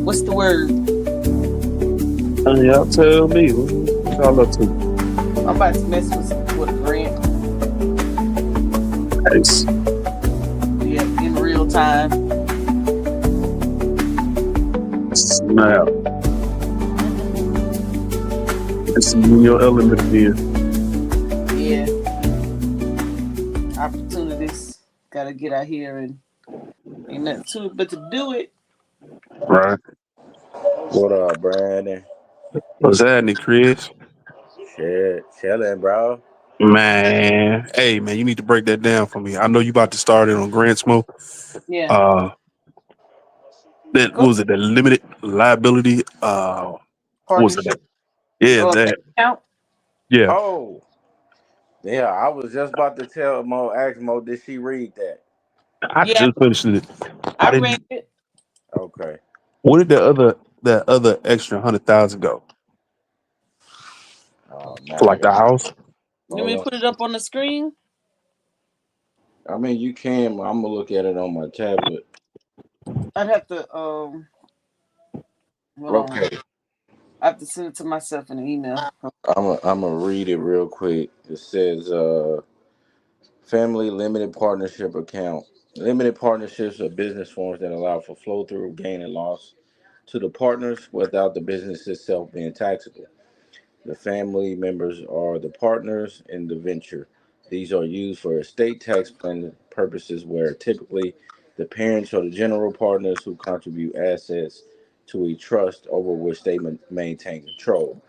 What's the word? Y'all tell me. What y'all up to? I'm about to mess with a grant. Nice. Yeah, in real time. Snap. It's in your element again. Yeah, opportunities. Gotta get out here and ain't nothing to it but to do it. Right. What up, Brandon? What's happening, Chris? Shit, chilling, bro. Man. Hey, man, you need to break that down for me. I know you about to start it on Grants.gov. Yeah, Uh, that go what was it? The limited liability. What was it? partnership. Yeah, Bank that. account. Yeah. Oh, yeah, I was just about to tell Mo, ask Mo, did she read that? I Yeah, just finished it. I I read didn't. it. Okay. Where did that other extra 100,000 go Oh, for now I like the got, house? You want hold me to on. put it up on the screen? I mean, you can, I'm gonna look at it on my tablet. I'd have to hold on. Okay. I have to send it to myself in an email. I'm gonna read it real quick. It says, family limited partnership account. Limited partnerships are business forms that allow for flow through gain and loss to the partners without the business itself being taxable. The family members are the partners in the venture. These are used for estate tax planning purposes where typically the parents are the general partners who contribute assets to a trust over which they maintain control.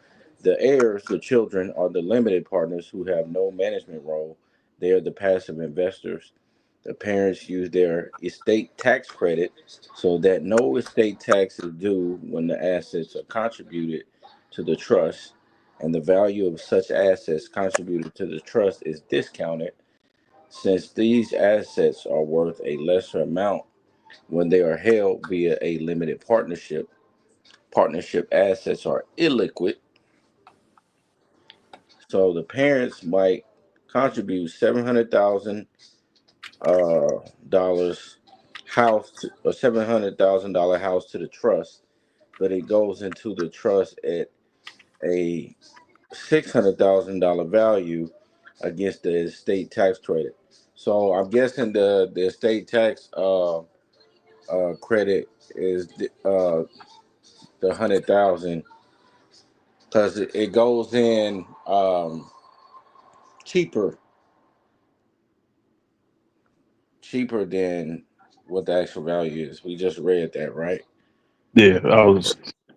The heirs, the children, are the limited partners who have no management role. They are the passive investors. The parents use their estate tax credit so that no estate tax is due when the assets are contributed to the trust, and the value of such assets contributed to the trust is discounted since these assets are worth a lesser amount when they are held via a limited partnership. Partnership assets are illiquid, so the parents might contribute $700,000 house to, a $700,000 house to the trust, but it goes into the trust at a $600,000 value against the estate tax credit. So I'm guessing the estate tax credit is the 100,000 because it goes in cheaper cheaper than what the actual value is. We just read that, right? Yeah,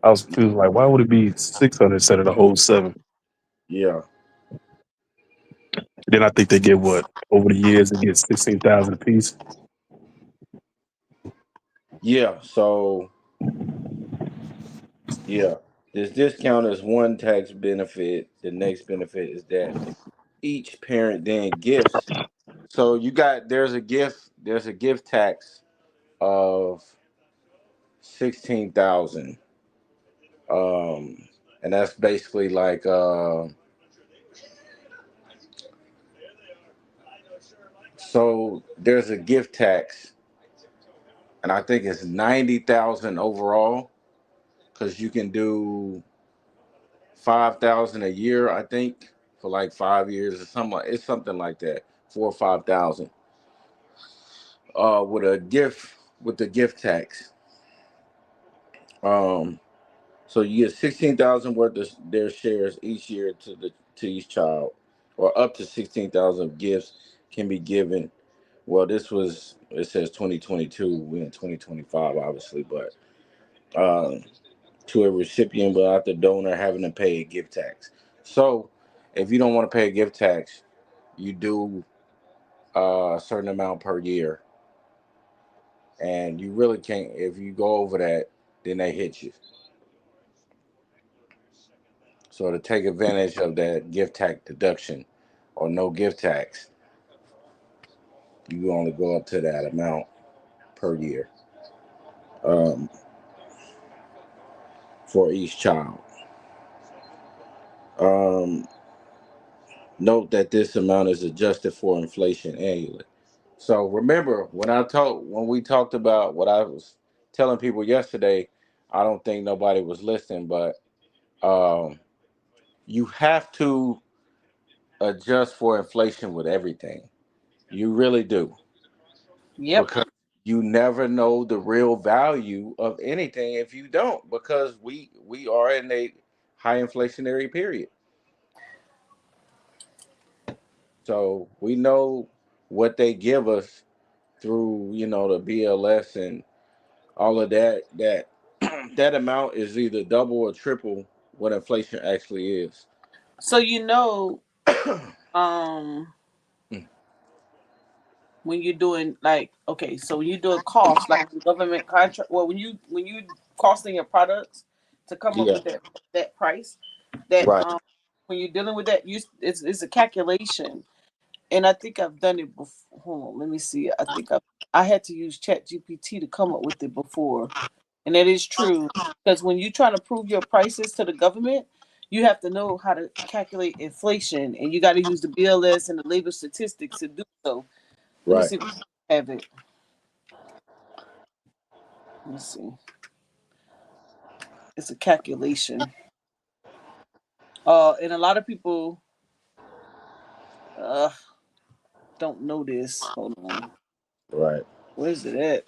I was confused. Like, why would it be 600 instead of the whole seven? Yeah, Then I think they get what over the years they get 16,000 a piece. yeah. So yeah, this discount is one tax benefit. The next benefit is that each parent then gifts. So you got there's a gift tax of 16,000. And that's basically like so there's a gift tax and I think it's 90,000 overall cuz you can do 5,000 a year, I think, for like 5 years or something like it's something like that. 4 or 5,000 with a gift with the gift tax. Um So you get 16,000 worth of their shares each year to each child, or up to 16,000 of gifts can be given. Well, this was it says 2022. We're in 2025, obviously, but um, to a recipient without the donor having to pay a gift tax. So, if you don't want to pay a gift tax, you do a certain amount per year, and you really can't. If you go over that, then they hit you. So to take advantage of that gift tax deduction or no gift tax, you only go up to that amount per year um, for each child. Um, Note that this amount is adjusted for inflation annually. So remember when we talked about what I was telling people yesterday, I don't think nobody was listening, but um, you have to adjust for inflation with everything. You really do, Yep. because you never know the real value of anything if you don't, because we are in a high inflationary period. So we know what they give us through, the BLS and all of that, that amount is either double or triple what inflation actually is. So um, when you're doing like okay, so when you do a cost like the government contract, well, when you costing your products to come up Yeah, with that price, that right, when you're dealing with that, it's a calculation, and I think I've done it before. Hold on, let me see. I had to use Chat GPT to come up with it before, and that is true because when you try to prove your prices to the government, you have to know how to calculate inflation, and you got to use the BLS and the labor statistics to do so. Let me right, see if I have it. Let me see. It's a calculation. And a lot of people uh don't know this. Hold on. right. Where's it at?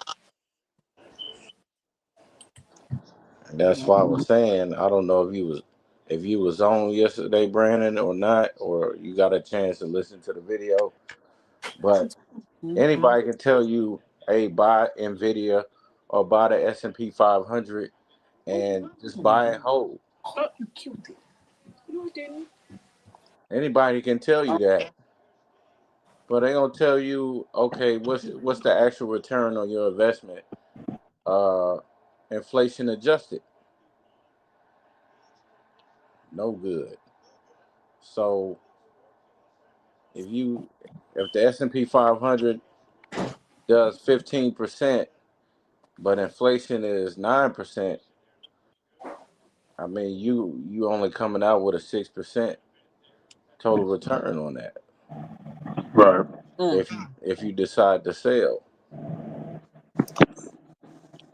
And that's why I was saying I don't know if you was on yesterday, Brandon, or not, or you got a chance to listen to the video. But Mm-hmm. anybody can tell you, hey, buy Nvidia or buy the S&P 500 and just buy and hold. Oh, you killed it. You didn't. Anybody can tell you that, but they gonna tell you, okay, what's the actual return on your investment, uh, inflation adjusted? No good. So if you if the S&P 500 does 15%, but inflation is 9%, I mean you only coming out with a 6% total return on that Right. Mm. if you decide to sell.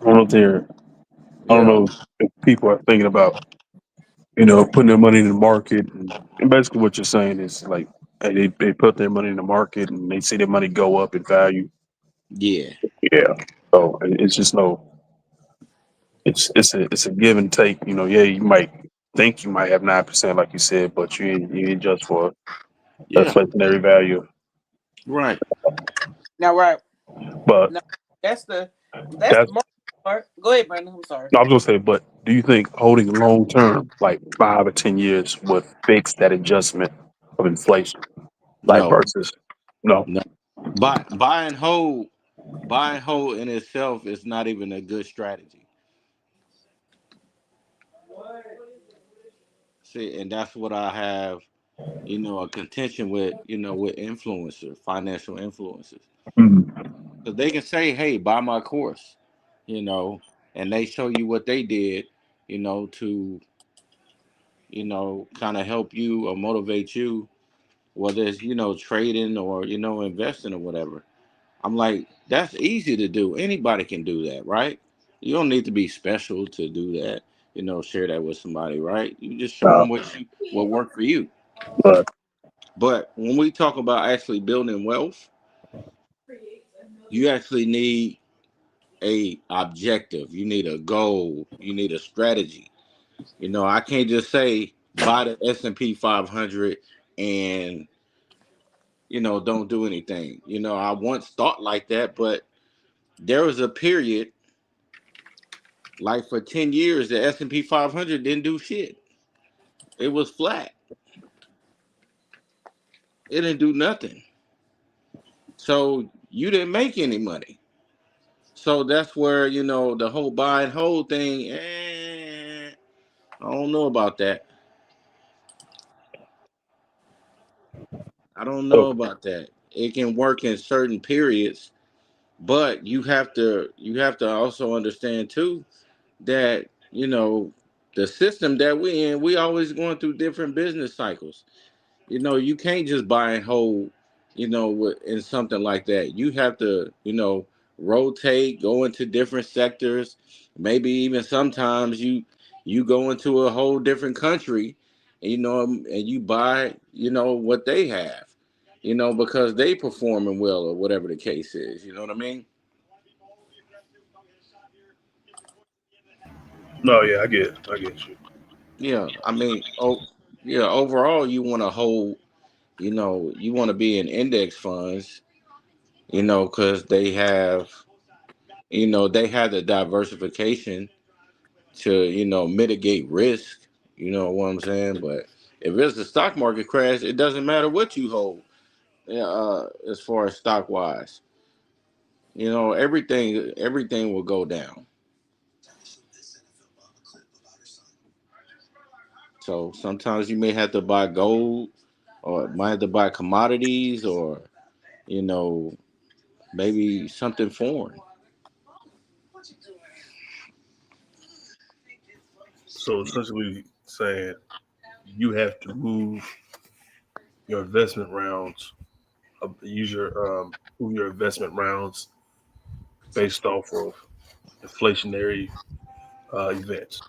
I don't know if they're, I don't Yeah, know if people are thinking about, putting their money in the market. And basically what you're saying is like, hey, they put their money in the market and they see their money go up in value. yeah, Yeah. So it's just it's a give and take. Yeah, you might think you might have 9%, like you said, but you ain't just for yeah, inflationary value. right. Now, right. But Now, that's the that's most part. Go ahead, Brandon. I'm sorry. no, I was gonna say, but do you think holding long term, like 5 or 10 years, would fix that adjustment of inflation? Like No, versus no. no. Buy and hold in itself is not even a good strategy. See, and that's what I have, a contention with, with financial influencers. Mhm. Because they can say, hey, buy my course, you know, and they show you what they did, to, kind of help you or motivate you, whether it's, trading or, investing or whatever. I'm like, that's easy to do. Anybody can do that, right? You don't need to be special to do that, share that with somebody, right? You just show Uh, them what worked for you. but But when we talk about actually building wealth, you actually need a objective. You need a goal. You need a strategy. I can't just say buy the S&P 500 and don't do anything. I once thought like that, but there was a period like for 10 years the S&P 500 didn't do shit. It was flat. It didn't do nothing. So you didn't make any money. So that's where, the whole buy and hold thing, I don't know about that. I don't know so, about that. It can work in certain periods, but you have to also understand too that, the system that we in, we always going through different business cycles. You can't just buy and hold, in something like that. You have to, rotate, go into different sectors. Maybe even sometimes you go into a whole different country, and you buy, what they have, because they performing well or whatever the case is. You know what I mean? No, yeah, I get you. Yeah, I mean, yeah. Overall, you want to hold, you want to be in index funds, because they have the diversification to mitigate risk. You know what I'm saying? But if it's a stock market crash, it doesn't matter what you hold. Yeah, as far as stock wise, everything will go down. So sometimes you may have to buy gold, or might have to buy commodities, or you know maybe something foreign. So essentially saying you have to move your investment rounds, move your investment rounds based off of inflationary events.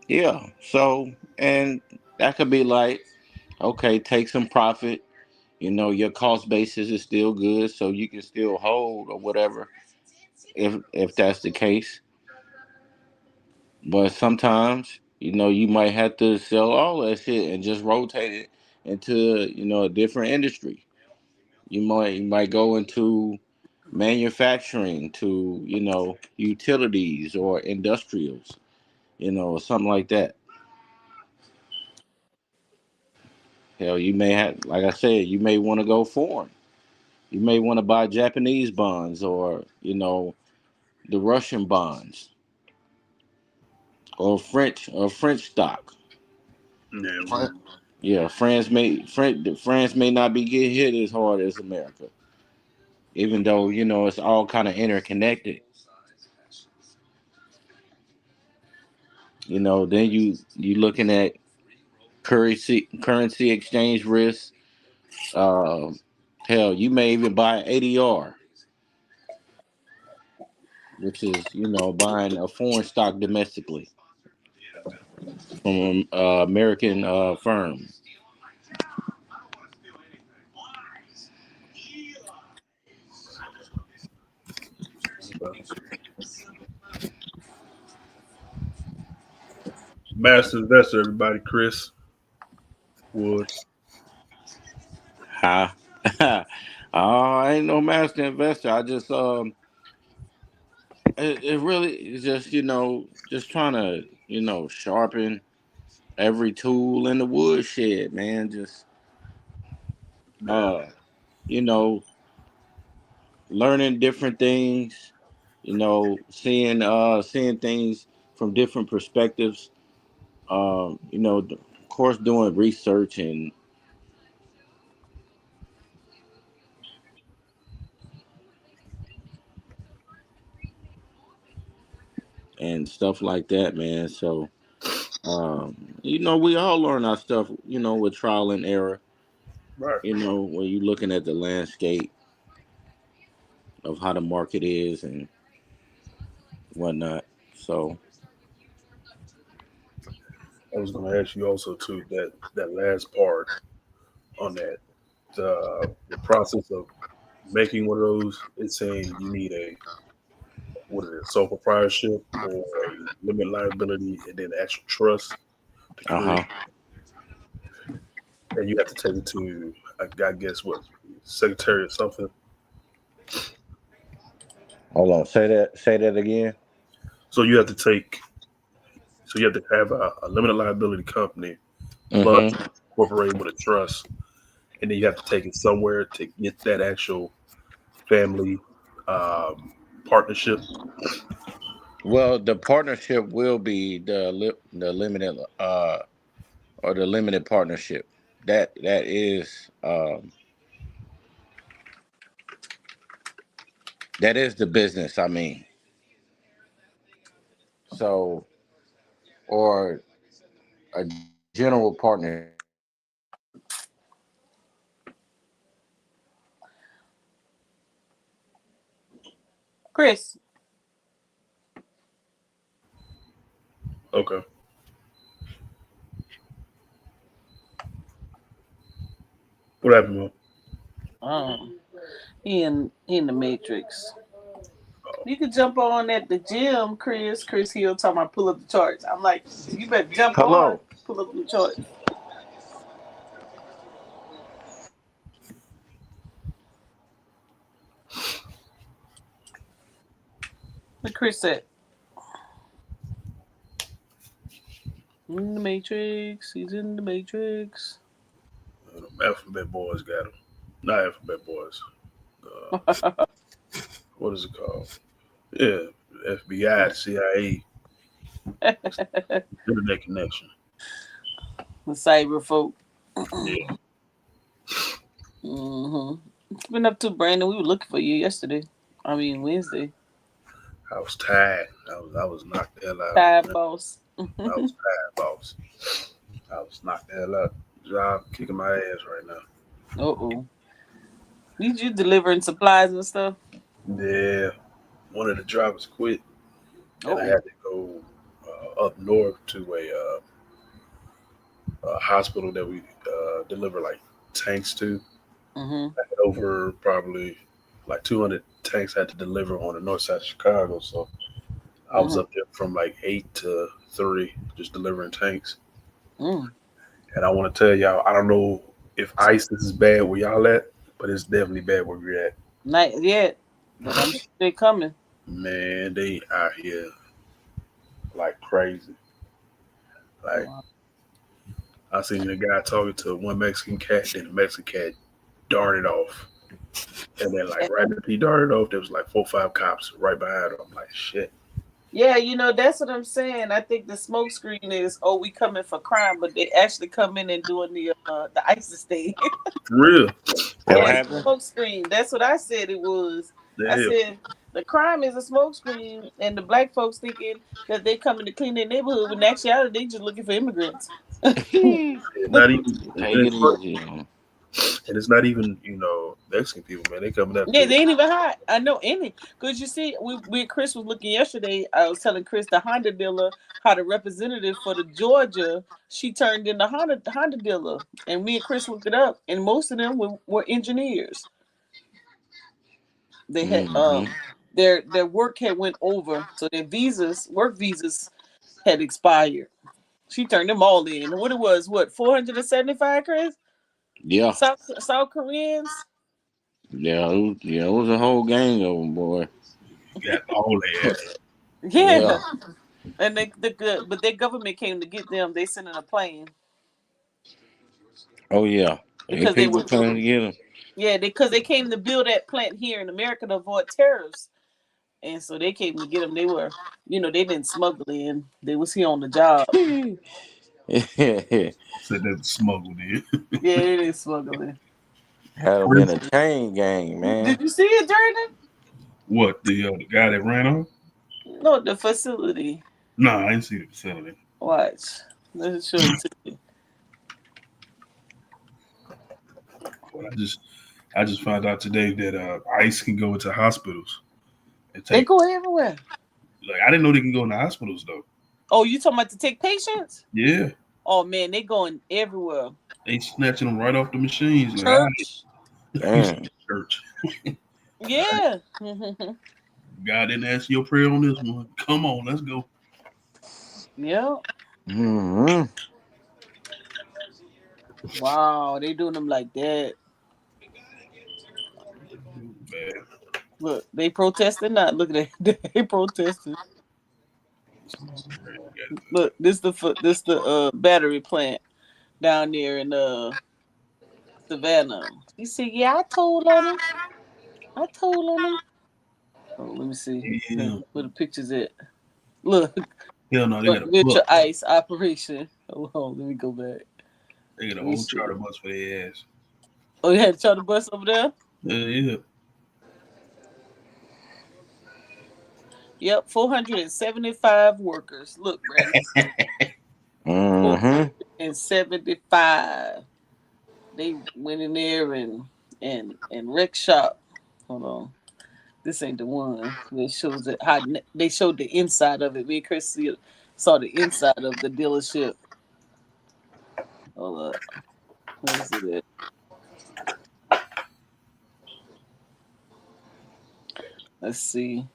Yeah. So, and that could be like, okay, take some profit. Your cost basis is still good, so you can still hold or whatever, if that's the case. But sometimes, you might have to sell all that shit and just rotate it into, a different industry. You might go into manufacturing, to, utilities or industrials, or something like that. Hell, you may have, like I said, you may want to go foreign. You may want to buy Japanese bonds, or, the Russian bonds, or French stock. Yeah, Yeah, France may not be getting hit as hard as America, even though it's all kind of interconnected. Then you looking at currency exchange risk. Uh, Hell, you may even buy ADR, which is buying a foreign stock domestically from an American firm. master investor, everybody. Chris Woods. Huh? I ain't no master investor. I just it really is just just trying to sharpen every tool in the woodshed, man. Just Yeah, uh you know learning different things, seeing things from different perspectives. Of course, doing research and stuff like that, man. So we all learn our stuff, with trial and error. right. When you're looking at the landscape of how the market is and whatnot. So, I was going to ask you also too that last part on that the process of making one of those. It's saying you need a what is it, sole proprietorship or a limit liability, and then actual trust to uh create. huh. And you have to take it to I guess what secretary or something. Hold on. Say that again. So you have to take so you have to have a limited liability company plus Mm-hmm. incorporate with a trust, and then you have to take it somewhere to get that actual family um, partnership. Well, the partnership will be the limited or the limited partnership. That is the business. I mean, so, or a general partnership. Chris. Okay. What happened, Mo? Um, he in the Matrix. You can jump on at the gym, Chris. Chris Hill talking about pull up the charts. I'm like, you better jump on, Hello. pull up the charts. What Chris said. In the Matrix. He's in the Matrix. Alphabet Boys got him. Not Alphabet Boys. Uh, what is it called? Yeah, FBI, CIA, The internet connection. cyber folk. Yeah, hmm What's been up to, Brandon? We were looking for you yesterday. I mean Wednesday. I was tired. I was knocked the hell out. Time Man. boss. I was tired, boss. I was knocked the hell out. Job kicking my ass right now. Uh-oh. Need you delivering supplies and stuff? Yeah, one of the drivers quit, and I Uh-oh. had to go up north to a hospital that we deliver like tanks to. Mm-hmm. I had over probably like 200 tanks I had to deliver on the north side of Chicago. So I was Mm-hmm. up there from like 8 to 3, just delivering tanks. Mm. And I want to tell y'all, I don't know if ICE is bad where y'all at, but it's definitely bad where we're at. Not yet, but I'm sure they're coming. Man, they out here like crazy. Like Wow. I seen a guy talking to one Mexican cat, then the Mexican cat darted off. And then like right after he darted off, there was like 4 or 5 cops right behind him. I'm like, shit. Yeah, that's what I'm saying. I think the smoke screen is, oh, we coming for crime, but they actually come in and doing the ISIS thing. For real. That Yeah, what Like, it's happened? a smoke screen. That's what I said it was. I damn. said the crime is a smoke screen, and the black folks thinking that they coming to clean their neighborhood, when in actuality they just looking for immigrants. It's not even Take it easy. Man. and it's not even, Mexican people, man. They coming after Yeah, the they ain't even hot. I know any. Because you see, we Chris was looking yesterday. I was telling Chris, the Honda dealer, how the representative for the Georgia, she turned in the Honda dealer. And me and Chris looked it up, and most of them were engineers. They had Mm-hmm. their work had went over, so their work visas had expired. She turned them all in. What it was, 475, Chris? Yeah. South Koreans? It was a whole gang of them, boy. got all their ass. Yeah. Yeah. And but their government came to get them. They sent in a plane Oh yeah. Hey, because they people were, coming to get them. yeah, because they came to build that plant here in America to avoid tariffs, and so they came to get them. They were, they didn't smuggle in. They was here on the job. Had Said they was smuggled in. Yeah, they didn't smuggle in. have been a chain gang, man. Did you see it, Jordan? What, the guy that ran off? No, the facility. No, I didn't see the facility. Watch. Let's show it to you. But I just found out today that ICE can go into hospitals and They take. go everywhere. Like I didn't know they can go into hospitals though. Oh, you talking about to take patients? Yeah, Oh man, they going everywhere. they snatching them right off the machines. Like, all Church. right, you said Damn. church. Yeah. God didn't ask your prayer on this one. Come on, let's go. Yeah. Mm-hmm. Wow, they doing them like that. Man, Look, they protesting not. Look at that. They protesting. Look, this the battery plant down there in Savannah. He said, "Yeah, I told on him. I told on him." Oh, let me see. yeah. Where the pictures at? Look, Hell no, they got a virtual book. ice operation. Hold on, let me go back. They got a Let me whole see. charter bus for their ass. Oh, you had to charter bus over there? Yeah. Yep, 475 workers. Look, Brandon, Mm-hmm. 475. They went in there and wreck shop. Hold on. This ain't the one. It shows it how they showed the inside of it. Me and Chris saw the inside of the dealership. Hold up. Let me see that. Let's see.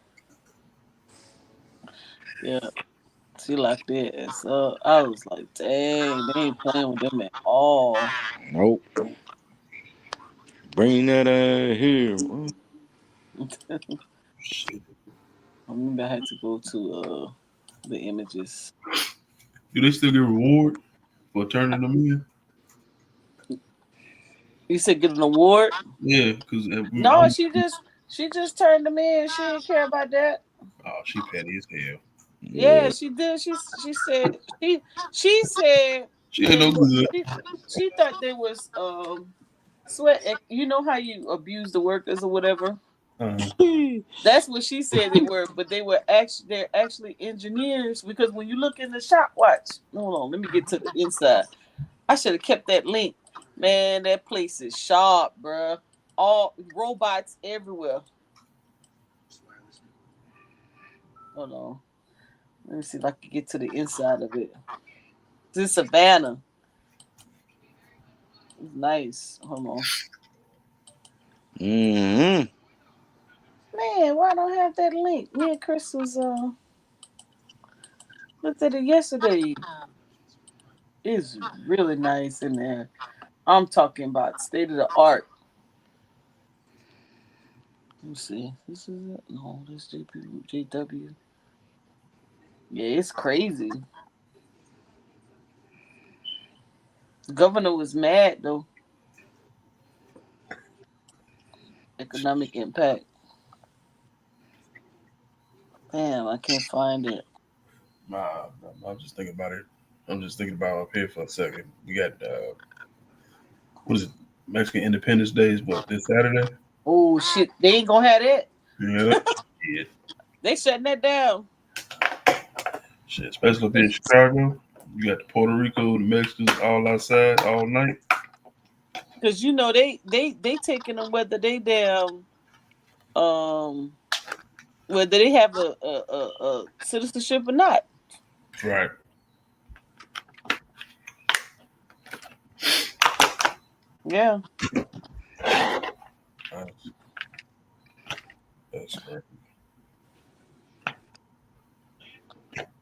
Yeah. She locked their ass up. I was like, dang, they ain't playing with them at all. Nope. Bring that here. Shit. Maybe I had to go to the images. Do they still get reward for turning them in? You said get an award? Yeah, because No, she just turned them in. She didn't care about that. oh, she petty as hell. Yeah, Yeah. she did. She said she said She ain't they no were good. she thought they was sweat. You know how you abuse the workers or whatever. Uh, That's what she said they were, but they're actually engineers because when you look in the shop, watch. Hold on, let me get to the inside. I should have kept that link. Man, that place is sharp, bruh. All robots everywhere. Hold on. Let me see if I can get to the inside of it. This is Savannah. It's nice. Hold on. Mm-hmm. Man, why don't I have that link? Me and Chris was looked at it yesterday. It's really nice in there. I'm talking about state of the art. Let me see. This is it. No, this JW. Yeah, it's crazy. The governor was mad though. Economic impact. Damn, I can't find it. nah, I'm just thinking about it. I'm just thinking about up here for a second. We got what is it? Mexican Independence Day is what, this Saturday? Oh shit, they ain't gonna have that. Yeah. Yeah. They shutting that down. Shit, especially up here in Chicago. You got the Puerto Rico, the Mexicans all outside all night. Cause you know they taking them whether they damn um whether they have a citizenship or not. Right. Yeah. That's, that's correct.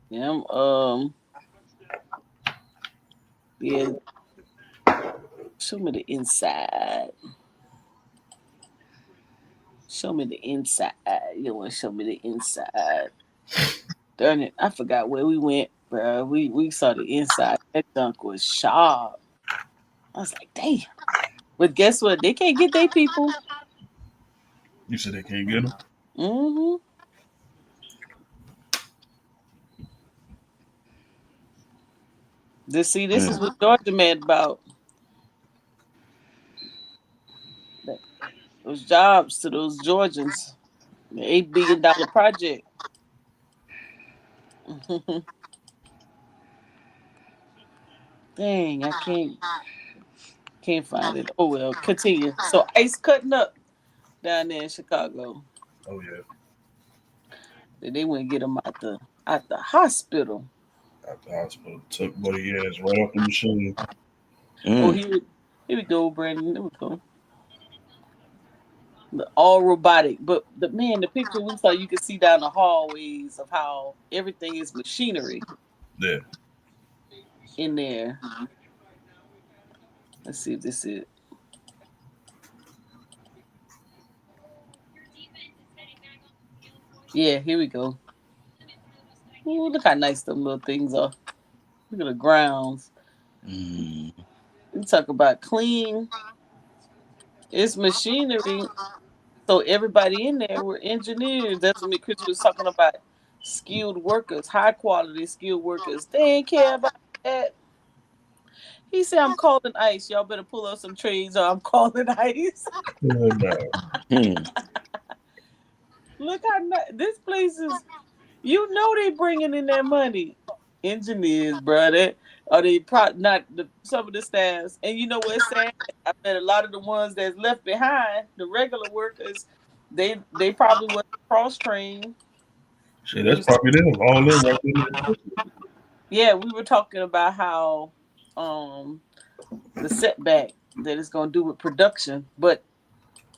Yeah. Yeah. Show me the inside. Show me the inside. You want to show me the inside? Darn it! I forgot where we went, bro. We saw the inside. That junk was sharp. I was like, damn. But guess what? They can't get their people. You said they can't get them? Mm-hmm. This is what Georgia mad about. Those jobs to those Georgians. The $8 billion project. Dang, I can't find it. Oh well, continue. So ice cutting up down there in Chicago. Oh yeah. Then they went to get him out the hospital. At the hospital. Took buddy ass right off the machine. Oh, Mm. here we go, Brandon. Here we go. All robotic, but the picture we saw, you could see down the hallways of how everything is machinery Yeah. in there. Let's see if this is. Yeah, here we go. Ooh, look how nice them little things are. Look at the grounds. Mm. You talk about clean. It's machinery. So everybody in there were engineers. That's what me Chris was talking about. Skilled workers, high quality skilled workers. They ain't care about that. He said, I'm calling ICE. Y'all better pull up some trades or I'm calling ICE. No. Mm. Look how this place is. You know they bringing in their money. Engineers, brother. Or they not some of the staffs. And you know what's sad? I bet a lot of the ones that's left behind, the regular workers, They probably was cross trained. Shit, We that's was probably them. All them right there. Yeah, we were talking about how um the setback that it's gonna do with production, but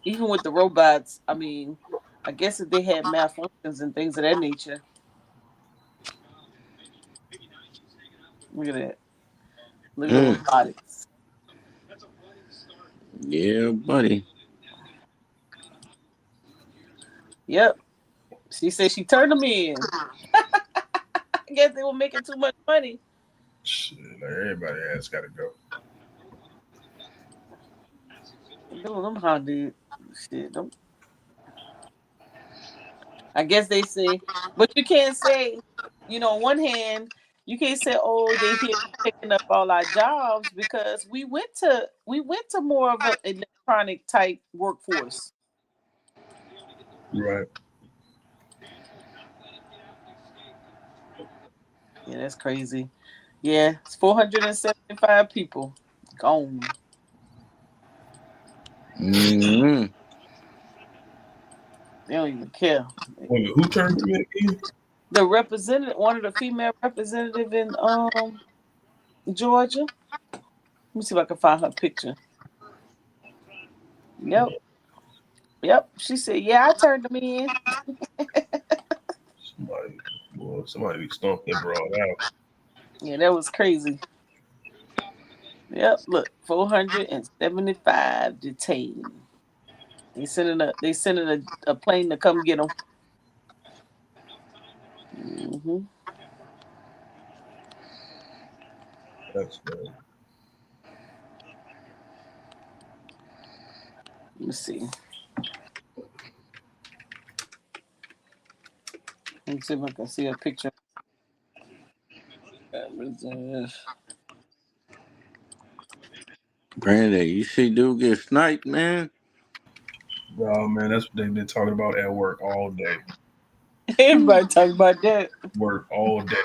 even with the robots, I mean, I guess if they had malfunctions and things of that nature. Look at that. Look at the Mm. robotics. Yeah, buddy. Yep. She said she turned them in. I guess they were making too much money. Shit, like everybody has got to go. Them how did shit. I guess they say, but you can't say, on one hand, you can't say, oh, they here taking up all our jobs because we went to more of an electronic type workforce. Right. Yeah, that's crazy. Yeah, it's 475 people gone. Mm-hmm. They don't even care. Wait, who turned them in again? The representative, one of the female representative in Georgia. Let me see if I can find her picture. Yep, yep. She said, "Yeah, I turned them in." Somebody, boy, somebody stomped that broad out. Yeah, that was crazy. Yep, look, 475 detained. They sending a plane to come get them. Hmm. That's bad. Let me see. Let me see if I can see a picture. Granddad, you see dude get sniped, man? Oh man, that's what they've been talking about at work all day. Everybody talking about that. Work all day.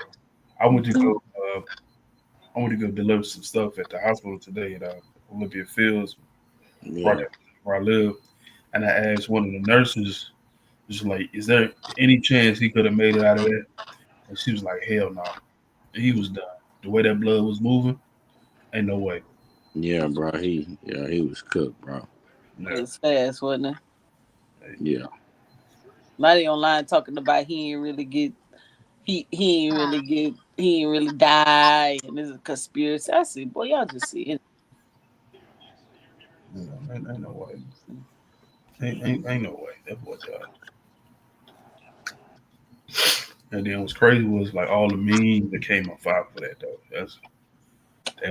I went to go. I went to go deliver some stuff at the hospital today at Olympia Fields, right Yeah. there where I live. And I asked one of the nurses, just like, "Is there any chance he could have made it out of there?" And she was like, "Hell no." He was done. The way that blood was moving, ain't no way. Yeah, bro. He was cooked, bro. It Yeah. was fast, wasn't it? Hey, Yeah. Now they online talking about he ain't really die and there's a conspiracy. I said, boy, y'all just see it. ain't no way. Ain't no way. That boy died. And then what's crazy was like all the memes that came on fire for that though. That was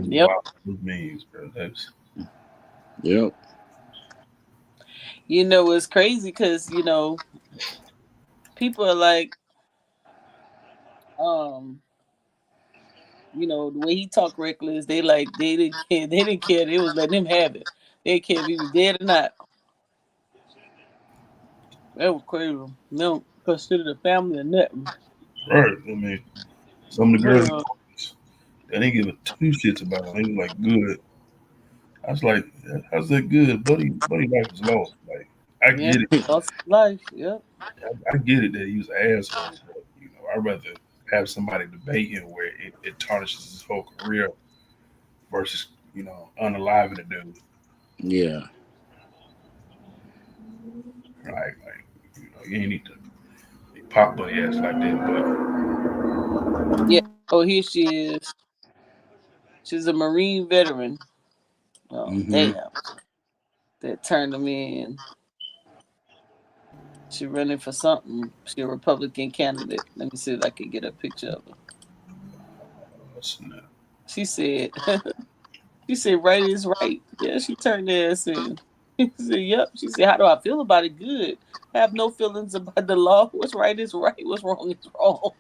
Yep. wild. Those memes, bro. That's Yep. It's crazy because people are like, um, the way he talked reckless, they didn't care. They didn't care. They was letting him have it. They didn't care if he was dead or not. That was crazy. They don't consider the family or nothing. right. I mean, some of the girls Well, they didn't give a two shits about him. They was like good. I was like, how's that good? Buddy life was lost. Like I yeah, get it. lost his life. Yep. I get it that he was an asshole, but I'd rather have somebody debate him where it tarnishes his whole career versus, unaliving the dude. Yeah. You ain't need to pop buddy ass like that. Yeah. Oh, here she is. She's a Marine veteran. Oh, Mm-hmm. damn. That turned him in. She running for something. She a Republican candidate. Let me see if I can get a picture of her. Snap. She said, she said, right is right. Yeah, she turned her ass in. She said, yep. She said, how do I feel about it? Good. Have no feelings about the law. What's right is right. What's wrong is wrong.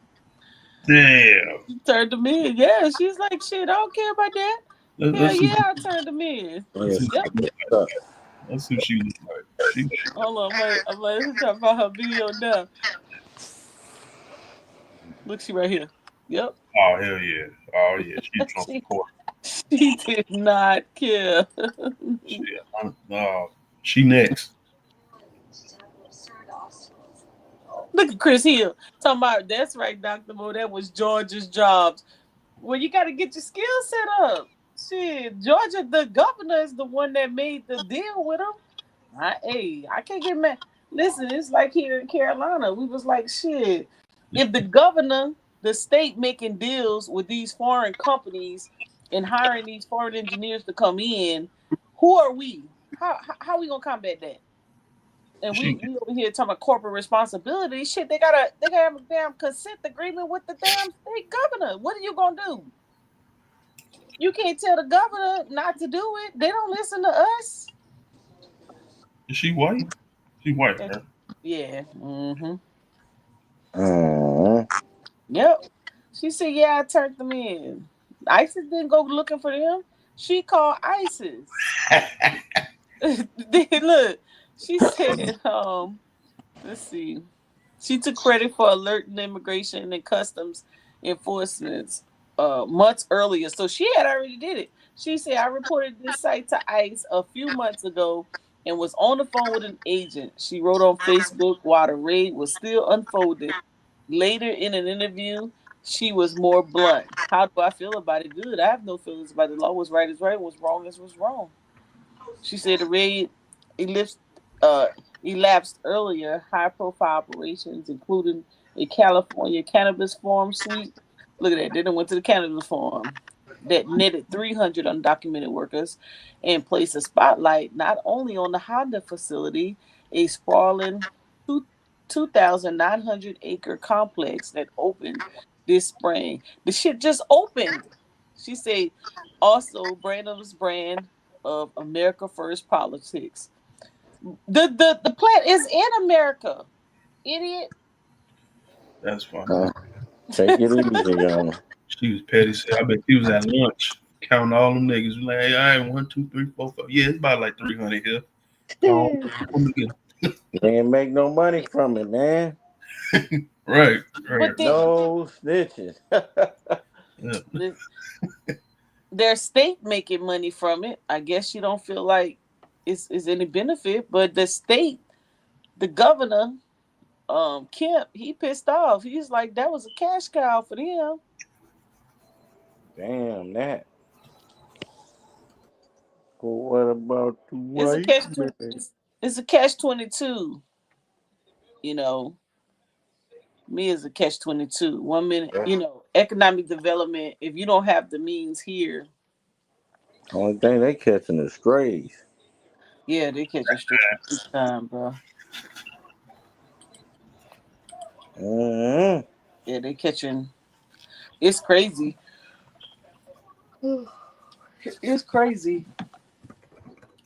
Damn. She turned him in. Yeah, she's like, shit, I don't care about that. Hell Let's see. yeah, I turned him in. Oh, Let's yeah. see. Yep. Let's see what she look like. She. Hold on, I'm talking about her video now. Look, she right here. Yep. Oh hell yeah. Oh yeah. She Trump she, supporter. she did not care. She. She next. Look at Chris Hill talking about that's right, Dr. Mo. That was Georgia's jobs. Well, you got to get your skills set up. Shit, Georgia, the governor is the one that made the deal with him. I can't get mad. Listen, it's like here in Carolina. We was like, shit. If the governor, the state making deals with these foreign companies and hiring these foreign engineers to come in, who are we? How we gonna combat that? And She we over here talking about corporate responsibility. Shit, they gotta have a damn consent agreement with the damn state governor. What are you gonna do? You can't tell the governor not to do it. They don't listen to us. is she white? She white, Yeah. right? Yeah. Mm-hmm. Uh, Yep. She said, "Yeah, I turned them in." ISIS didn't go looking for them. She called ISIS. Then look, she said, let's see. She took credit for alerting immigration and customs enforcement months earlier. So she had already did it. She said, I reported this site to ICE a few months ago and was on the phone with an agent. She wrote on Facebook while the raid was still unfolding. Later in an interview, she was more blunt. How do I feel about it? Good. I have no feelings about it. The law was right is right, was wrong is was wrong. She said the raid elapsed, uh, elapsed earlier high profile operations, including a California cannabis farm sweep. Look at that. They done went to the cannabis farm that netted 300 undocumented workers and placed a spotlight not only on the Honda facility, a sprawling two, 2,900-acre complex that opened this spring. The shit just opened. She said also Brandom's brand of America First politics. The plant is in America, idiot. That's funny. uh, take it easy, young. She was petty. I bet she was at lunch counting all them niggas. Like, hey, all right, 1, 2, 3, 4, 5. Yeah, it's about like 300 here. Call them again. You ain't make no money from it, man. Right, right. But they, No snitching. Yeah. the, their state making money from it. I guess you don't feel like it's any benefit, but the state, the governor, Kemp, he pissed off. He's like that was a cash cow for them. Damn that. But what about the It's a white catch. man? It's a catch 22. You know, me is a catch 22. 1 minute, economic development. If you don't have the means here, Only thing they catching is strays. yeah, they catching straight big time, bro. Mm-hmm. Yeah, they catching. It's crazy. It's crazy.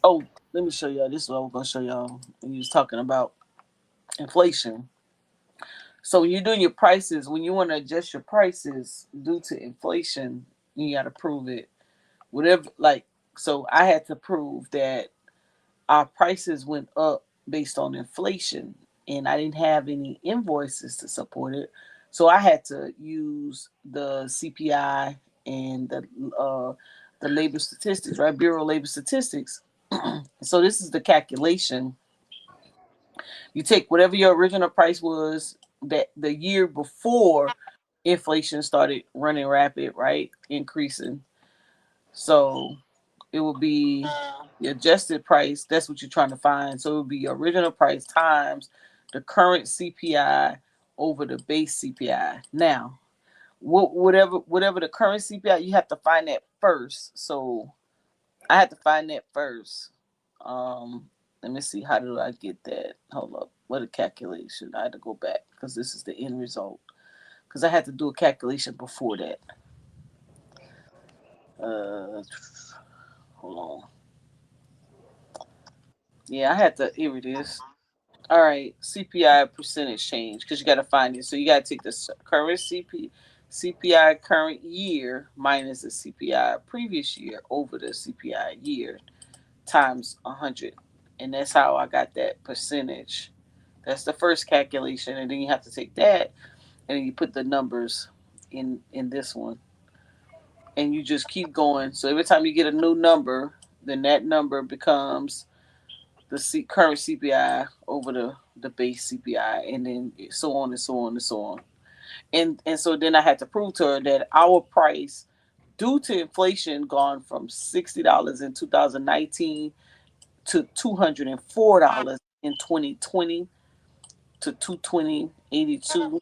Oh, let me show y'all. This is what I was gonna show y'all when you was talking about inflation. So when you're doing your prices, when you want to adjust your prices due to inflation, you got to prove it. Whatever, like, so I had to prove that our prices went up based on inflation, and I didn't have any invoices to support it. So I had to use the CPI and the labor statistics, right? Bureau of Labor Statistics. So this is the calculation. You take whatever your original price was that the year before inflation started running rapid, right? Increasing. So it would be the adjusted price. That's what you're trying to find. So it would be your original price times the current CPI over the base CPI. Now, whatever the current CPI, you have to find that first. So I had to find that first. Let me see. How did I get that? Hold up. What a calculation. I had to go back because this is the end result. Because I had to do a calculation before that. Uh, hold on. Yeah, I had to. Here it is. All right, CPI percentage change because you got to find it. So you got to take the current CPI current year minus the CPI previous year over the CPI year times 100, and that's how I got that percentage. That's the first calculation, and then you have to take that and then you put the numbers in this one, and you just keep going. So every time you get a new number, then that number becomes the current CPI over the the base CPI, and then so on and so on and so on. And so then I had to prove to her that our price, due to inflation, gone from $60 in 2019 to $204 in 2020 to 220.82 to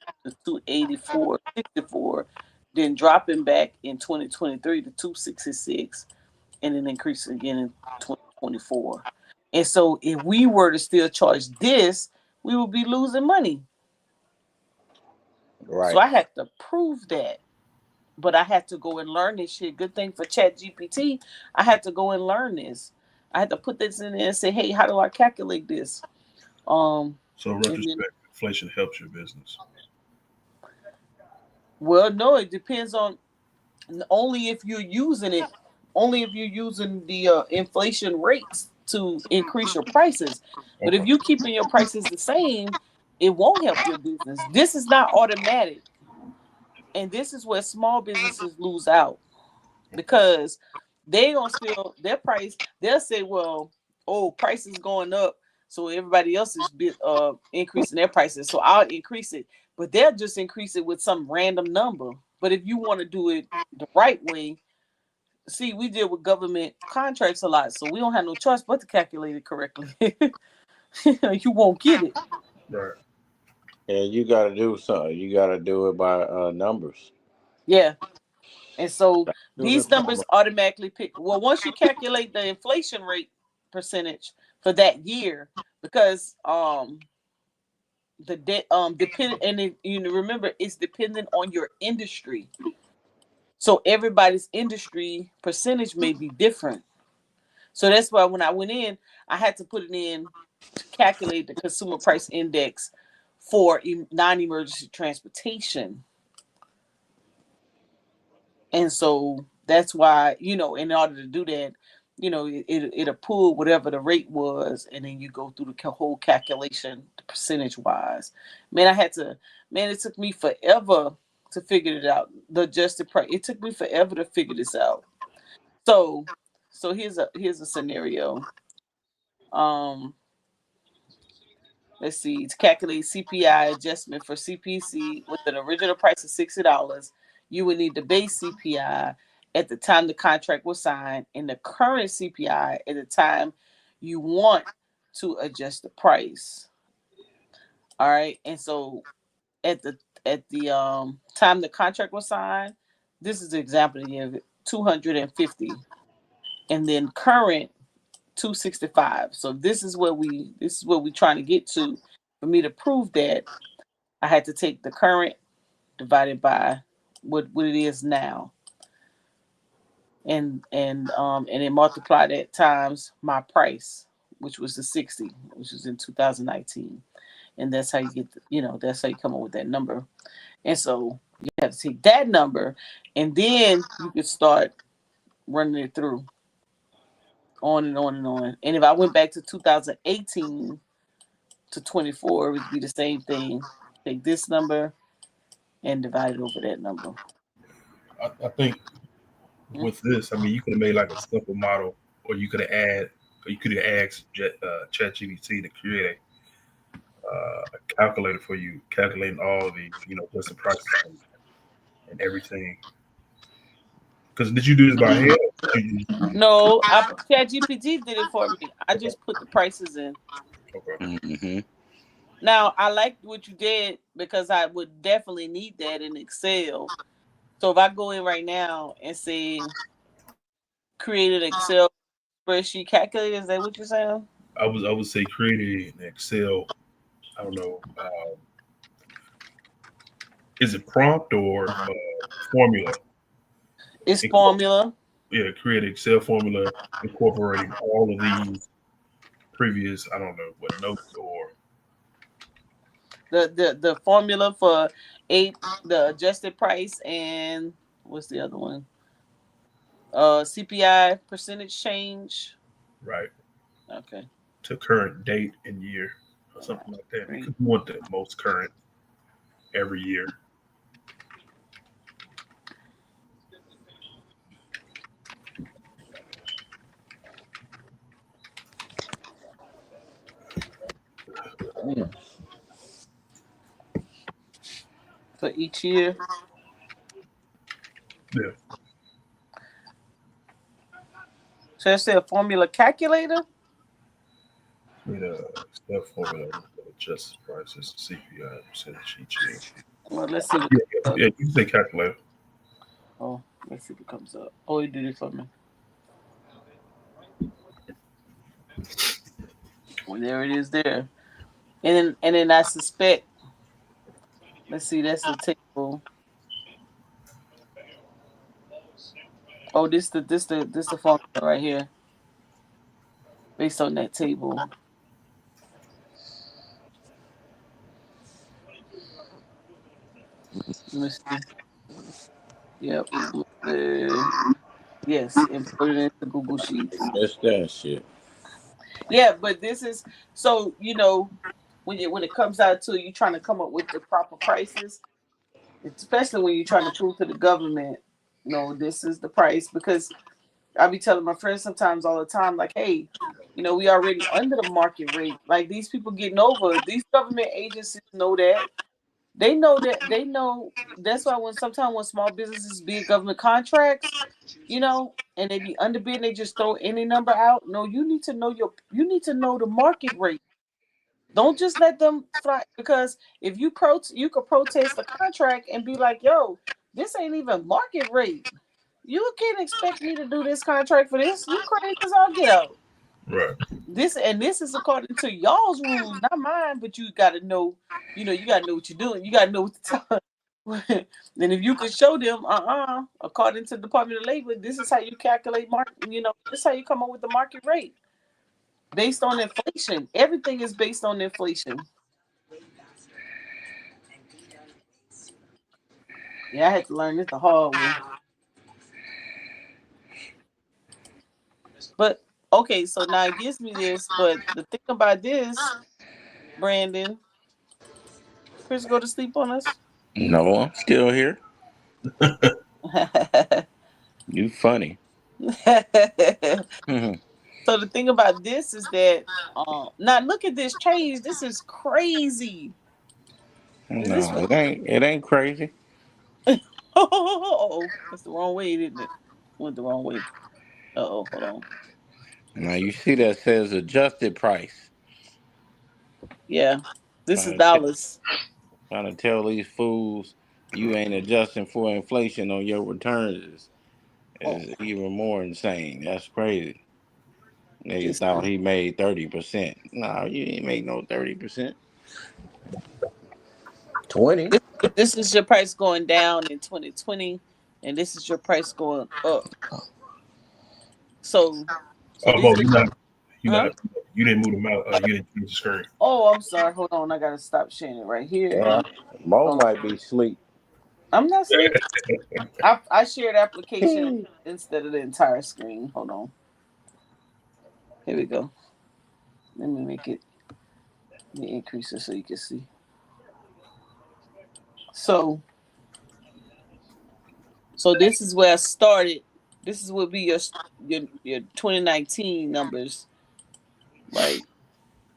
284.64, then dropping back in 2023 to 266, and then increasing again in 2024. And so if we were to still charge this, we would be losing money. So Right. I had to prove that. But I had to go and learn this shit. Good thing for Chat GPT, I had to go and learn this. I had to put this in there and say, hey, how do I calculate this? So in And then, retrospect, inflation helps your business. well, no, it depends on only if you're using it, only if you're using the inflation rates to increase your prices. But if Okay. you keeping your prices the same, it won't help your business. This is not automatic, and this is where small businesses lose out, because they gonna still their price. They'll say, well, oh, price is going up, so everybody else is increasing their prices, so I'll increase it. But they'll just increase it with some random number. But if you want to do it the right way, see, we deal with government contracts a lot, so we don't have no choice but to calculate it correctly. You won't get it. Right. And you got to do something. You got to do it by numbers. Yeah. And so Using these numbers formulas. automatically pick. Well, once you calculate the inflation rate percentage for that year, because the debt depend and it, you know, remember, it's dependent on your industry. So everybody's industry percentage may be different. So that's why when I went in, I had to put it in to calculate the consumer price index for non-emergency transportation. And so that's why, in order to do that, it'll pull whatever the rate was, and then you go through the whole calculation percentage wise. Man, it took me forever to figure it out. The adjusted price, it took me forever to figure this out. So, here's a scenario. Um, let's see, to calculate CPI adjustment for CPC with an original price of $60, you would need the base CPI at the time the contract was signed and the current CPI at the time you want to adjust the price. All right. And so at the time the contract was signed, this is the example again, 250, and then current 265. So this is what we trying to get to. For me to prove that, I had to take the current divided by what it is now, and then multiply that times my price, which was the 60, which was in 2019, and that's how you get that's how you come up with that number. And so you have to take that number, and then you could start running it through on and on and on. And if I went back to 2018 to 24, it would be the same thing. Take this number and divide it over that number. I think Hmm? with this, I mean, you could have made like a simple model, or you could have asked ChatGPT to create a calculator for you, calculating all the, just the prices and everything. Because did you do this by hand? No, ChatGPT did it for me. I just put the prices in. Okay. Mm-hmm. Now I liked what you did because I would definitely need that in Excel. So if I go in right now and say create an Excel spreadsheet calculator, is that what you're saying? I would say create an Excel. I don't know. Is it prompt or formula? It's Incorporate, formula. yeah, create an Excel formula incorporating all of these previous. I don't know what notes or The formula for the adjusted price, and what's the other one? CPI percentage change. right Okay. to current date and year or All right. something like that, because Great. you want the most current every year. Mm. for each year. Yeah. So I said formula calculator. Need a step formula that adjusts prices to CPI percentage each year. Well, let's see what Yeah, comes up. yeah, you can say calculator. Oh, let's see what comes up. Oh, he did it for me. Well, there it is there. And then I suspect, let's see, that's the table. Oh, this the formula right here, based on that table. Let me see. Yep. Yes, and put it into Google Sheets. That's that shit. Yeah, but this is so when it comes out to you trying to come up with the proper prices, especially when you're trying to prove to the government, no, this is the price because I be telling my friends sometimes all the time, like, hey, we already under the market rate. Like these people getting over, these government agencies know that. They know that they know that's why when small businesses bid government contracts, and they be underbid, they just throw any number out. No, you need to know the market rate. Don't just let them fly because if you could protest the contract and be like, yo, this ain't even market rate. You can't expect me to do this contract for this. You crazy as all get out. Right. This is according to y'all's rules, not mine. But you got to know, you got to know what you're doing. You got to know what to tell. Then if you could show them, according to the Department of Labor, this is how you calculate market. This is how you come up with the market rate based on inflation. Everything is based on inflation. Yeah, I had to learn this the hard way. But okay, so now it gives me this. But the thing about this, Brandon, Chris, go to sleep on us. No, I'm still here. You funny. No, So the thing about this is that now look at this change. This is crazy. Is this what it ain't crazy. oh that's the wrong way, didn't it? Went the wrong way. Oh, hold on. Now you see that says adjusted price. Yeah. This is Trying to tell, dollars. trying to tell these fools you ain't adjusting for inflation on your returns Oh, is even more insane. That's crazy. Nigga this thought he made 30%. No, you ain't make no 30%. 20. this, this is your price going down in 2020 and this is your price going up. So Oh, these Mo, are you huh? not, you didn't move them out. You didn't change the screen. Oh, I'm sorry. Hold on. I gotta stop sharing it right here Yeah, and Mo hold on. might be asleep. I'm not asleep. I shared application Hmm. instead of the entire screen. Hold on. Here we go. Let me make it. Let me increase it so you can see. So, so this is where I started. This is what be your 2019 numbers, right?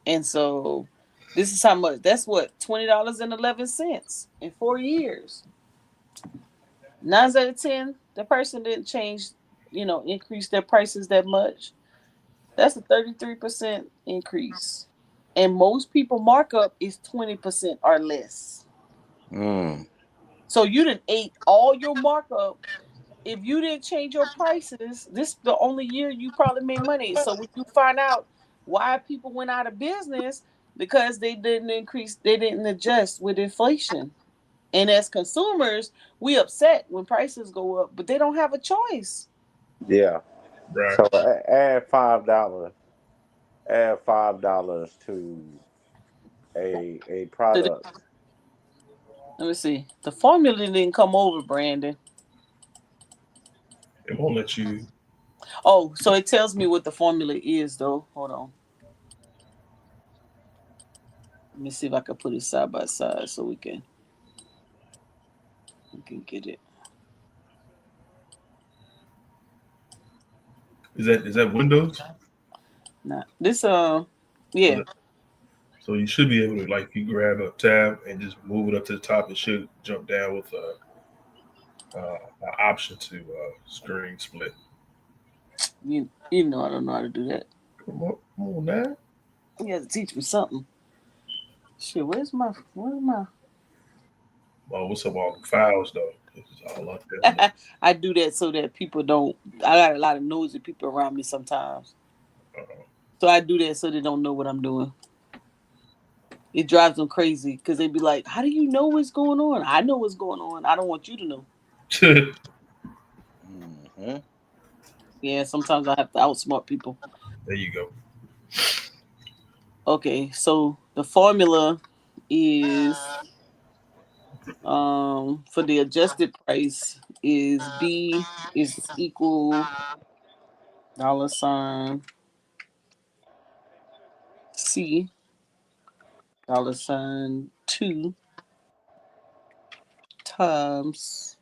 And so, this is how much. That's what $20.11 in 4 years. 9 out of 10, the person didn't change. Increase their prices that much. That's a 33% increase. And most people markup is 20% or less. Mm. So you didn't ate all your markup. If you didn't change your prices, this the only year you probably made money. So when you find out why people went out of business, because they didn't adjust with inflation. And as consumers, we upset when prices go up, but they don't have a choice. Yeah. Right. So add $5. Add $5 to a So product. let me see. The formula didn't come over, Brandon. It won't let you. Oh, so it tells me what the formula is, though. Hold on. Let me see if I can put it side by side so we can get it. Is that Windows? Not this. Or is Yeah. it, So you should be able to like you grab a tab and just move it up to the top. It should jump down with an option to screen split. You know I don't know how to do that. Come on now. You have to teach me something. Shit, where's my Oh, what's up all the files though? It's all up there. I do that so that people don't. I got a lot of nosy people around me sometimes, Uh-oh. so I do that so they don't know what I'm doing. It drives them crazy because they be like, "How do you know what's going on?" I know what's going on. I don't want you to know. Mm-hmm. Yeah, sometimes I have to outsmart people. There you go. Okay, so the formula is for the adjusted price is B is equal $ C $2 times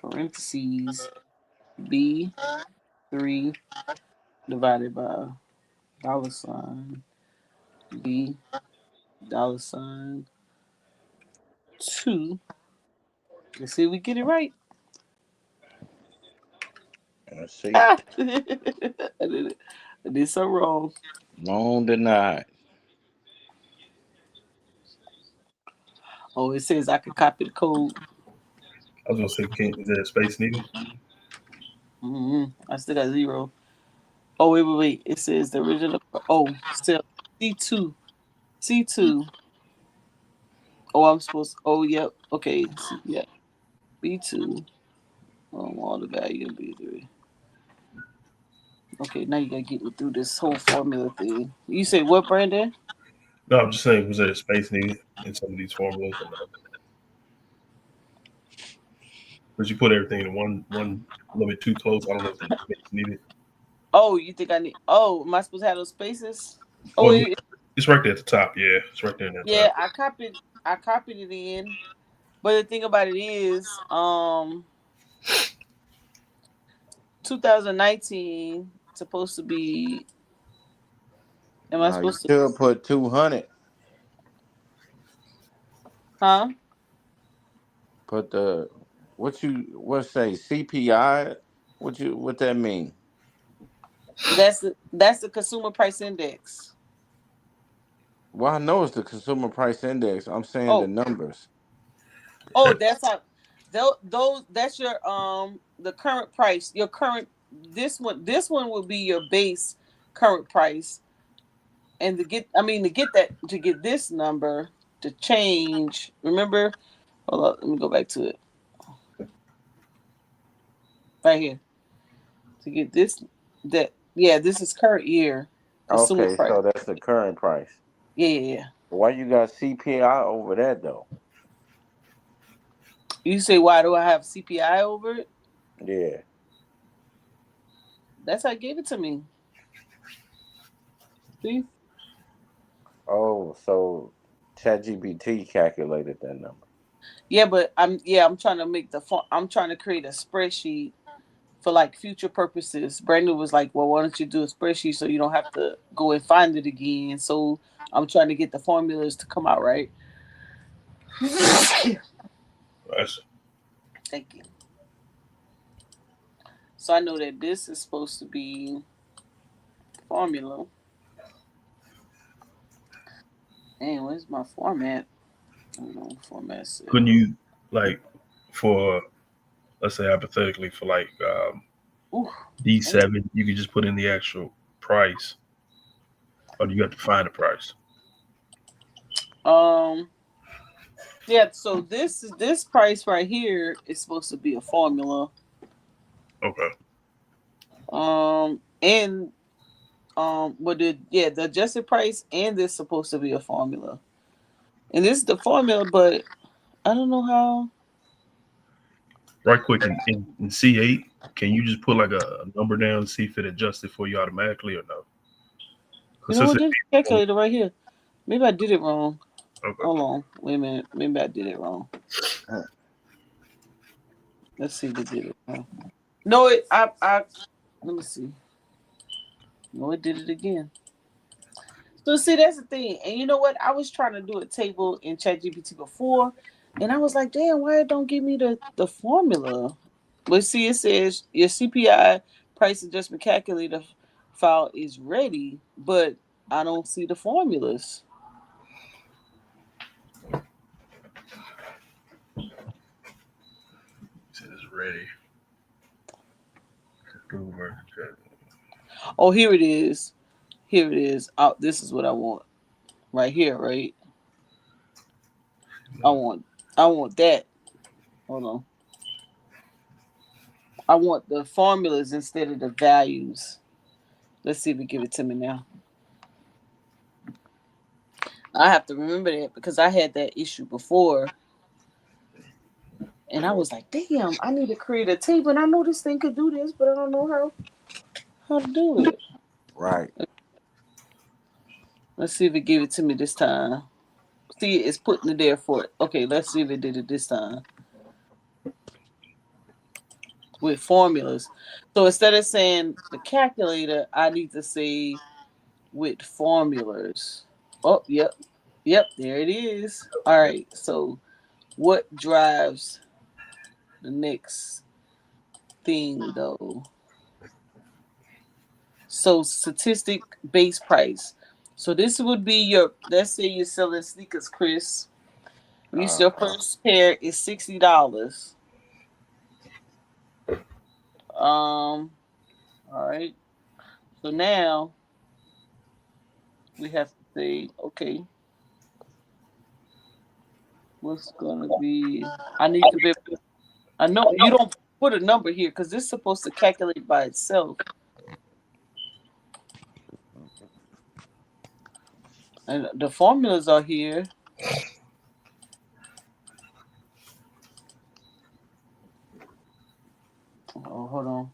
parentheses B 3 divided by $ B $2. Let's see if we get it right. Let's see. I did it. I did so wrong. Long denied. Oh, it says I could copy the code. I was gonna say, is there a space needed? I still got 0. Oh, wait. It says the original. Oh, still C2. C2. Oh, I'm supposed. Oh, yep. Okay. Yeah. B2. All the value in B3. Okay, now you gotta get me through this whole formula thing. You say what, Brandon? No, I'm just saying, was there a space needed in some of these formulas or no? Because you put everything in one a little bit too close. I don't know if there's space needed. Oh, you think I need? Oh, am I supposed to have those spaces? Oh, Well, it's right there at the top. Yeah, it's right there in that yeah. top. I copied it in. But the thing about it is, 2019 supposed to be. Am I Now you supposed to? should put 200. Huh? Put the what say CPI? What that mean? That's the consumer price index. Well, I know it's the consumer price index. I'm saying the Oh, numbers. that's how. Those that's your the current price. Your current this one will be your base current price, and to get this number to change. Remember, hold up, let me go back to it right here to get this that yeah this is current year consumer Okay, price. so that's the current price. Yeah. Why you got CPI over that though? You say why do I have CPI over it? Yeah. That's how it gave it to me. See? Oh, so ChatGPT calculated that number. Yeah, but I'm trying to I'm trying to create a spreadsheet for like future purposes. Brandon was like, "Well, why don't you do a spreadsheet so you don't have to go and find it again?" So I'm trying to get the formulas to come out right. That's Thank you. So I know that this is supposed to be formula. And where's my format? I don't know what format couldn't cell. you like for let's say hypothetically for like Ooh, D7, you could just put in the actual price, or do you have to find the price? um, yeah. So this price right here is supposed to be a formula. Okay. And but the adjusted price and this supposed to be a formula, and this is the formula, but I don't know how. Right quick in C8, can you just put like a number down and see if it adjusts it for you automatically or no? You Because know since what? it, This calculator right here. Maybe I did it wrong. okay. Hold on, wait a minute. Maybe I did it wrong. Let's see if it did it wrong. No, I let me see. No, it did it again. So see, that's the thing. And you know what? I was trying to do a table in ChatGPT before, and I was like, damn, why it don't give me the formula? But see, it says your CPI price adjustment calculator file is ready, but I don't see the formulas. It says ready. Google Merchant Chat. Oh, here it is. Here it is. Oh, this is what I want right here. Right. I want. I want that. Hold on. I want the formulas instead of the values. Let's see if it give it to me now. I have to remember that because I had that issue before, and I was like, "Damn, I need to create a table." And I know this thing could do this, but I don't know how to do it. Right. Let's see if it gave it to me this time. See, it's putting it there for it. Okay, let's see if it did it this time with formulas. So instead of saying the calculator, I need to say with formulas. Oh, yep, yep, there it is. All right, so what drives the next thing though? So statistic base price. So this would be your, let's say you're selling sneakers, Chris. Your Uh, first pair is $60. All right. So now we have to say, okay, what's gonna be? I need to be. I know you don't put a number here because this is supposed to calculate by itself, and the formulas are here. Oh, hold on.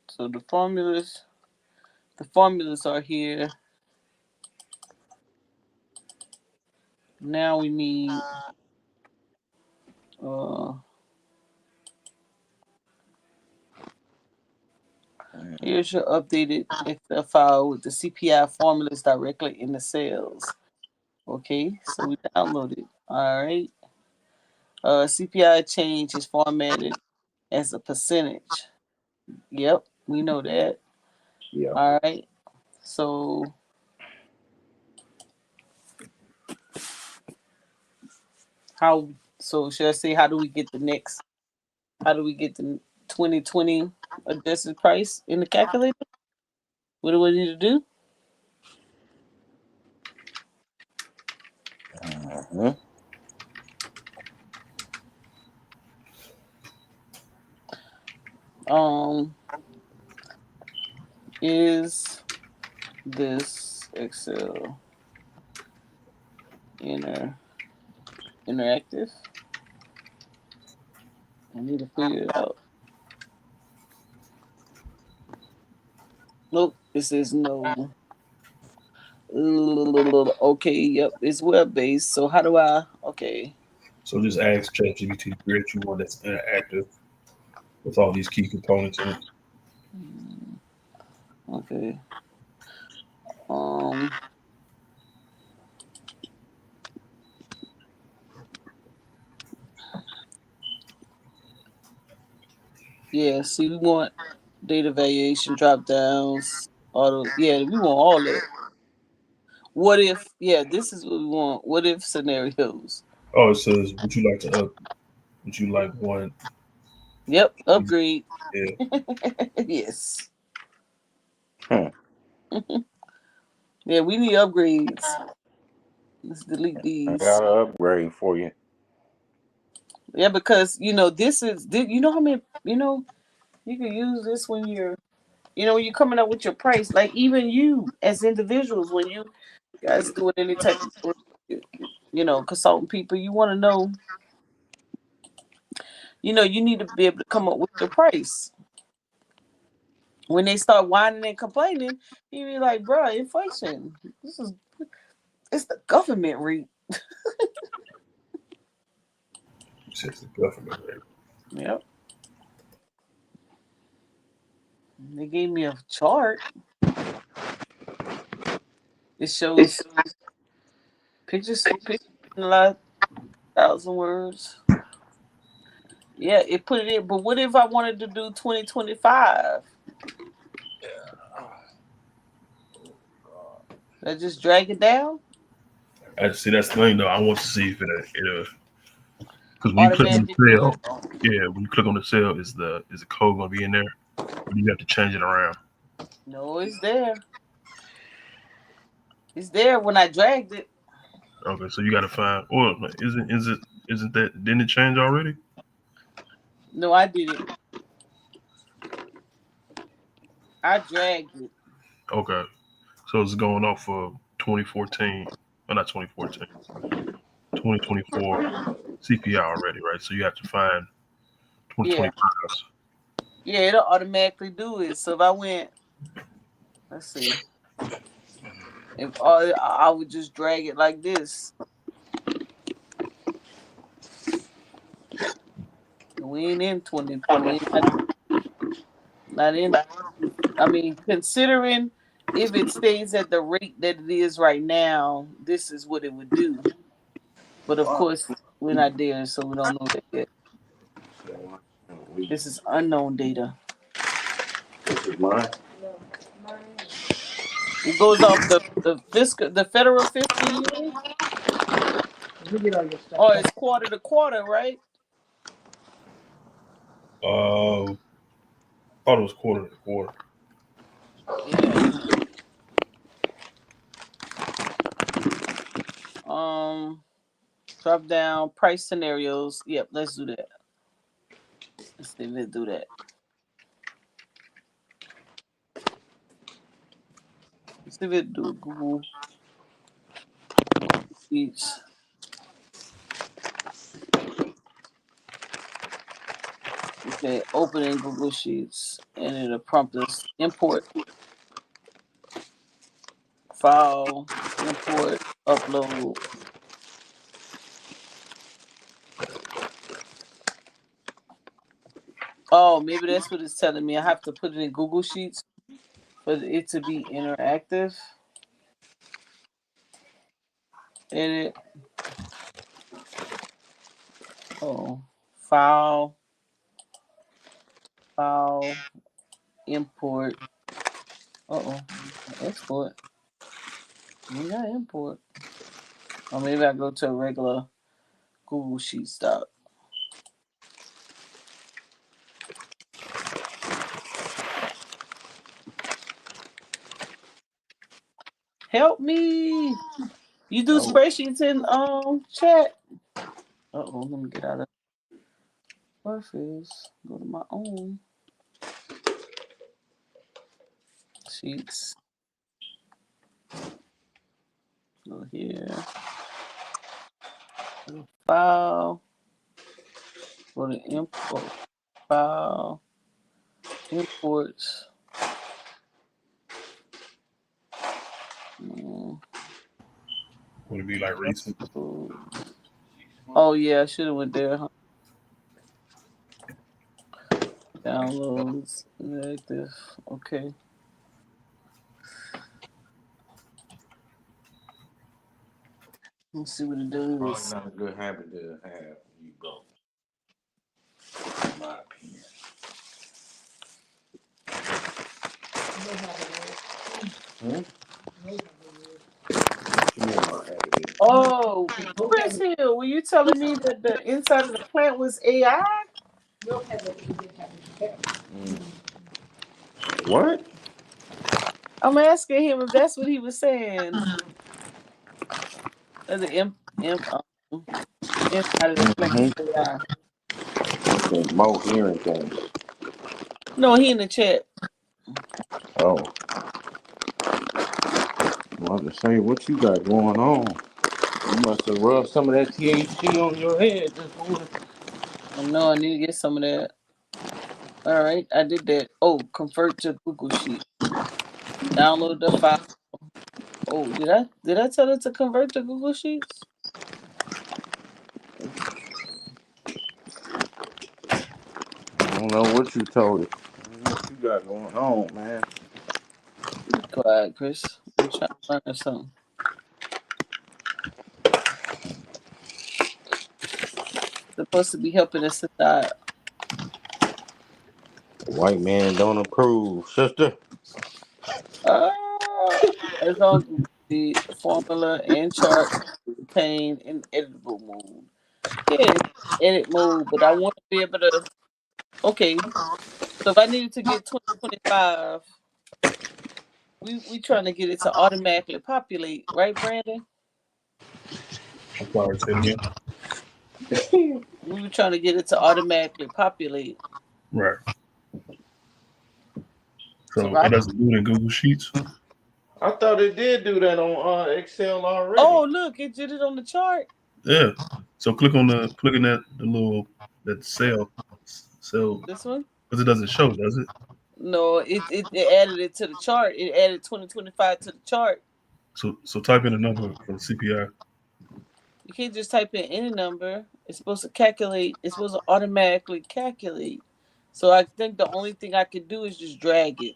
So the formulas are here. Now we need uh here's your updated Excel file with the CPI formulas directly in the cells. Okay, so we downloaded. All right. CPI change is formatted as a percentage. Yep, we know that. yeah. All right. So how? So should I say how do we get the next? How do we get the 2020 adjusted price in the calculator? What do we need to do? Mhm. Um, is this Excel inter interactive? I need to figure it out. Nope, it says no. Okay, yep, it's web based. So how do I? Okay, So just ask ChatGPT to create you one that's interactive with all these key components in it. okay. Um, yeah. See, we want data variation drop downs. Auto. Yeah, we want all that. What if? Yeah, this is what we want. What if scenarios? Oh, it says would you like to up? Would you like one? Yep, upgrade. Yeah. Yes. Hmm. Yeah, we need upgrades. Let's delete I these. got an upgrade for you. Yeah, because this is. You know how many? You can use this when you're. When you're coming up with your price. Like even you as individuals, when you guys doing any type of work, consulting people, you want to know. You need to be able to come up with your price. When they start whining and complaining, you be like, "Bruh, inflation. It's the government rate." It says the government rate. Yep. They gave me a chart. It shows pictures in a lot, thousand words. Yeah, it put it in. But what if I wanted to do 2025? I just drag it down. I see that's the thing though. I want to see if it because when you click on Automatically the do cell, it. yeah, when you click on the cell, is the code gonna be in there? Or do you have to change it around? No, it's there. It's there when I dragged it. Okay, so you got to find. Well, isn't that didn't it change already? No, I did it. I dragged it. Okay, so it's going off of 2014, well not 2014, 2024 CPI already, right? So you have to find Yeah, 2025. yeah, it'll automatically do it. So if I went, let's see, if I would just drag it like this. We ain't in 20. We ain't not in. I mean, considering if it stays at the rate that it is right now, this is what it would do. But of course, we're not there, so we don't know that yet. This is unknown data. This is mine. It goes off the federal fiscal year, or it's quarter to quarter, right? Uh, thought it was quarter to quarter. Yeah. Um, drop down price scenarios. Yep, let's do that. Let's see if it do that. Let's see if it do Google Sheets. Okay, open in Google Sheets, and it'll prompt us import file, import, upload. Oh, maybe that's what it's telling me. I have to put it in Google Sheets for it to be interactive. Edit. Oh, file, file, import. Oh, export. We got import. Or maybe I go to a regular Google Sheets doc. Help me! You do Oh, spreadsheets in chat. Let me get out of Workers. Go to my own sheets. Go here. Go to file. Go to import. File. Imports. Mm, Would it be like recent? oh yeah, I should have went there. Huh? Downloads. Inactive. Okay. Let's see what it probably does. not a good habit to have. You go, in my opinion. Hmm? You know my habit is. Oh, Chris Hill, were you telling me that the inside of the plant was AI? What? I'm asking him if that's what he was saying. The inside of the plant was Mm-hmm. AI. Okay, Mo hearing things. No, he in the chat. Oh, well, to say what you got going on. You must have rubbed some of that THC on your head this morning. I know I need to get some of that. All right, I did that. Oh, convert to Google Sheet. Download the file. Oh, did I tell it to convert to Google Sheets? I don't know what you told it. you got going on, man? Be quiet, Chris. I'm trying to learn something. Supposed to be helping us out. The white man don't approve, sister. Uh, as long as the formula and chart contain in editable mode. Yeah, it's edit mode, but I want to be able to. Okay, so if I needed to get 2025, we trying to get it to automatically populate, right, Brandon? I'm sorry, say it again. We were trying to get it to automatically populate. Right. So So it right. doesn't do it in Google Sheets. I thought it did do that on Excel already. Oh, look, it did it on the chart. Yeah. So click on that the little that cell This one. because it doesn't show, does it? No, it added it to the chart. It added 2025 to the chart. So type in a number for the CPI. You can't just type in any number. It's supposed to calculate. It's supposed to automatically calculate. So I think the only thing I could do is just drag it.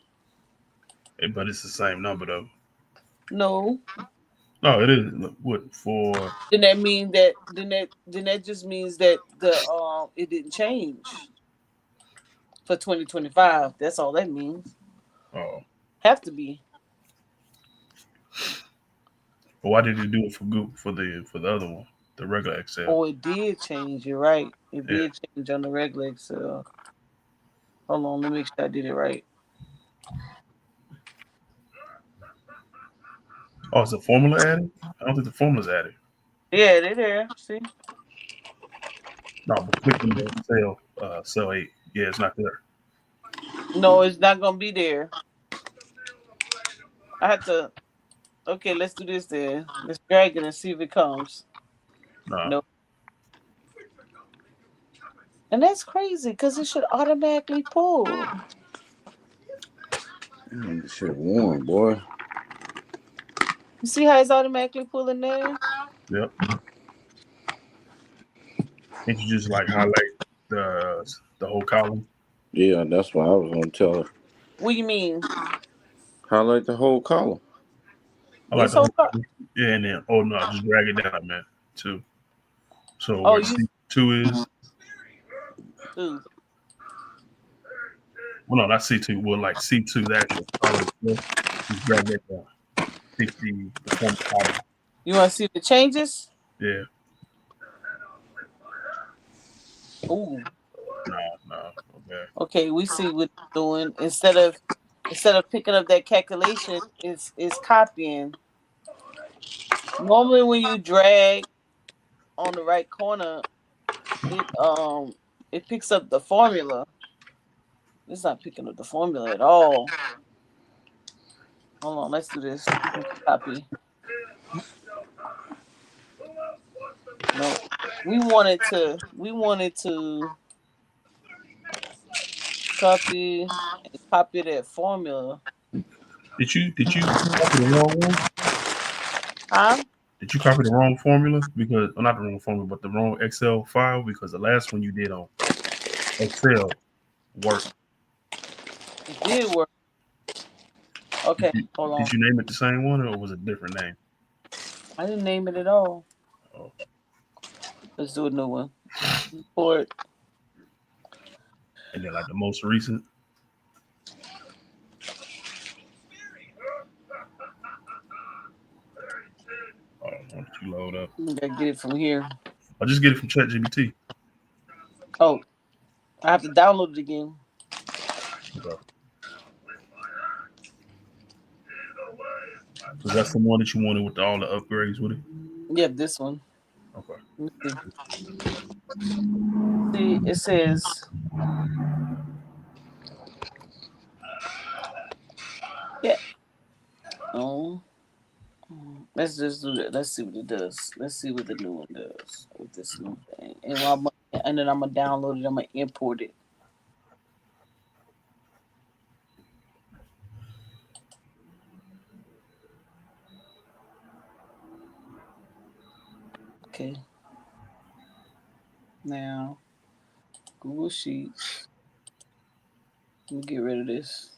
But it's the same number though. No, No, it is. Look, what for? then that mean that then that just means that the it didn't change for 2025. That's all that means. Oh, Have to be. but why did it do it for Google for the other one, the regular Excel? Oh, it did change. You're right. It Yeah. did change on the regular Excel. Hold on, let me make sure I did it right. Oh, is the formula added? I don't think the formula's added. Yeah, they're there. See? No, but click on the cell 8. Yeah, it's not there. No, it's not gonna be there. I have to. Okay, let's do this then. Let's drag it and see if it comes. No. No, and that's crazy because it should automatically pull. This shit warm, boy. You see how it's automatically pulling there? Yep. Can't you just like highlight the whole column? Yeah, that's what I was gonna tell her. What do you mean? Highlight the whole column. I like This the whole whole part? yeah, and then just drag it down, man. Two. So Oh, where you C2 is, do. well, no, not C2. Well, like C2, the actual column. Just drag that down. Pick the form column. You want to see the changes? Yeah. Ooh. No. Okay. Okay, we see what it's doing. Instead of picking up that calculation, it's copying. Normally, when you drag on the right corner, it picks up the formula. It's not picking up the formula at all. Hold on, let's do this. Let's copy. No, we wanted to copy and copy that formula. Did you copy the wrong one? Huh? Did you copy the wrong formula? Because not the wrong formula, but the wrong Excel file? Because the last one you did on Excel worked. It did work. Okay, hold on. Did you name it the same one or was it a different name? I didn't name it at all. Oh. Let's do a new one. Report. And then like the most recent. Oh, why don't you load up? I gotta get it from here. I'll just get it from ChatGPT. Oh, I have to download it again. Okay. So that's the one that you wanted with all the upgrades with it? Yep, this one. Okay. Let me see, it says, yeah. Oh, let's just do that. Let's see what it does. Let's see what the new one does with this new thing. And then I'm gonna download it. I'm gonna import it. Okay. Now, Google Sheets. Let me get rid of this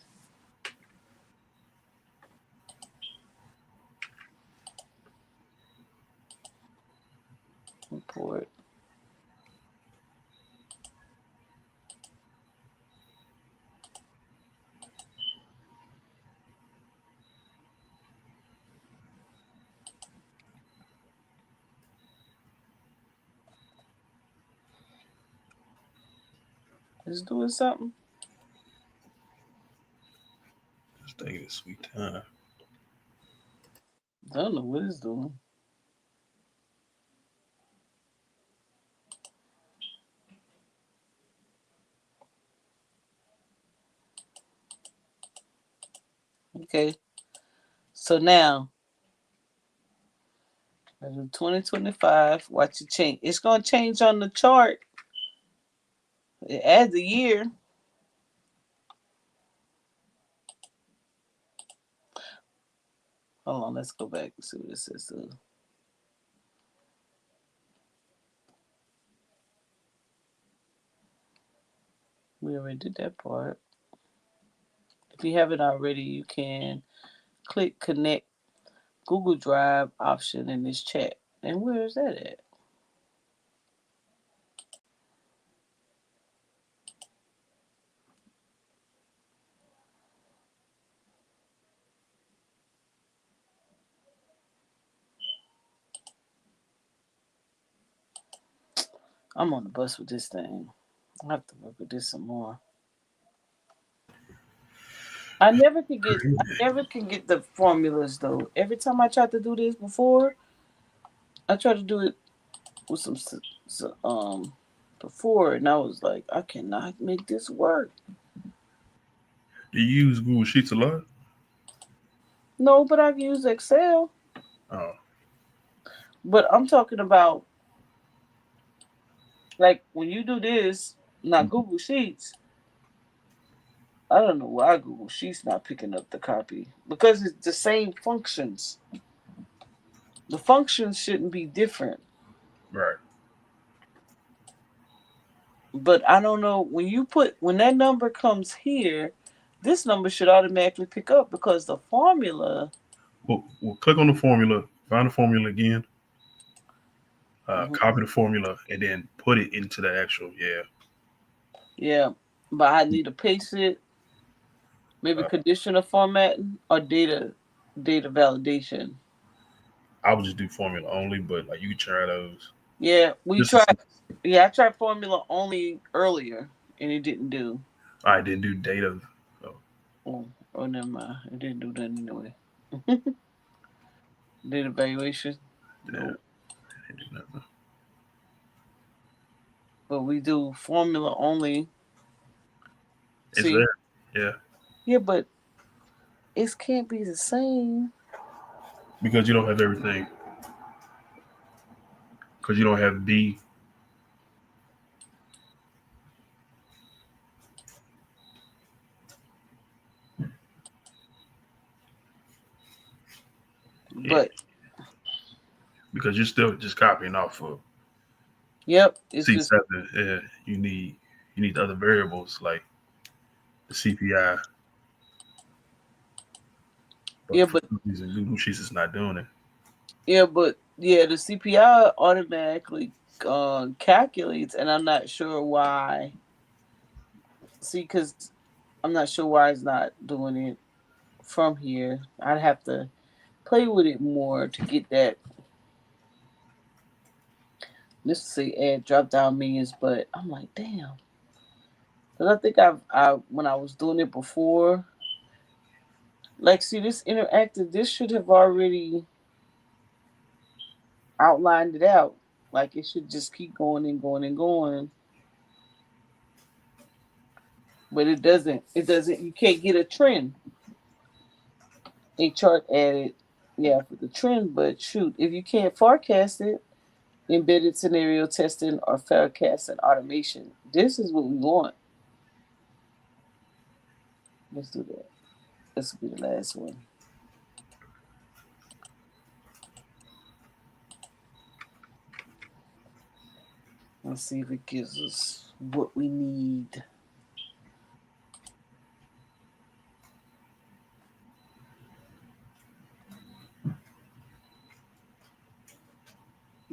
report. It's doing something. Just taking a sweet time. I don't know what it's doing. Okay. So now, 2025. Watch it change. It's gonna change on the chart. It adds a year. Hold on, let's go back and see what it says. We already did that part. If you haven't already, you can click connect Google Drive option in this chat. And where is that at? I'm on the bus with this thing. I have to work with this some more. I never can get the formulas though. Every time I tried to do this before, I tried to do it with before, and I was like, I cannot make this work. Do you use Google Sheets a lot? No, but I've used Excel. Oh, But I'm talking about like when you do this, not Google Sheets. I don't know why Google Sheets not picking up the copy because it's the same functions. The functions shouldn't be different. right. But I don't know when that number comes here, this number should automatically pick up because the formula. We'll click on the formula, find the formula again, Mhm. copy the formula, and then put it into the actual. Yeah. Yeah, but I need to paste it. Maybe Uh, conditional formatting or data validation. I would just do formula only, but like you can try those. Yeah, we Just to tried. see. Yeah, I tried formula only earlier and it didn't do. I didn't do data. Oh, Oh, never mind. It didn't do that anyway. Data evaluation. yeah, No, I didn't do nothing. but we do formula only. It's See, there. Yeah, yeah, but it can't be the same. because you don't have everything. Because you don't have B. Yeah, But because you're still just copying off of yep, it's just C7. Yeah, you need other variables like the CPI, but yeah, for but some reason Google Sheets is not doing it. the CPI automatically calculates, and I'm not sure why. See, because I'm not sure why it's not doing it from here. I'd have to play with it more to get that. Let's say add drop down menus, but I'm like, damn. Because I think I when I was doing it before, like, see this interactive, this should have already outlined it out. Like it should just keep going and going and going, but it doesn't. It doesn't. You can't get a trend. A chart added, yeah, for the trend, but shoot, if you can't forecast it, embedded scenario testing or forecasting automation. This is what we want. Let's do that. This will be the last one. Let's see if it gives us what we need.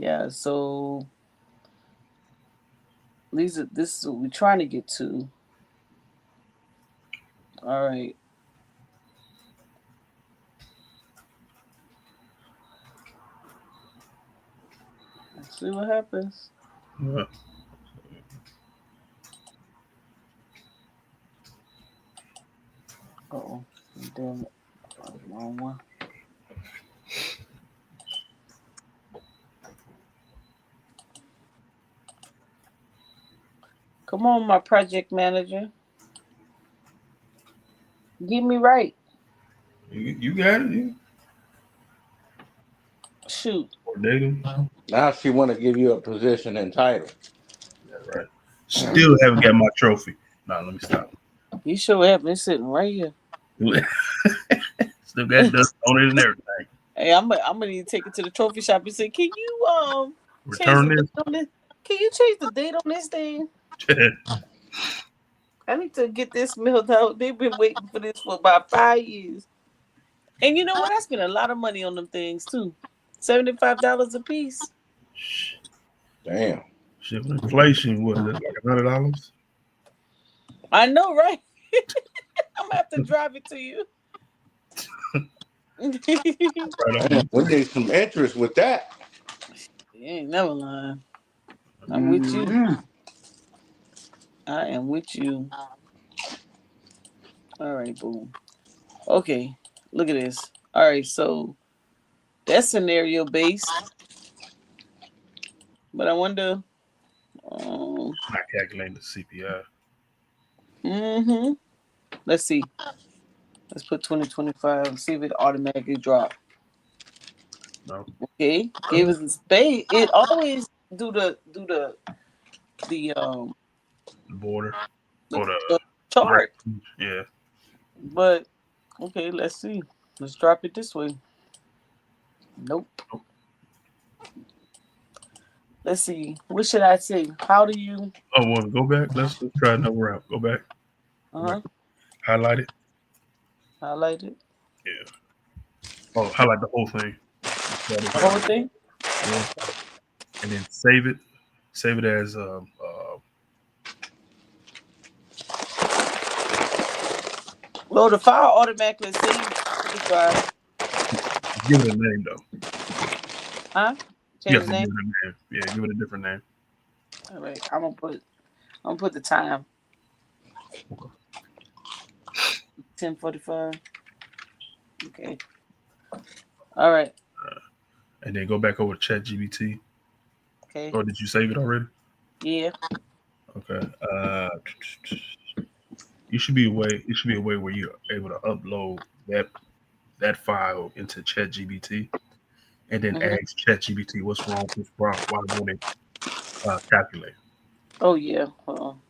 Yeah, so this is what we're trying to get to. All right. Let's see what happens. Yeah. Oh, damn it. Wrong one. Come on, my project manager. Get me right. You got it. You Shoot. or dating. Now she want to give you a position and title. Yeah, right. Still haven't got my trophy. Nah, let me stop. You sure have been sitting right here. Still got dust on it and everything. Hey, I'm gonna need to take it to the trophy shop and say, can you change the Return date this. on this? Can you change the date on this thing? I need to get this mailed out. They've been waiting for this for about 5 years. And you know what? I spent a lot of money on them things too. $75 a piece. Damn. Shit, with inflation, what is it, like $100? I know, right? I'm gonna have to drive it to you. Right off Damn. the We need some interest with that. You ain't never lying. I'm with you. Mm-hmm. I am with you. All right, boom. Okay, look at this. All right, so that's scenario based, but I wonder. Um, not calculating the CPI. hmm Let's see. Let's put 2025 and see if it automatically drop. No, Okay, gave us a spade. It always do the the border the, or the the chart, range. Yeah. but okay, let's see. Let's drop it this way. Nope. Let's see. What should I say? How do you? Oh, well, go back. Let's try another route. Go back. Go back. Uh huh. Highlight it. Highlight it. Yeah. Oh, highlight the whole thing. The whole thing. Yeah. And then save it. Save it as Well, the file automatically saves the drive. give it a name though. Huh? You Change have the to give name. it a name. Yeah, give it a different name. All right. I'm gonna put the time. Okay. 10:45. Okay. All right. And then go back over to ChatGPT. Okay. Or did you save it already? Yeah. Okay. You should be a way. It should be a way where you're able to upload that file into ChatGPT and then Mhm. ask ChatGPT what's wrong with this prompt. Why won't it calculate? Oh yeah. Hold on.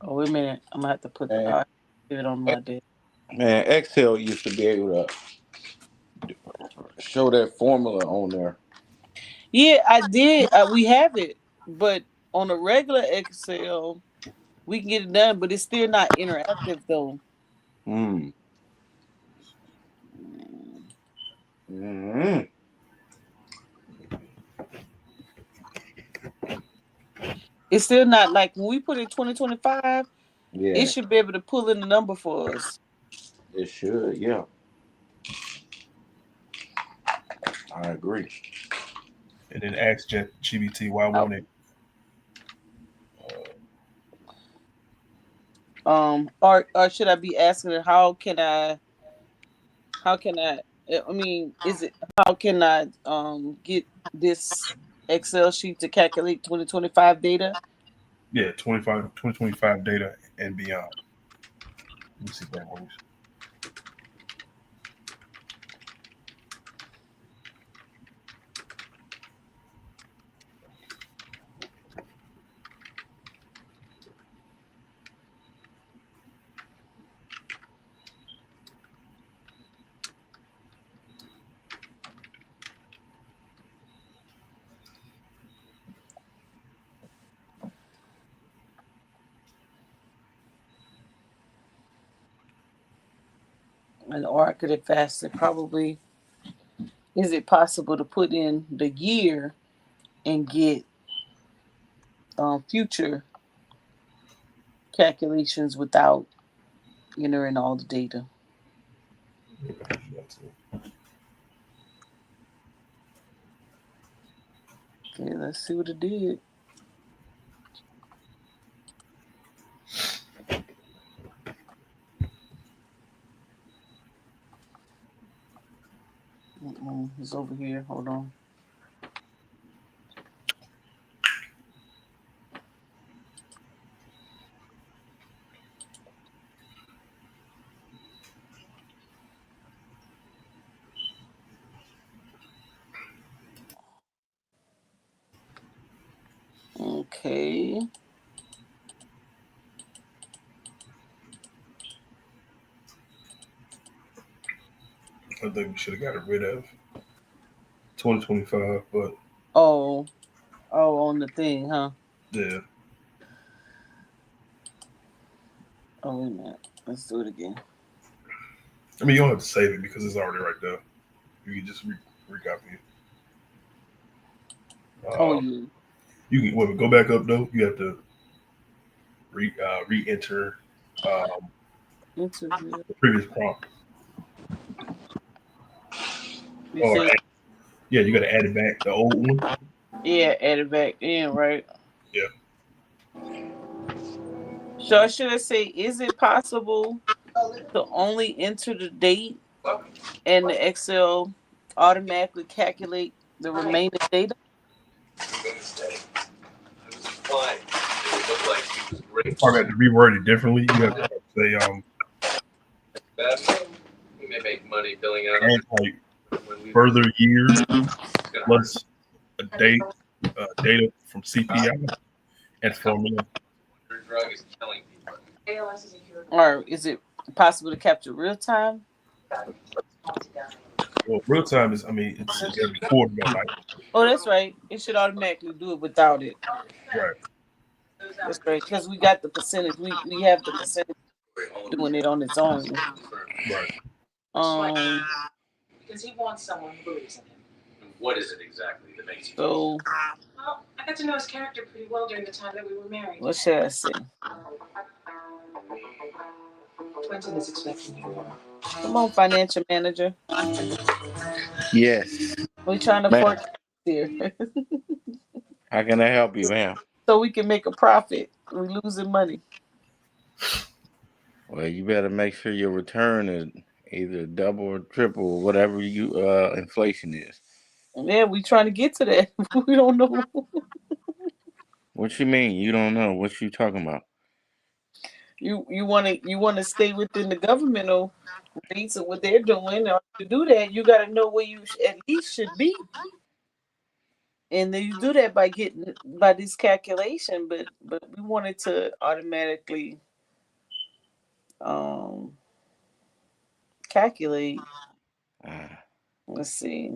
Oh wait a minute. I'm gonna have to put. Man, I it on my day. man, Excel used to be able to show that formula on there. Yeah, I did. We have it, but on a regular Excel, we can get it done, but it's still not interactive though. Mm. Mm-hmm. It's still not like when we put in 2025. It Yeah, should be able to pull in the number for us. it should. Yeah, I agree. And then ask ChatGPT why Oh, won't it? Uh, or should I be asking her how can I I mean, is it how can I get this Excel sheet to calculate 2025 data? yeah, 2025 data and beyond. Let me see if that works. And or I could have fasted probably. Is it possible to put in the year and get future calculations without entering all the data? Okay, let's see what it did. It's over here. Hold on. Okay. I think we should have got it rid of 2025, but Oh, on the thing, huh? yeah. Oh, wait a minute. Let's do it again. I mean, you don't have to save it because it's already right there. You can just recopy it. Oh, Uh, yeah. you can when we go back up though. You have to re-enter um, Interview. the previous prompt, You or say, yeah, you got to add it back the old one. yeah, add it back in, right? Yeah. So should I say, is it possible to only enter the date and the Excel automatically calculate the remaining data? You probably have to reword it differently. You have to say add like further year plus a date data from CPI and formula. Or is it possible to capture real time? Well, real time is, I mean, it's recorded on like, Oh, that's right. It should automatically do it without it. right, That's right. Because we got the percentage. We have the percentage doing it on its own. right. Um. So what should I say? Come on, financial manager. Yes, We're trying to ma'am. forecast here How can I help you, ma'am? so we can make a profit. We're losing money. Well, you better make sure your return is either double or triple or whatever you inflation is. Yeah, we trying to get to that. We don't know. What you mean? You don't know what you talking about? You want to stay within the governmental rates of what they're doing. Or to do that, you got to know where you at least should be, and then you do that by getting by this calculation. But we wanted to automatically um calculate. Uh, Let's see.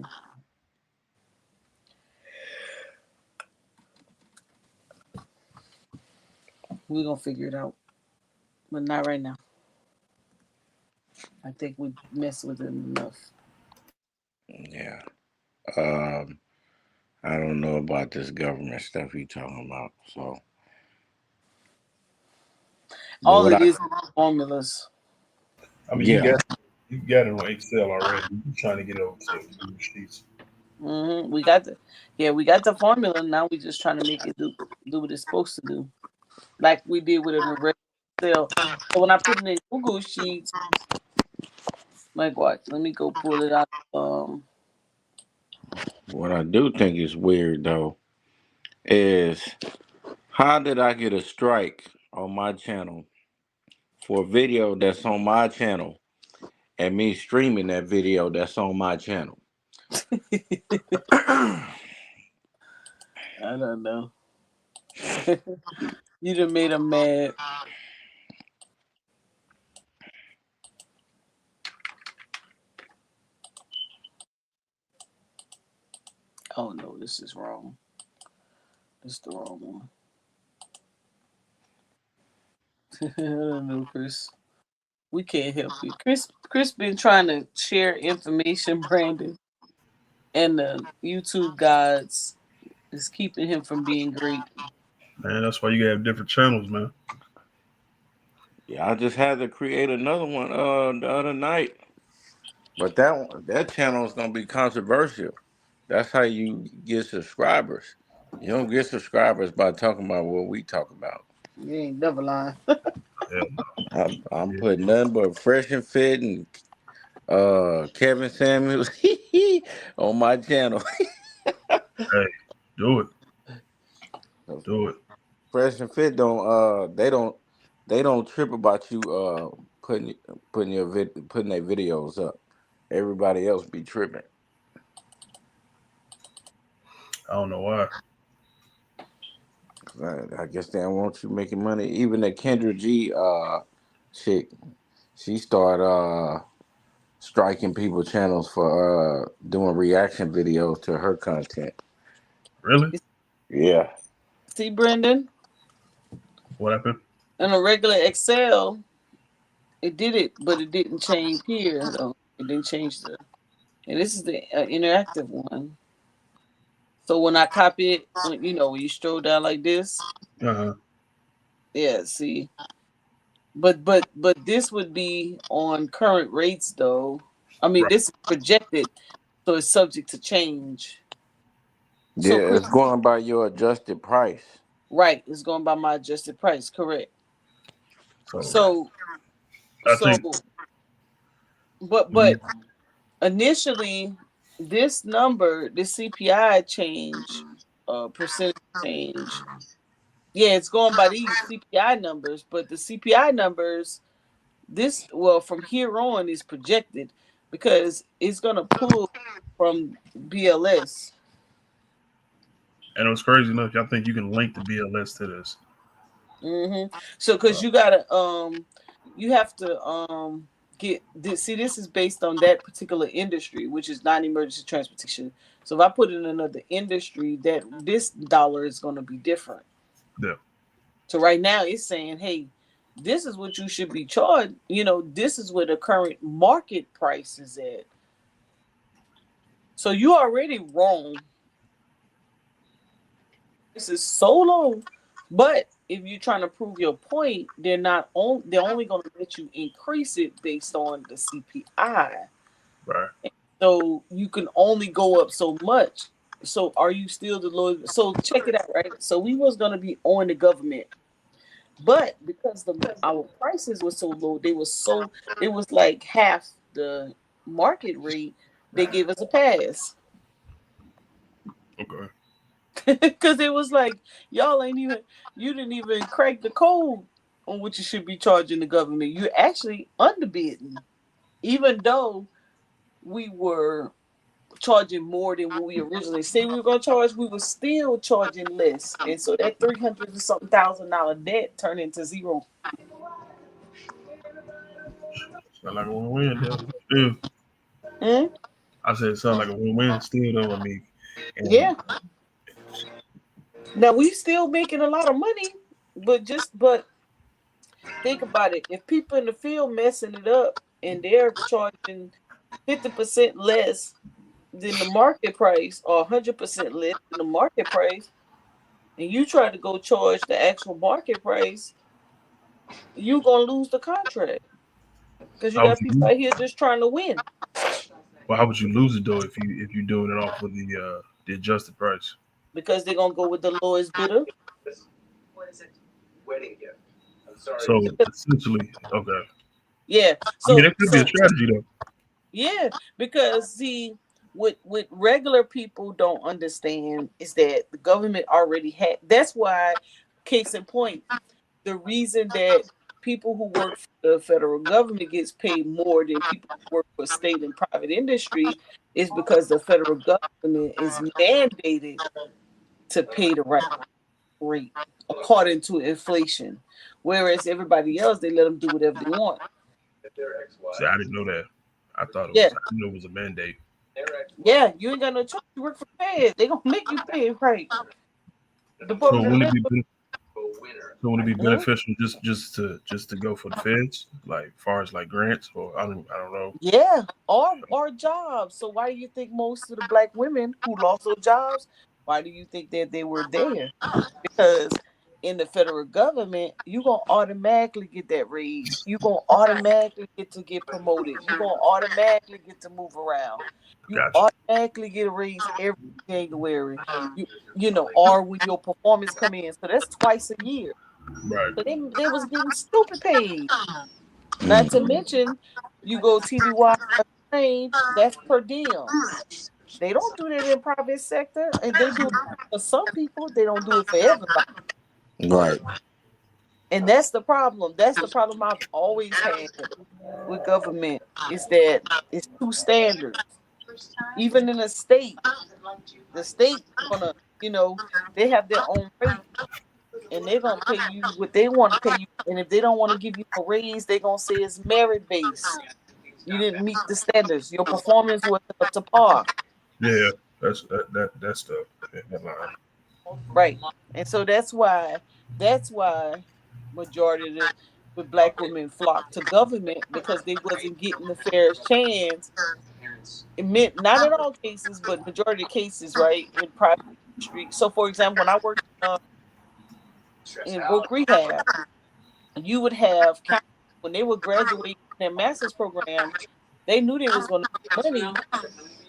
We're gonna figure it out, but not right now. I think we messed with it enough. yeah. Um, I don't know about this government stuff you talking about. So, but All what it I is formulas. I mean, yeah you got it on Excel already. You're trying to get it over to Google Sheets. We got the formula. Now we just trying to make it do what it's supposed to do, like we did with a regular Excel. So when I put it in Google Sheets, like what? Let me go pull it out. what I do think is weird though is how did I get a strike on my channel for a video that's on my channel and me streaming that video that's on my channel? I don't know. You done made them mad. Oh no, this is wrong. This is the wrong one. I don't know, Chris. We can't help it. Chris been trying to share information, Brandon, and the YouTube gods is keeping him from being great. Man, that's why you gotta have different channels, man. Yeah, I just had to create another one the other night. But that channel is gonna be controversial. That's how you get subscribers. You don't get subscribers by talking about what we talk about. You ain't never lying. Hell I'm no. putting nothing but fresh and fit and Kevin Samuels on my channel. Hey, do it. Do it. Fresh and fit they don't trip about you putting their videos up. Everybody else be tripping. I don't know why. I guess they don't want you making money. Even the Kendra G chick, she started striking people channels for doing reaction videos to her content. Really? Yeah. See, Brendan, What happened? in a regular Excel, it did it, but it didn't change here though. It didn't change the. And this is the interactive one. So when I copy it, when you stroll down like this, Uh-huh. yeah. See, but this would be on current rates though. I mean, Right. this is projected, so it's subject to change. So, Yeah, Chris, it's going by your adjusted price. right, it's going by my adjusted price, correct? So So, I so, think but initially, this number, the CPI change, percentage change, yeah, it's going by these CPI numbers, but the CPI numbers, from here on is projected because it's gonna pull from BLS. and it was crazy enough. I think you can link the BLS to this. So, because Uh, you have to get this. See, this is based on that particular industry, which is non-emergency transportation. So, if I put in another industry, that this dollar is going to be different. yeah. So, right now, it's saying, "Hey, this is what you should be charged. This is where the current market price is at." So, you already wrong. This is so low, but if you're trying to prove your point, they're only going to let you increase it based on the CPI. Right. So you can only go up so much. So are you still the lowest? So check it out, right? So we was going to be on the government, but because our prices were so low, it was like half the market rate. They gave us a pass. Okay. Because it was like, y'all ain't even, you didn't even crack the code on what you should be charging the government. You're actually underbidding. Even though we were charging more than what we originally said we were going to charge, we were still charging less. And so that 300 and something $1,000 debt turned into zero. Sound like a win-win, though. Still, Hmm? I said it sound like a win-win. Still, though. I mean, and Yeah. Now we still making a lot of money, but think about it. If people in the field messing it up and they're charging 50% less than the market price or 100% less than the market price, and you try to go charge the actual market price, you're going to lose the contract because you how would got you people lose? out here just trying to win Well, how would you lose it though if you're doing it off of the adjusted price? because they're going to go with the lowest bidder. So essentially, okay. Yeah. I mean, So, that could be a strategy though. yeah, because see, what regular people don't understand is that the government already had. That's why, case in point, the reason that people who work for the federal government gets paid more than people who work for state and private industry is because the federal government is mandated to pay the right rate according to inflation, whereas everybody else they let them do whatever they want. See, I didn't know that. I thought it Yeah, was. I didn't know it was a mandate. yeah, you ain't got no choice. You work for Fed, they gonna make you pay right. So Department of will it Labor. be? So would it be Hmm? beneficial just to go for the feds, like far as like grants, or I don't know. Yeah, or jobs. So why do you think most of the black women who lost those jobs, why do you think that they were there? Because in the federal government, you're gonna automatically get that raise. You're gonna automatically get promoted. You're gonna automatically get to move around. You Gotcha. automatically get a raise every January. Or when your performance come in. So that's twice a year. Right. So they was getting stupid paid. Not to Mm. mention, you go TDY exchange, that's per diem. They don't do that in private sector, and they do it for some people. They don't do it for everybody, Right. and that's the problem. That's the problem I've always had with government is that it's two standards. Even in a state, the state gonna, they have their own rate, and they're gonna pay you what they want to pay you. And if they don't want to give you a raise, they're gonna say it's merit based. You didn't meet the standards. Your performance wasn't up to par. Yeah. That's stuff. That line. Right. And so that's why majority of the black women flock to government because they wasn't getting the fairest chance. It meant not in all cases, but majority of cases, right, in private industry. So for example, when I worked in work rehab, you would have counselors when they were graduating their master's program, they knew they was gonna make money,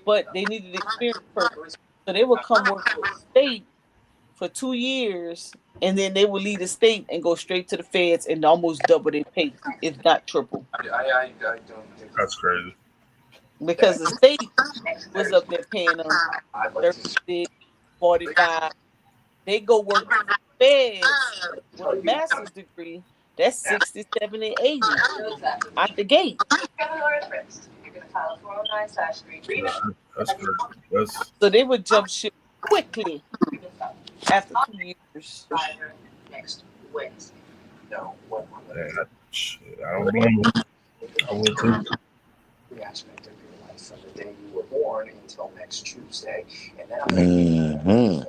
but they needed experience first. So they would come work for the state for 2 years, and then they would leave the state and go straight to the feds and almost double their pay, if not triple, That's crazy. because the state was up there paying them 36, 45. They go work for the feds with a master's degree. That's 60, 70, 80 out the gate. Nah, that's crazy. That's So they would jump ship quickly after 2 years. man, shit, I don't blame them. I would too. Hmm.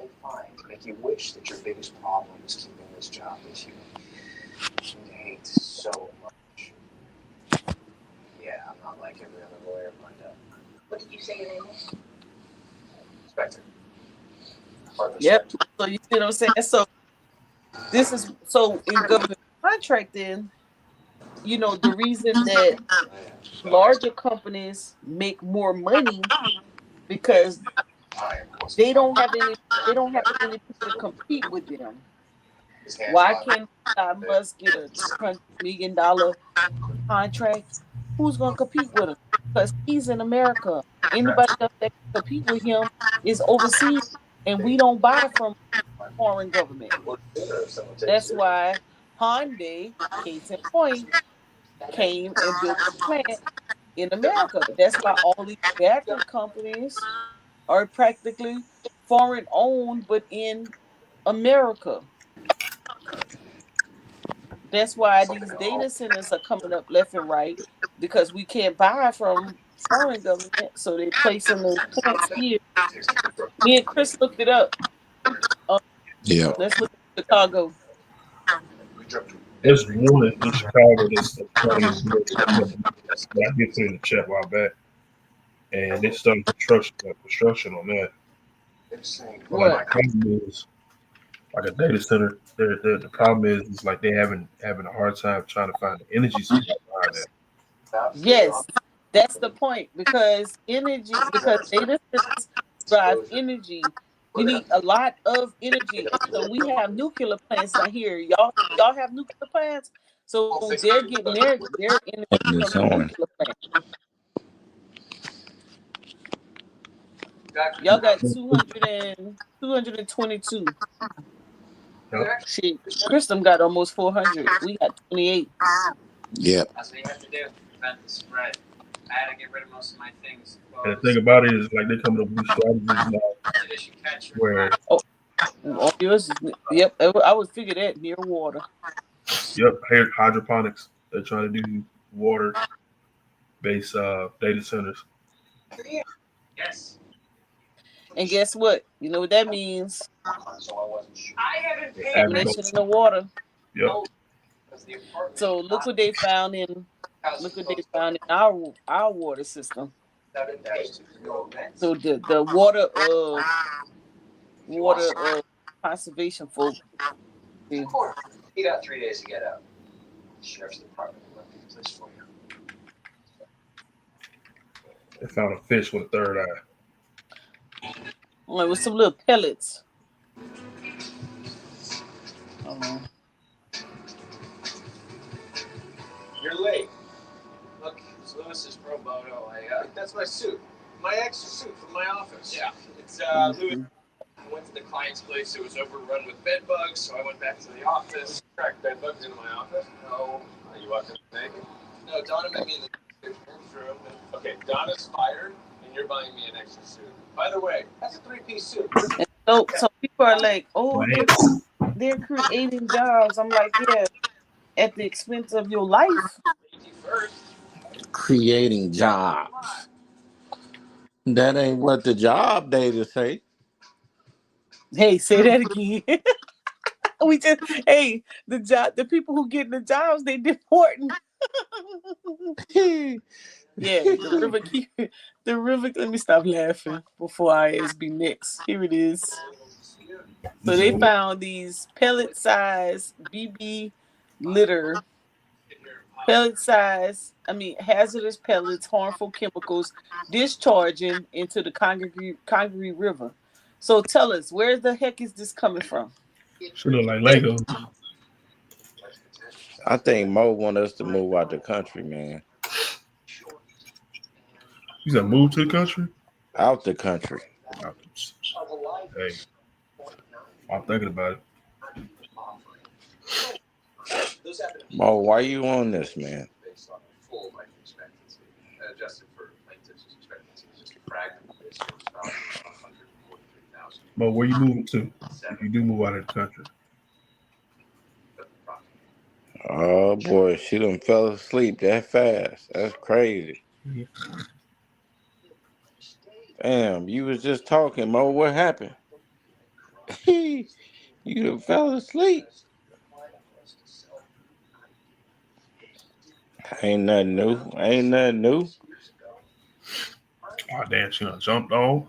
Yep. So you see what I'm saying? So in government contracting, the reason that larger companies make more money because they don't have any they don't have any people to compete with them. Why can't Elon Musk get a $200 million contract? Who's gonna compete with him? Because he's in America. Anybody else that can compete with him is overseas, and we don't buy from foreign government. That's why Hyundai, case in point, came and built a plant in America. That's why all these battery companies are practically foreign owned, but in America. That's why these data centers are coming up left and right because we can't buy from foreign government, so they're placing those plants here. Me and Chris looked it up. Um, Yeah. let's look at Chicago. There's one in Chicago that's trying to build something. I get to in the chat a while back, and they started construction on that. But like the What? problem is, like a data center, the problem is like they having a hard time trying to find the energy supply behind that. Yes, that's the point because data centers drive energy. You need a lot of energy, and so we have nuclear plants down here. Y'all have nuclear plants, so they're getting their energy Putting from this the on. nuclear plant. Y'all got 222. Yep. Shit, Christem got almost 400. We got 28. Yep. And the thing about it is like they coming up with new strategies now where Oh, all yours is yep. I would figure that near water. yep, hydroponics. They're trying to do water based data centers. And guess what? You know what that means? Agriculture. Contamination in the water. Yep. So look what they found in our water system. So the water conservation folk. Yeah. They found a fish with a third eye. Well, with some little pellets. Oh, You're late. Look, it's Lewis's pro bono. That's my suit. My extra suit from my office. Yeah. It's Lewis. mhm. I went to the client's place. It was overrun with bed bugs, so I went back to the office. Tracked bed bugs into my office. No. You walked in naked? No, Donna met me in the room. Okay, Donna's fired, and you're buying me an extra suit. By the way, that's a three-piece suit. And so people are like, oh, Plants. they're creating jobs. I'm like, yeah, at the expense of your life. First. Creating jobs. That ain't what the job data say. Hey, say that again. we just the people who get the jobs, they deporting. Yeah, the river keep the river. Let me stop laughing before I ask be next. Here it is. You So said they what? found these pellet-size BB litter, hazardous pellets, harmful chemicals discharging into the Congaree River. So tell us, where the heck is this coming from? Should look like Legos. I think Mo want us to move out the country, man. You said move to the country? Out the country. Hey, I'm thinking about it. Mo, why you on this, man? But where you moving to? If you do move out of the country. Oh boy, she done fell asleep that fast. That's crazy. Damn, you was just talking, Mo. What happened? You done fell asleep. Ain't nothing new. Ain't nothing new. Oh damn, she done jumped off.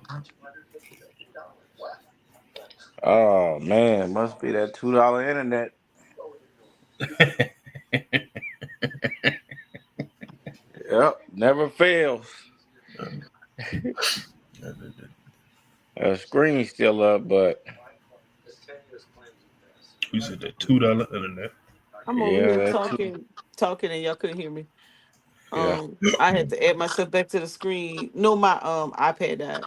Oh man, must be that $2 internet. Yep, never fails. Her screen's still up, but You said that $2 internet. I'm over yeah, here that too. talking, and y'all couldn't hear me. Yeah. I had to add myself back to the screen. No, my iPad died.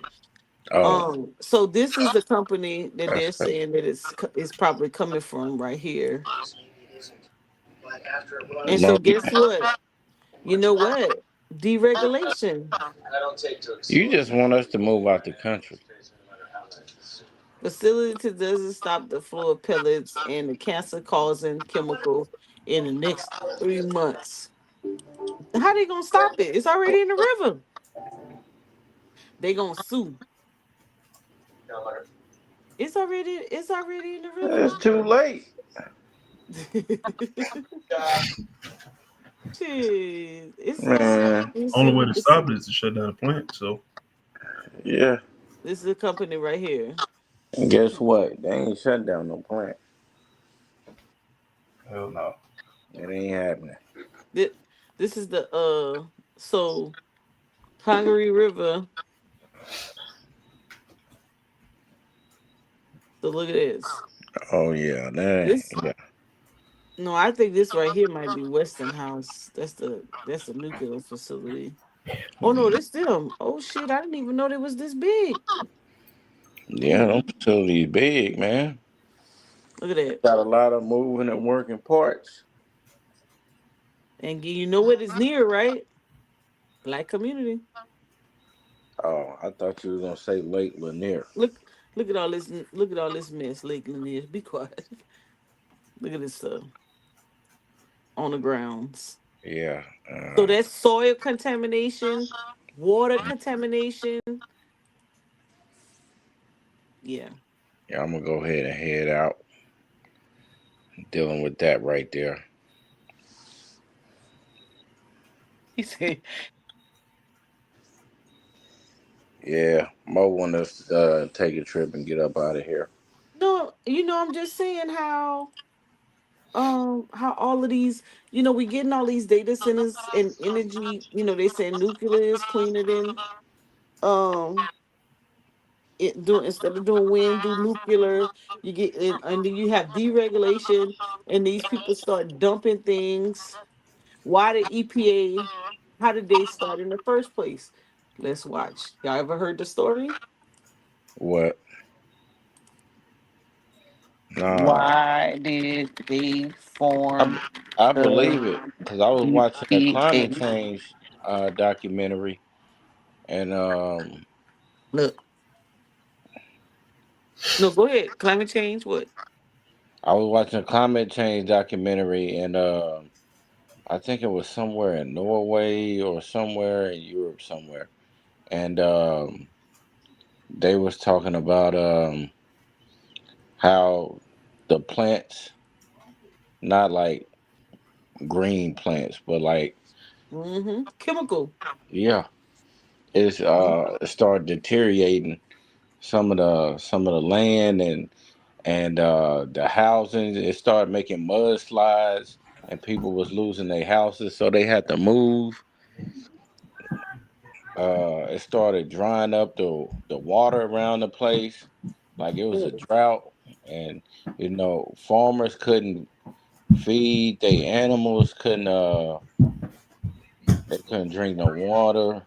Oh, So this is the company that that's they're crazy. saying that it's probably coming from right here. And Mo, so guess what? You know what? Deregulation. you just want us to move out the country. Facility doesn't stop the flow of pellets and the cancer causing chemical in the next 3 months. How they gonna stop it? It's already in the river. They gonna sue. It's already in the It's river. too late, Shit. man. Only way to stop it is to shut down the plant. So Yeah. This is a company right here. And guess what? They ain't shut down no plant. hell no. It ain't happening. This, this is the so Congaree River. So look at this. Oh yeah, that This ain't. Yeah. no, I think this right here might be Westinghouse. That's the nuclear facility. Oh no, this them. Oh shit, I didn't even know they was this big. Yeah, them facilities big, man. Look at that. Got a lot of moving and working parts. And you know what is near, right? Black community. Oh, I thought you was gonna say Lake Lanier. Look look at all this mess, Lake Lanier. Be quiet. Look at this stuff on the grounds. Yeah. So that's soil contamination, water contamination. Yeah. Yeah, I'm gonna go ahead and head out. dealing with that right there. He said, Yeah, Mo want us to take a trip and get up out of here. "No, I'm just saying how all of these, we getting all these data centers and energy. They saying nuclear is cleaner than um it doing instead of doing wind, do nuclear. You get and then you have deregulation, and these people start dumping things. Why the EPA? How did they start in the first place? Let's watch. Y'all ever heard the story? What? Nah, Why did they form I, I the believe it because I was watching a climate EPA? change documentary, and Look, no, go ahead. Climate change. What? I was watching a climate change documentary, and I think it was somewhere in Norway or somewhere in Europe somewhere, and they was talking about how the plants, not like green plants, but like Chemical. yeah, it's it started deteriorating some of the land and the housing. It started making mudslides, and people was losing their houses, so they had to move. It started drying up the water around the place, like it was a Mm, drought, and farmers couldn't feed their animals, couldn't they couldn't drink no water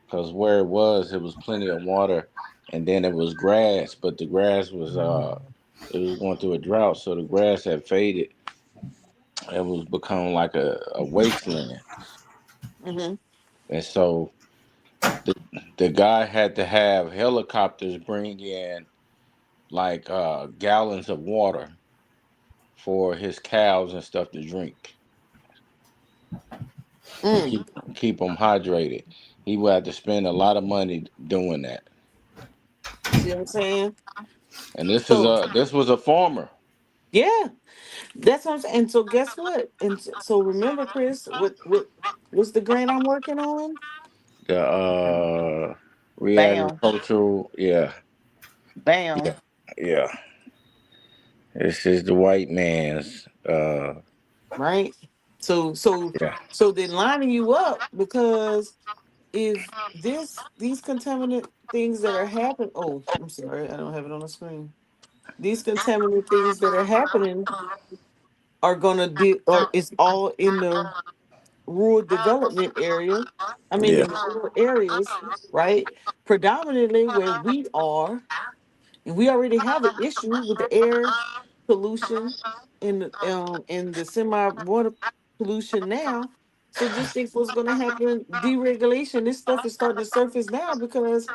because where it was plenty of water, and then it was grass, but the grass was it was going through a drought, so the grass had faded. It was becoming like a wasteland, mm-hmm. and so the the guy had to have helicopters bring in like gallons of water for his cows and stuff to drink to Mm. keep them hydrated. He would have to spend a lot of money doing that. See what I'm saying? And So this was a farmer. yeah, that's what I'm saying. And so guess what? So remember, Chris, what's the grant I'm working on? The Bam, re-agricultural, yeah, bam. yeah, yeah. This is the white man's Right. So so yeah. so they're lining you up because if these contaminant things that are happening. Oh, I'm sorry, I don't have it on the screen. These contaminant things that are happening are gonna be, or it's all in the rural development area. I mean, Yeah. in the rural areas, right? Predominantly where we are, and we already have an issue with the air pollution and the semi water pollution now. So just think what's going to happen. Deregulation. This stuff is starting to surface now because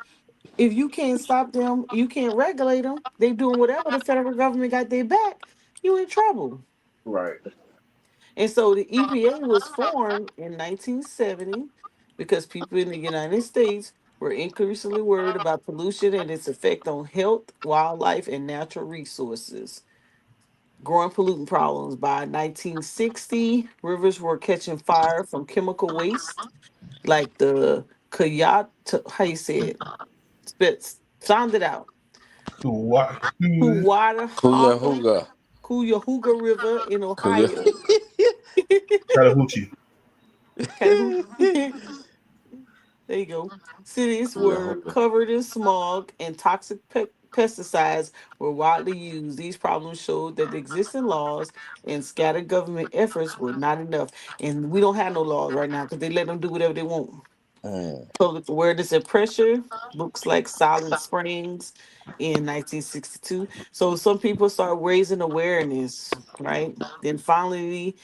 if you can't stop them, you can't regulate them. They doing whatever the federal government got their back. You in trouble. Right. And so the EPA was formed in 1970 because people in the United States were increasingly worried about pollution and its effect on health, wildlife, and natural resources. Growing pollutant problems. By 1960, rivers were catching fire from chemical waste like the Kayat, how you say it? Sound it out. Why? Cuyahoga, Cuyahoga. Cuyahoga River in Cuya. Ohio. Chattahoochee. Cuyahoga. There you go. Cities were Cuyahoga. covered in smog and toxic pesticides were widely used. These problems showed that the existing laws and scattered government efforts were not enough. And we don't have no laws right now because they let them do whatever they want. Mm, Public awareness and pressure, books like Silent Springs in 1962. So some people start raising awareness, right? Then finally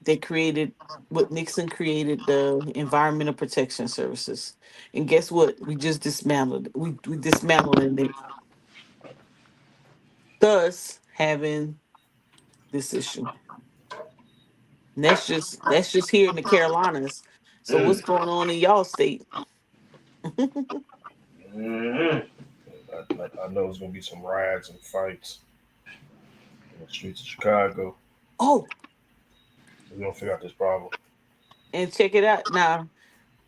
they created what Nixon created, the Environmental Protection Services. And guess what? We just dismantled it. We dismantling it, thus having this issue. And that's just here in the Carolinas. So what's going on in y'all state? Mm-hmm. I know it's gonna be some riots and fights on the streets of Chicago. Oh, We're gonna figure out this problem. and check it out now.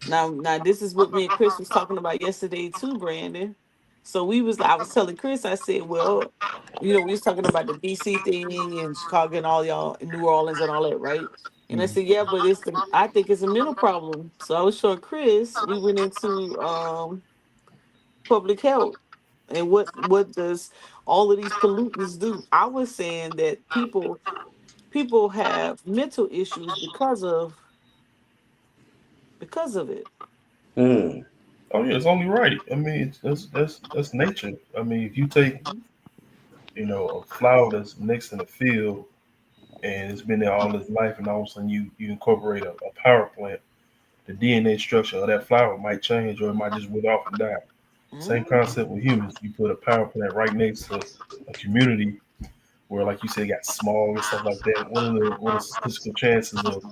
Now, this is what me and Chris was talking about yesterday too, Brandon. So I was telling Chris, I said, well, we was talking about the DC thing and Chicago and all y'all, and New Orleans and all that, right? And I Mhm. said, yeah, but I think it's a mental problem. So I was showing Chris, we went into public health and what does all of these pollutants do? I was saying that people have mental issues because of it. Hmm. Oh yeah, it's only right. I mean, that's nature. I mean, if you take a flower that's next in the field and it's been there all its life, and all of a sudden you incorporate a power plant, the DNA structure of that flower might change or it might just wither off and die. Same Mhm. concept with humans. You put a power plant right next to a community where, like you said, got smog and stuff like that. What are the statistical chances of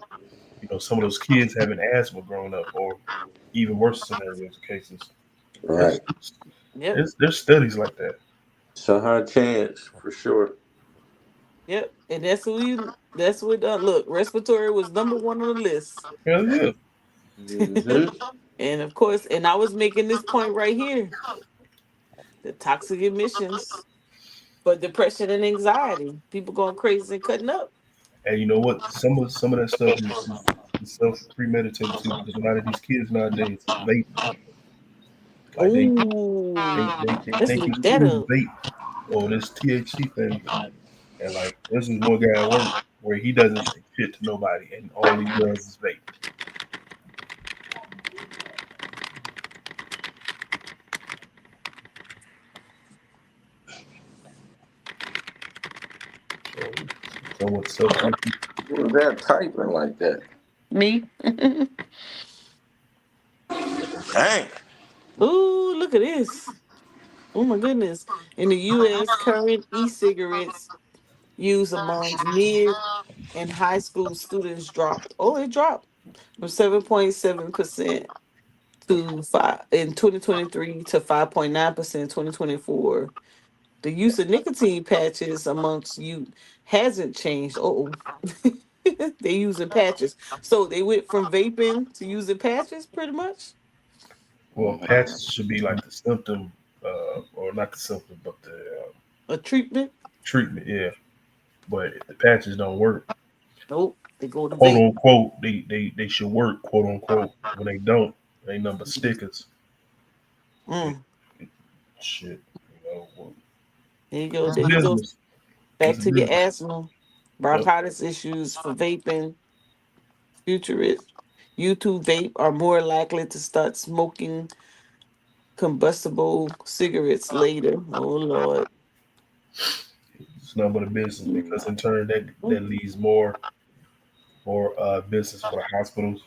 some of those kids having asthma growing up, or even worse scenarios or cases? Right. It's, Yep. there's studies like that. So high chance for sure. Yep, and that's what look, respiratory was number one on the list. Hell yeah. Hmm. And of course, and I was making this point right here, the toxic emissions for depression and anxiety. People going crazy and cutting up. And you know what? Some of that stuff is self premeditated too, because a lot of these kids nowadays is vaping. Like Oh, they let's think look it's that cool to up. vape or this THC thing. And like this is one guy at work where he doesn't say shit to nobody, and all he does is vape. So somewhat substance. Who was that typing like that? Me. Dang. Ooh, look at this. Oh my goodness. In the US, current e-cigarettes use amongst mid and high school students dropped. Oh, it dropped from 7.7% to 5 in 2023 to 5.9% in 2024. The use of nicotine patches amongst youth hasn't changed. Oh, they using patches. So they went from vaping to using patches pretty much. Well, patches should be like the symptom, or not the symptom, but the A treatment. treatment. Yeah, but if the patches don't work, Nope. They go to quote vape. unquote, they should work, quote unquote. When they don't, they nothing but stickers. It, Mm, it, shit, well, there you go. it's a There you go. business. Back It's a to your business. asthma, Yep. bronchitis issues for vaping. Futurists, YouTube vape are more likely to start smoking combustible cigarettes later. Oh Lord. It's nothing but a business because in turn that Mm, leaves more business for the hospitals,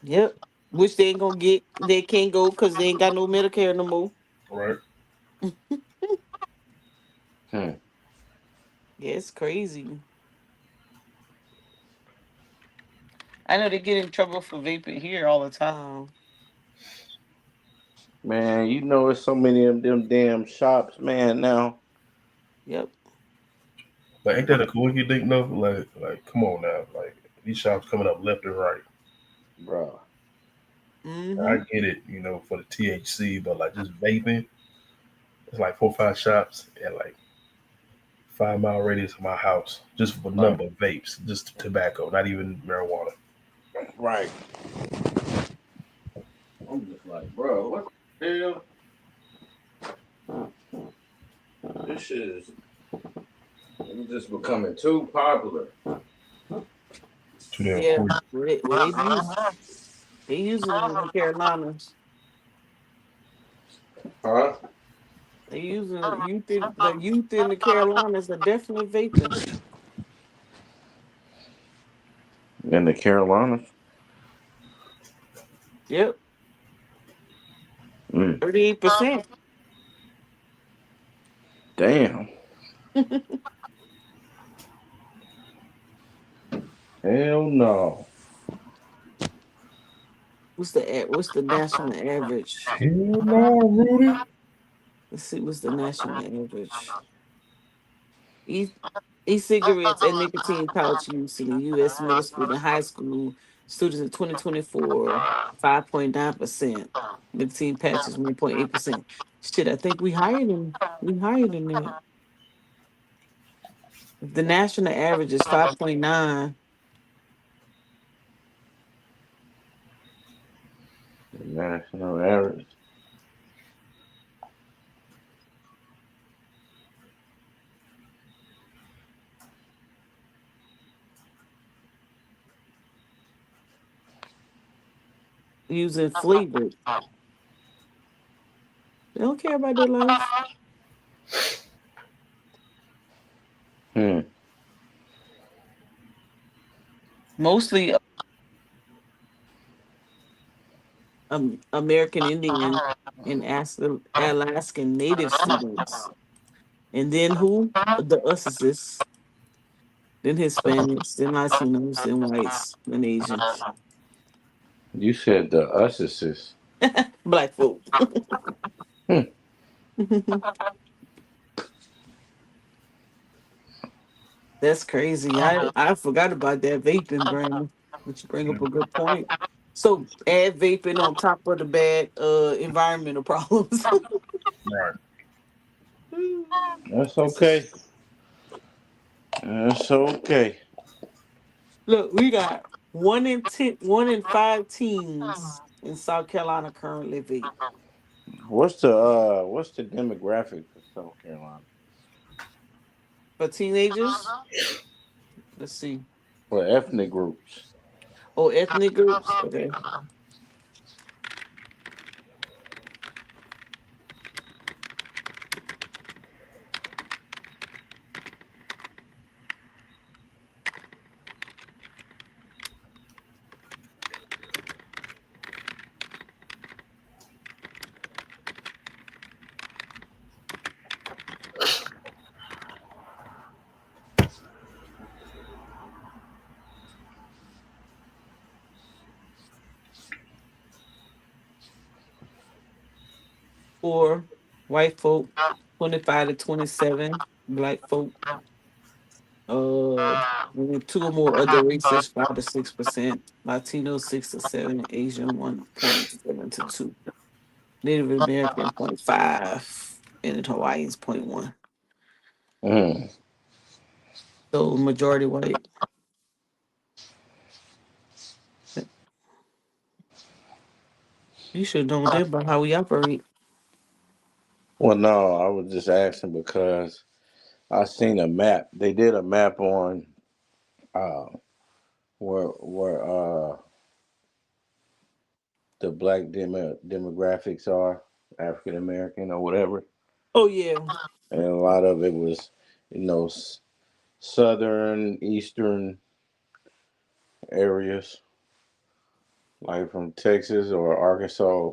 yep. Which they ain't gonna get. They can't go because they ain't got no Medicare no more. right? Hmm. Yeah, it's crazy. I know they get in trouble for vaping here all the time. Man, you know it's so many of them damn shops, man, now. Yep. Like, ain't that a cool you think no? Like, come on now, like these shops coming up left and right. Bruh. I Mm-hmm. get it, for the THC, but like just vaping, it's like 4 or 5 shops at like 5 mile radius of my house, just for Right. number of vapes, just tobacco, not even marijuana. Right. I'm just like, bro, what the hell? This shit is it's just becoming too popular. Too damn Yeah. quick. They use it in the Carolinas. Huh? They using the youth in the Carolinas are definitely vaping. In the Carolinas? Yep. Mm. 38%. Damn. Hell no. What's the national average? Hell no, Rudy. Let's see what's the national average. E e-cigarettes and nicotine pouch use in the U.S. middle school and high school students in 2024, 5.9%. Nicotine patches, 1.8%. Shit, I think we higher than that. The national average is 5.9. The national average. Using flavored. They don't care about their life. Hmm. Mostly American Indian and Alaskan Native students. And then who? The Ussises, then Hispanics, then Latinos, then whites, then Asians. You said the uses. Black folk. Hmm. That's crazy. I forgot about that vaping, Brandon. But you bring up a good point. So add vaping on top of the bad environmental problems. Right. That's okay. That's okay. Look, we got 1 in 5 teens in South Carolina currently vape. What's the demographic for South Carolina? For teenagers, let's see. For ethnic groups? Oh, ethnic groups. Okay. For white folk, 25 to 27. Black folk, and then two or more other races, 5 to 6%. Latino, 6 to 7. Asian, 1.7 to 2. Native American, 0.5. And then Hawaiians, 0.1. Mm. So majority white. You should know that about how we operate. Well, no, I was just asking because I seen a map. They did a map on uh, where the black demographics are, African American or whatever, Oh yeah. and a lot of it was, you know, southern, eastern areas, like from Texas or Arkansas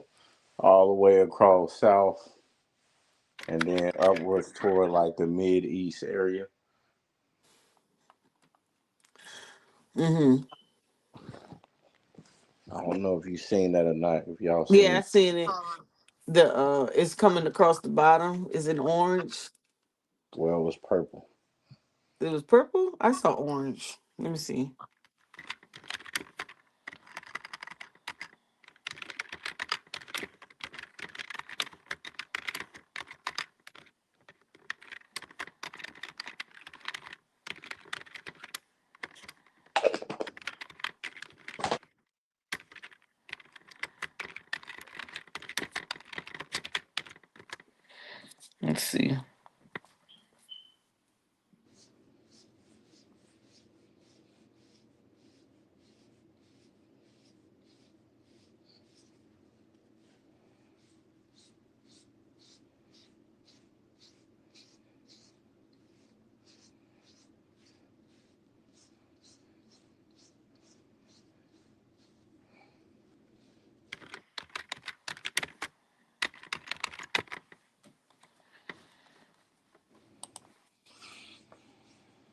all the way across south, and then upwards toward like the mid east area. Mm-hmm. I don't know if you seen that or not. If y'all Yeah, I seen, seen it. The it's coming across the bottom. Is it orange? well, it was purple. It was purple. I saw orange. Let me see. Let's see.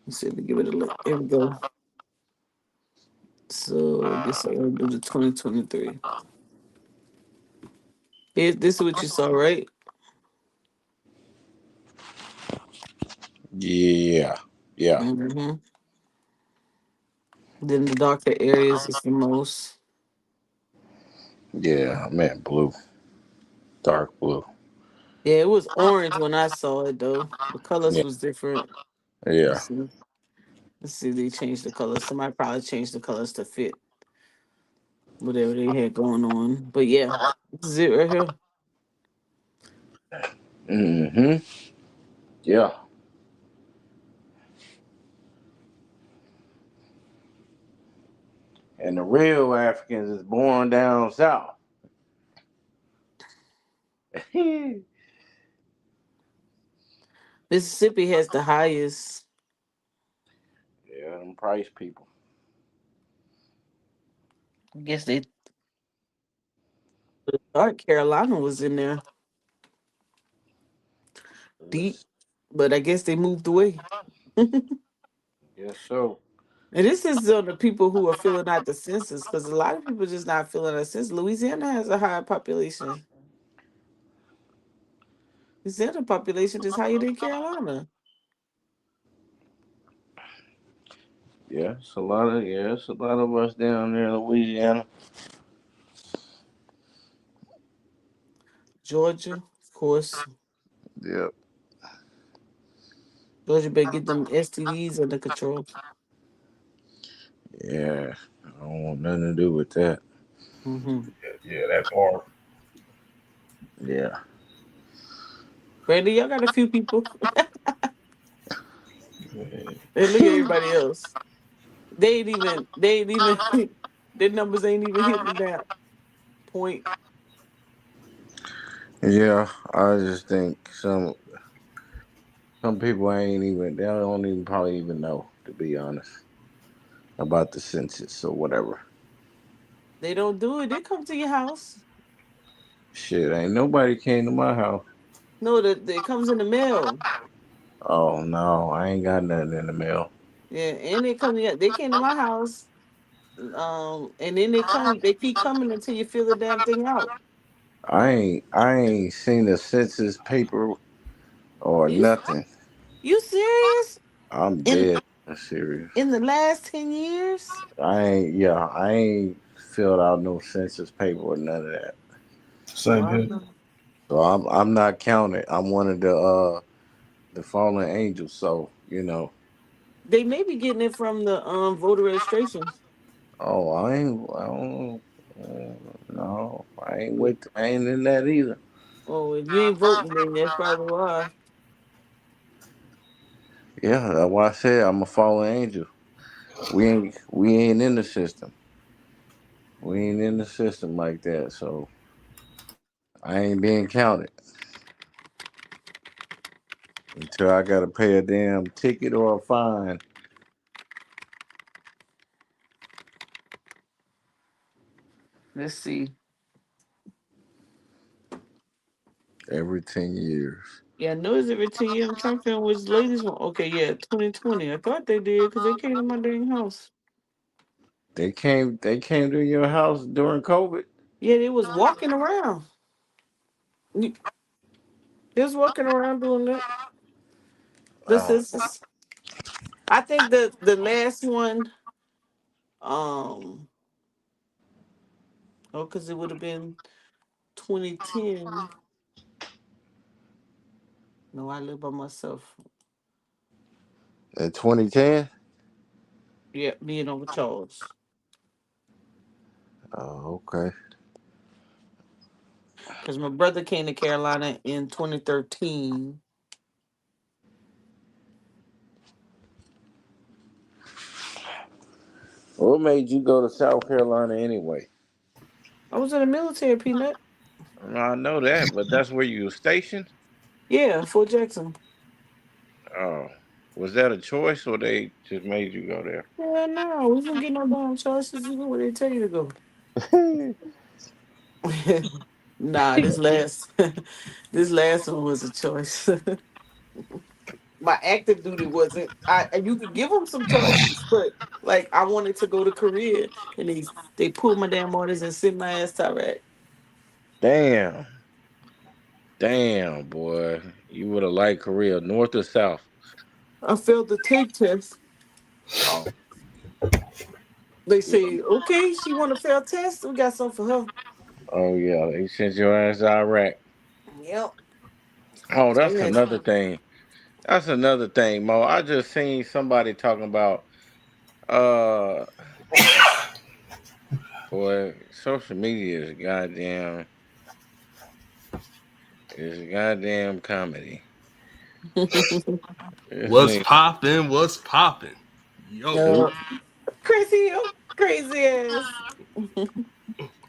Let's see. Let me give it a look. There we go. So this I gotta do the 2023. This is what you saw, right? Yeah. Yeah. Hmm. Then the darker areas is the most. Yeah. Man, blue. Dark blue. Yeah, it was orange when I saw it though. The colors Yeah. was different. Yeah. Let's see. Let's see. They changed the colors. Somebody probably changed the colors to fit whatever they had going on. But yeah, this is it right here. Mm-hmm. Yeah. And the real Africans is born down south. Yeah, Mississippi has the highest. them price people. I guess they thought Carolina was in there deep, Let's but I guess they moved away. And guess so. this is on the people who are filling out the census because a lot of people just not filling out the census. Louisiana has a higher population. Louisiana population is higher than Carolina. It's a lot of us down there in Louisiana. Georgia, of course. Yep. Georgia better get them STDs under control. Yeah. I don't want nothing to do with that. Hmm. Yeah, that part. Yeah. Brandy, y'all got a few people. And look at everybody else. They ain't even their numbers ain't even hitting that point. Yeah. I just think some people ain't even they don't even probably even know, to be honest, about the census or whatever. They don't do it. They come to your house. Shit, ain't nobody came to my house. No, that it comes in the mail. Oh no, I ain't got nothing in the mail. Yeah, and they came to my house. And then they keep coming until you fill the damn thing out. I ain't seen the census paper or You nothing. you serious? I'm In dead serious. in the last 10 years? I ain't filled out no census paper or none of that. Same here. Wow. So I'm not counted. I'm one of the fallen angels. So They may be getting it from the voter registration. Oh, I don't. No, Yeah. I ain't in that either. Oh, if you ain't voting, then that's probably why. Yeah, that's why I said I'm a fallen angel. We ain't in the system. We ain't in the system like that. So I ain't being counted until I gotta pay a damn ticket or a fine. Let's see. Every 10 years. Yeah, I know it's every 10 years. I'm trying to figure out which latest one. Okay, yeah, 2020. I thought they did because they came to my dang house. They came to your house during COVID. Yeah, they was walking around. They was walking around doing that. This Oh, is, I think the last one, um, oh, because it would have been 2010. No, I live by myself. in 2010. Yeah, me and Uncle Charles. Oh, okay. Because my brother came to Carolina in 2013. What made you go to South Carolina anyway? I was in the military, Peanut. I know that, but that's where you were stationed. Yeah, Fort Jackson. Oh, was that a choice or they just made you go there? Yeah, no, we don't get no damn choices. You go where they tell you to go. Nah, this last this last one was a choice. My active duty wasn't. You could give them some choices, but like I wanted to go to Korea, and they pulled my damn orders and sent my ass to Iraq. Damn, damn, boy, you would have liked Korea, North or South? I failed the take test. Oh, They say, okay, she want to fail test. We got something for her. oh yeah, they sent your ass to Iraq. Yep. Oh, that's Yes. another thing. That's another thing, Mo. I just seen somebody talking about uh boy, social media is goddamn comedy. This What's nigga popping? What's popping? Yo, Snoop, uh, crazy, crazy ass.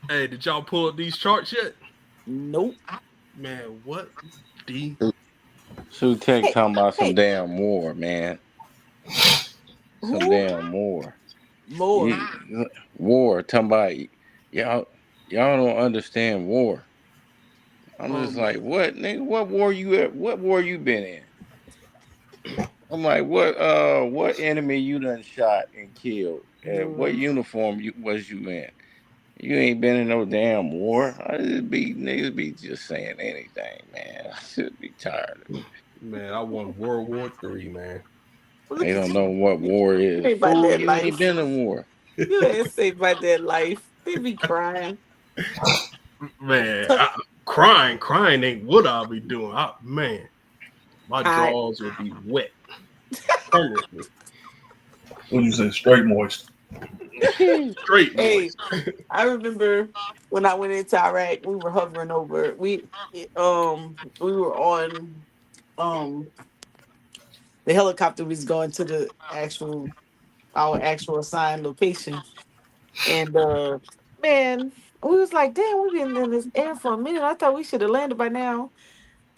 hey, did y'all pull up these charts yet? Nope. Man, what the Sue Tech Hey, talking about some hey, damn war, man. Some who? damn war. More. You, war, talking about y'all y'all don't understand war. I'm Oh just like, man. what nigga, what war you at? What war you been in? I'm like, what enemy you done shot and killed? And what Mm. uniform was you in? You ain't been in no damn war. I just be niggas be just saying anything, man. I should be tired of it. man? I won World War III, man. They Look at don't you. know what war You is. ain't about Fool, that you ain't life. been in war. You ain't say about that life. They be crying. Man, Tuck crying ain't what I'll be doing. Man, my hot. drawers will be wet permanently. What do you say? Straight moist. Straight Hey, moist. I remember when I went into Iraq, we were hovering over. We were on um the helicopter was going to the actual our actual assigned location. And man, we was like, damn, we've been in this air for a minute. I thought we should have landed by now.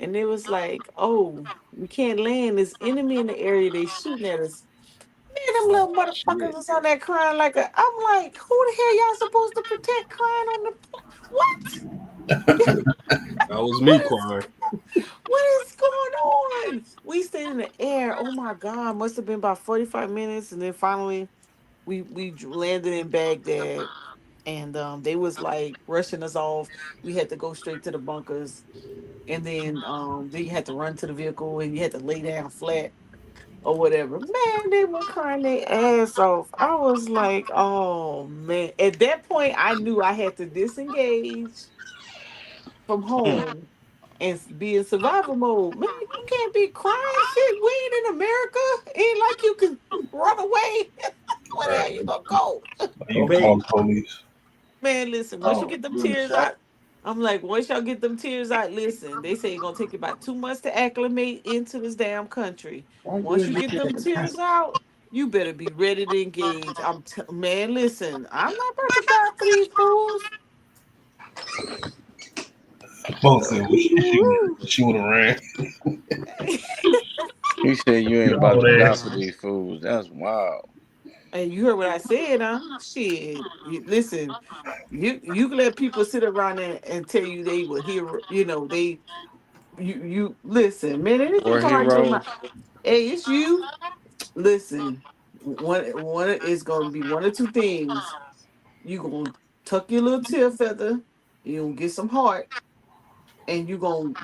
And it was like, oh, we can't land. There's enemy in the area. They shooting at us. Man, them Oh little motherfuckers shit. was on there crying like a. I'm like, who the hell y'all supposed to protect crying on the what? That was What me is crying. what is going on? We stayed in the air. Oh my God, must have been about 45 minutes, and then finally we landed in Baghdad, and they was like rushing us off. We had to go straight to the bunkers, and then you had to run to the vehicle, and you had to lay down flat or whatever. Man, they were crying their ass off. I was like, oh man. At that point, I knew I had to disengage from Mm. home and be in survival mode. Man, you can't be crying shit. We ain't in America. Ain't like you can run away. Where the Right. hell you gonna go? You gonna call Baby. the police? Man, listen, once you Oh, get them you tears shot. out, I'm like, once y'all get them tears out, listen, they say it's gonna take you about 2 months to acclimate into this damn country. Why Once you you be get in them the country? tears out, you better be ready to engage. Man, listen, I'm not about to die for these fools. Both said well, she would have ran. He said you ain't Your about old to die ass. for these fools. That's wild. And you heard what I said, huh? Shit. Listen, you can let people sit around there and tell you they were hero, you listen, man, anything War come out your mouth. heroes. Hey, it's you. Listen, one is gonna be one or two things. You gonna tuck your little tail feather, you gonna get some heart, and you gonna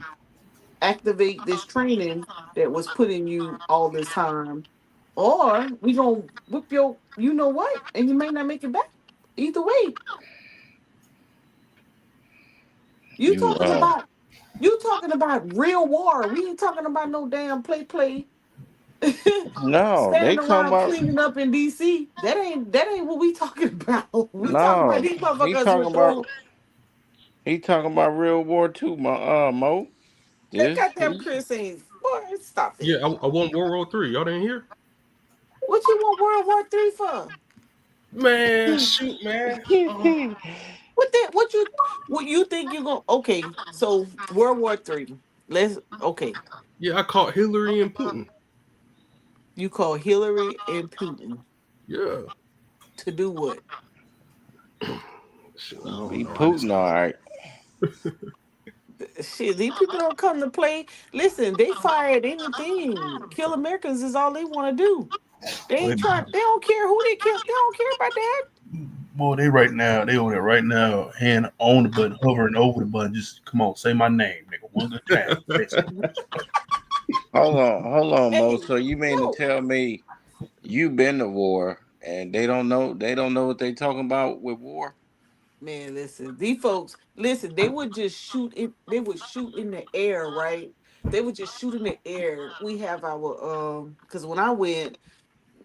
activate this training that was put in you all this time, or we gonna whip your, you know what, and you may not make it back. Either way, you You talking about you talking about real war. We ain't talking about no damn play. no, they Standing talking around about cleaning up in DC. That ain't what we talking about. We talking about no. these He motherfuckers talking with about those. he talking about Real War Two, Mo. That This goddamn Chris ain't. Boy, stop Yeah, it. I won World War III. Y'all didn't hear? What you want World War III for? Man, shoot, man. What you think you gonna? Okay, so World War III. Let's okay. Yeah, I caught Hillary and Putin. You call Hillary and Putin Yeah. to do what? Shit, I don't be know. I just Putin, all right. Shit, these people don't come to play. Listen, they fired anything. Kill Americans is all they want to do. They Boy, ain't trying. They don't care who they kill. They don't care about that. boy, they right now, they over there right now, hand on the button, hovering over the button. Just come on, say my name, nigga, one good time. That's it. Hold on, Mo. Hey, So you mean to no, tell me you been to war and they don't know what they talking about with war? man, listen, these folks, listen, they would just shoot it, they would shoot in the air, right? They would just shoot in the air. We have our because when I went,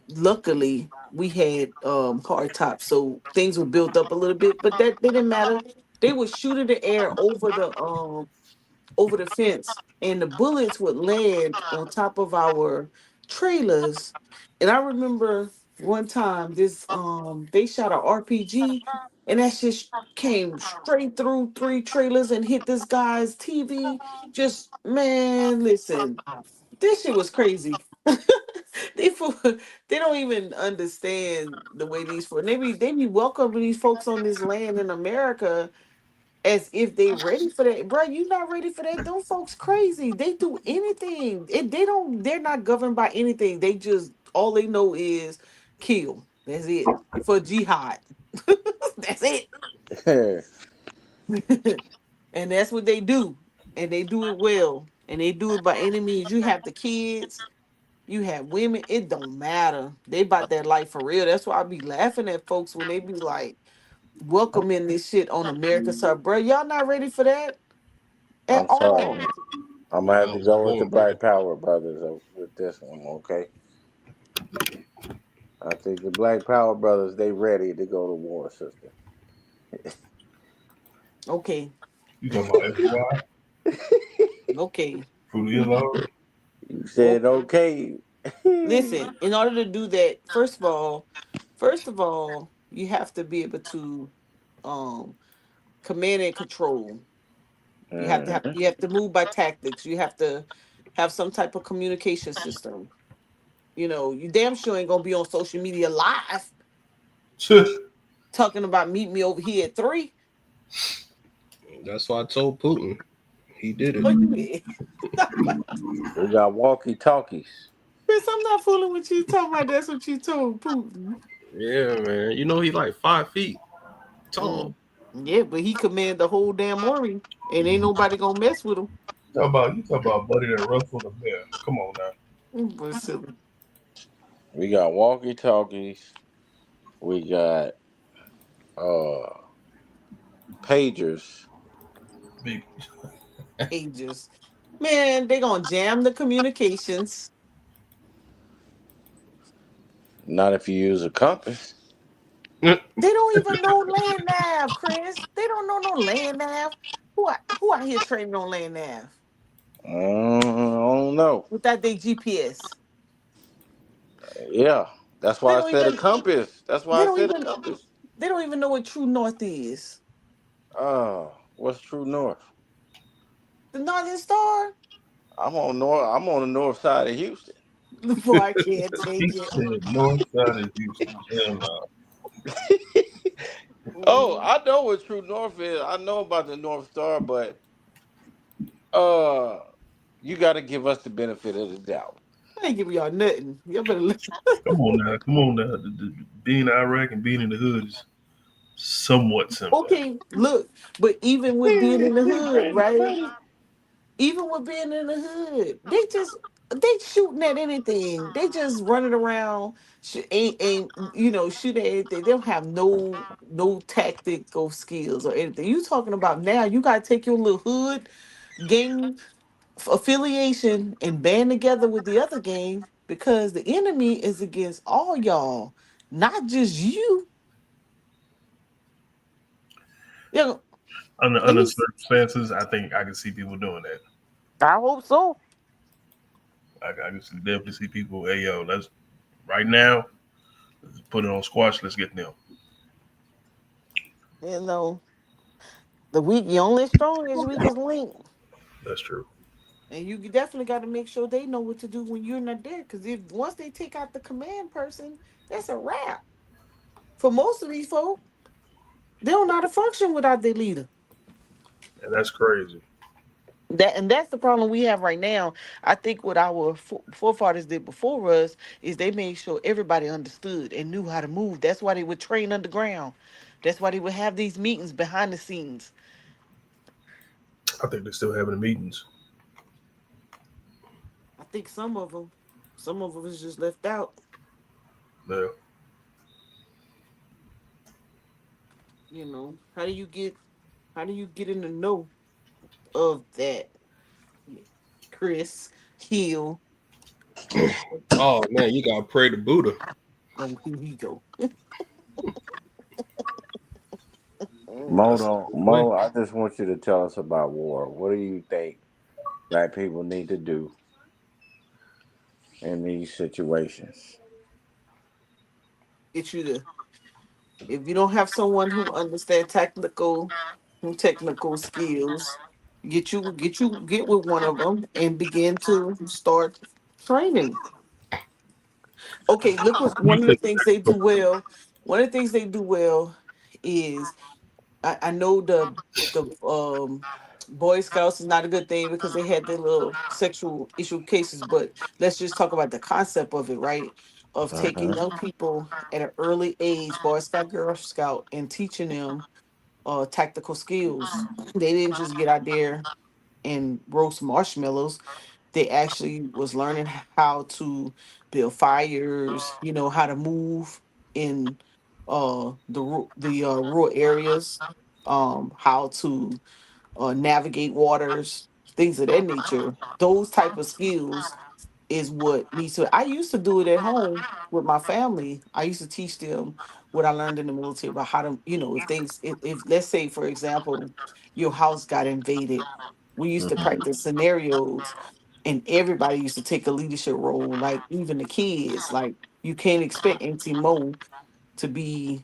luckily we had hard tops, so things were built up a little bit, but that didn't matter. They would shoot in the air over the fence, and the bullets would land on top of our trailers. And I remember one time this they shot a RPG, and that shit came straight through three trailers and hit this guy's TV. Just, man, listen, this shit was crazy. they fo- they don't even understand the way these folks, they be welcoming these folks on this land in America as if they ready for that. Bro, you not ready for that. Them folks crazy. They do anything. They're not governed by anything. They just, all they know is kill. That's it. For jihad. That's it. And that's what they do. And they do it well. And they do it by any means. You have the kids, you have women, it don't matter. They about that life for real. That's why I be laughing at folks when they be like welcoming this shit on America's side. Bro, y'all not ready for that at I'm sorry. all. I'm gonna have Hell to was go with the war, bro. Black Power brothers with this one. Okay, I think the Black Power brothers they ready to go to war, sister. Okay. You talking about FDR? Okay. Fruity Lord? You Well, said okay. listen, in order to do that, first of all, you have to be able to um command and control. Mhm. You have to move by tactics. You have to have some type of communication system. You know, you damn sure ain't gonna be on social media live talking about meet me over here at 3. That's why I told Putin. He did it. What you mean? We got walkie talkies. Chris, I'm not fooling with you talking about that's what you told Putin. Yeah, man. You know he like 5 feet tall. Mm. Yeah, but he command the whole damn army, and ain't nobody gonna mess with him. you talk about Buddy that ruffled the bear. Come on now. But silly. We got walkie talkies. We got uh pagers. Big Ages. Man, they gonna jam the communications. Not if you use a compass. They don't even know land nav, Chris. They don't know no land nav. Who out here trading on land nav I don't know. without their GPS? Yeah, that's They why I don't said a even. compass. That's They why I don't said a even. compass. They don't even know what true north is. What's true north? The Northern Star. I'm on north. I'm on the north side of Houston. Boy, I can't he take it. said north side of Houston. Hell no. Oh, Mm, I know what true north is. I know about the North Star, but uh, you got to give us the benefit of the doubt. I ain't giving y'all nothing. Y'all better look. Come on now. Come on now. Being in Iraq and being in the hood is somewhat similar. Okay, look, but even with being in the hood, right? Even with being in the hood, they shooting at anything. They just running around, ain't shooting at anything. They don't have no tactical skills or anything. You talking about now? You gotta take your little hood gang affiliation and band together with the other gang because the enemy is against all y'all, not just you. You know, let Under me. circumstances, I think I can see people doing that. I hope so. I can definitely see people. Hey yo, let's right now. Let's put it on squash. Let's get them. You know, the weak, you only as strong as weak as link. That's true. And you definitely got to make sure they know what to do when you're not there. Because if once they take out the command person, that's a wrap. For most of these folk, they don't know how to function without their leader. And that's crazy. That's the problem we have right now. I think what our forefathers did before us is they made sure everybody understood and knew how to move. That's why they would train underground. That's why they would have these meetings behind the scenes. I think they're still having the meetings. think some of them is just left out. Yeah. You know, how do you get in the know of that, Chris Hill? Oh man, you gotta pray to Buddha. Oh, here we go. That's the Mo, way. Mo, I just want you to tell us about war. What do you think black people need to do in these situations? Get you to if you don't have someone who understands technical skills, get with one of them and begin to start training. Okay, look what You one of the said things they do well. One of the things they do well is I know the Boy Scouts is not a good thing because they had their little sexual issue cases, but let's just talk about the concept of it, right? Of taking Uh-huh. young people at an early age, Boy Scout, Girl Scout, and teaching them tactical skills. They didn't just get out there and roast marshmallows. They actually was learning how to build fires, you know, how to move in the rural areas, how to navigate waters, things of that nature. Those type of skills is what needs to. I used to do it at home with my family. I used to teach them what I learned in the military about how to, you know, if let's say for example, your house got invaded, we used to Hmm. practice scenarios, and everybody used to take a leadership role, like even the kids. Like you can't expect Auntie Mo to be,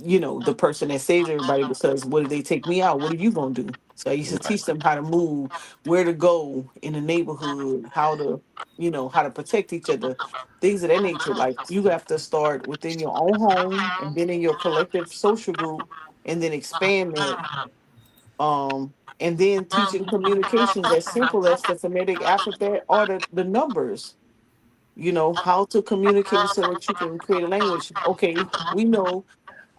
you know, the person that saves everybody because what if they take me out? What are you gonna do? So I used to teach them how to move, where to go in the neighborhood, how to, you know, how to protect each other, things of that nature. Like you have to start within your own home and then in your collective social group and then expand that. And then teaching communications as simple as the phonetic alphabet or the numbers, you know, how to communicate so that you can create a language. Okay, we know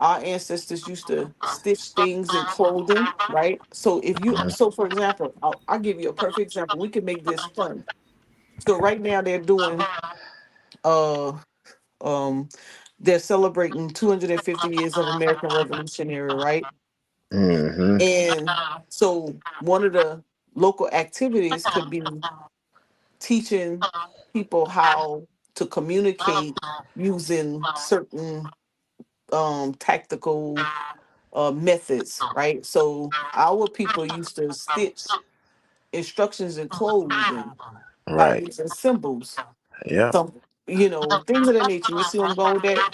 our ancestors used to stitch things in clothing, right? So if you, so for example, I'll give you a perfect example. We can make this fun. So right now they're doing, uh, um, they're celebrating 250 years of American Revolutionary, right? Hmm. And so one of the local activities could be teaching people how to communicate using certain tactical methods, right? So our people used to stitch instructions in clothing by Right. using symbols, Yeah. some, you know, things of that nature. You see where I'm going with that?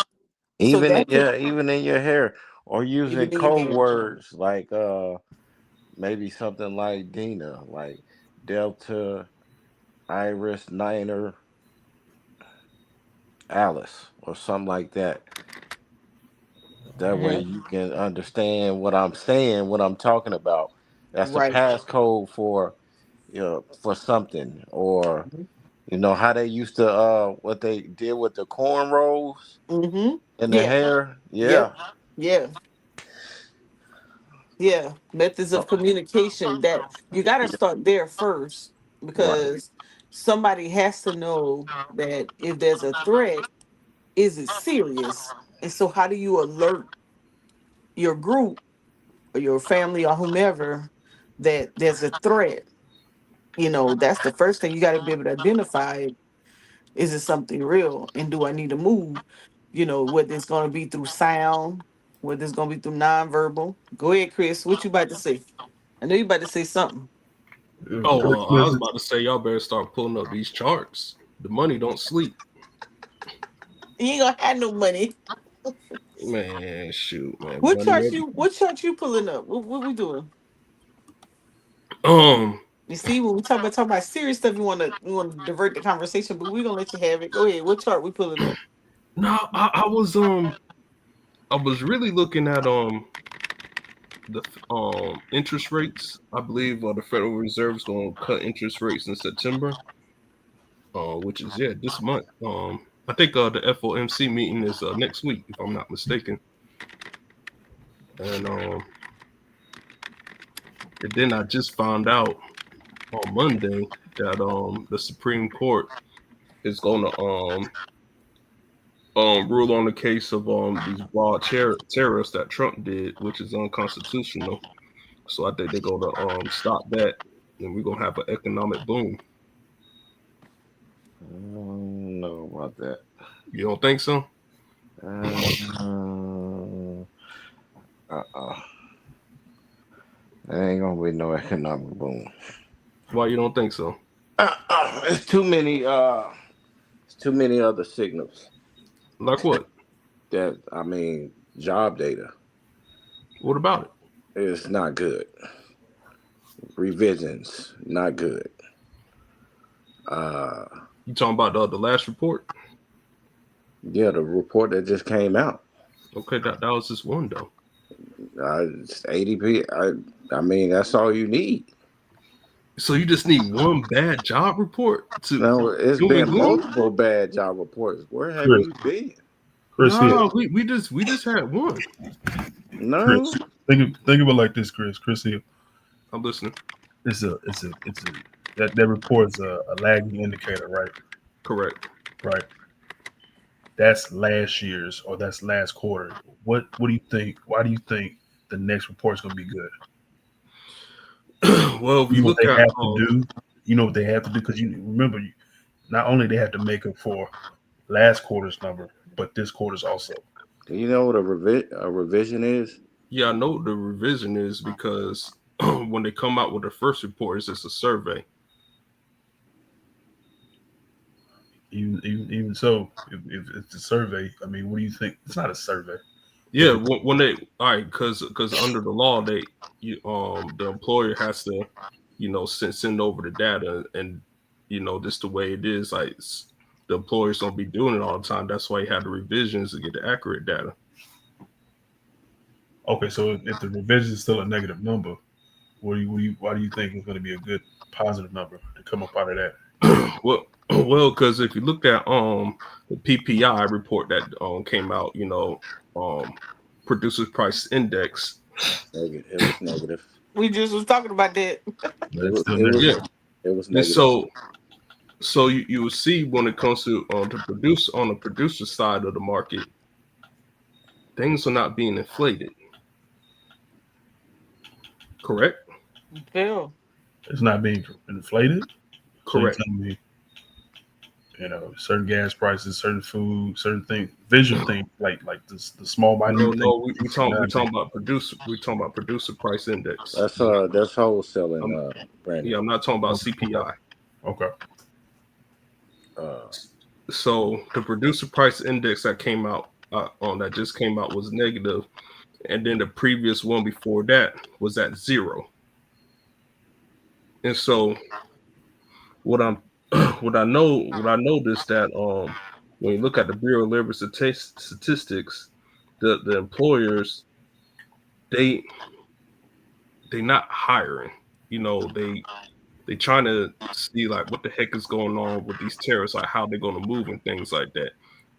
So Even in that could even in your hair, or using even in your code hair. words like maybe something like Dina, like Delta, Iris, Niner, Alice, or something like that. That way Mhm. you can understand what I'm saying, what I'm talking about. That's the Right. passcode for, you know, for something. Or Mhm. you know how they used to what they did with the cornrows Mhm. in the Yeah. hair. Yep. Yeah. Yeah. Yeah. Methods of So, communication that you got to yeah. start there first Right. because somebody has to know that if there's a threat, is it serious? And so how do you alert your group or your family or whomever that there's a threat? You know, that's the first thing you got to be able to identify. Is it something real? And do I need to move? You know, whether it's going to be through sound, whether it's going to be through nonverbal. Go ahead, Chris. What you about to say? I know you about to say something. Oh, text I was message. about to say y'all better start pulling up these charts. The money don't sleep, You ain't gonna have no money. man. Shoot, man. What Money chart every. you? What chart you pulling up? What we doing? Um, You see, when we talk about serious stuff, you want to divert the conversation, but we gonna let you have it. Go ahead. What chart we pulling up? no, I was really looking at the interest rates. I believe the Federal Reserve's going to cut interest rates in September, which is this month. I think the FOMC meeting is next week, if I'm not mistaken. And then I just found out on Monday that the Supreme Court is going to rule on the case of these broad tariffs that Trump did, which is unconstitutional. So I think they're going to stop that, and we're gonna have an economic boom. I don't know about that. You don't think so? Uh, uh-uh. There ain't gonna be no economic boom. Why you don't think so? It's too many. It's too many other signals. Like what? That I mean, job data What about it? is not good. Revisions not good. Uh, You talking about the last report? yeah, the report that just came out. Okay, that was just one though. It's ADP. I mean, that's all you need. So you just need one bad job report to No, it's doom and been gloom? multiple bad job reports. Where have Chris, you been? Chris, here. No, we just had one. No, Chris, think of it like this, Chris. Chris here. I'm listening. It's a that report is a lagging indicator, right? Correct. Right. That's last year's or that's last quarter. What do you think? Why do you think the next report's gonna be good? Well, if You you know what look they at have to do? You know what they have to do? Because you remember not only they have to make up for last quarter's number, but this quarter's also. do you know what a revision is? yeah, I know what the revision is because when they come out with the first report, it's just a survey. Even so, if it's a survey, I mean, what do you think? It's not a survey. Yeah, when they all right, because under the law, the employer has to, send over the data, and just the way it is, like the employers don't be doing it all the time. That's why you have the revisions to get the accurate data. Okay, so if the revision is still a negative number, why do you think it's going to be a good positive number to come up out of that? Well, because if you looked at the PPI report that came out, Producers Price Index. Negative. It was negative. We just was talking about that. But It it's was. still It was. negative. Yeah, It was and negative. so you will see when it comes to produce on the producer side of the market, things are not being inflated. Correct. Phil. It's not being inflated. So you Correct. tell me, certain gas prices, certain food, certain things, visual things like the small minute things. No, we talking about producer price index. That's wholesaling, I'm, Brandon. I'm not talking about CPI. Okay. Uh, So the producer price index that came out that just came out was negative, and then the previous one before that was at 0. And so what I'm what I noticed that when you look at the Bureau of Labor Statistics, the employers they not hiring. They trying to see like what the heck is going on with these tariffs, like how they're going to move and things like that,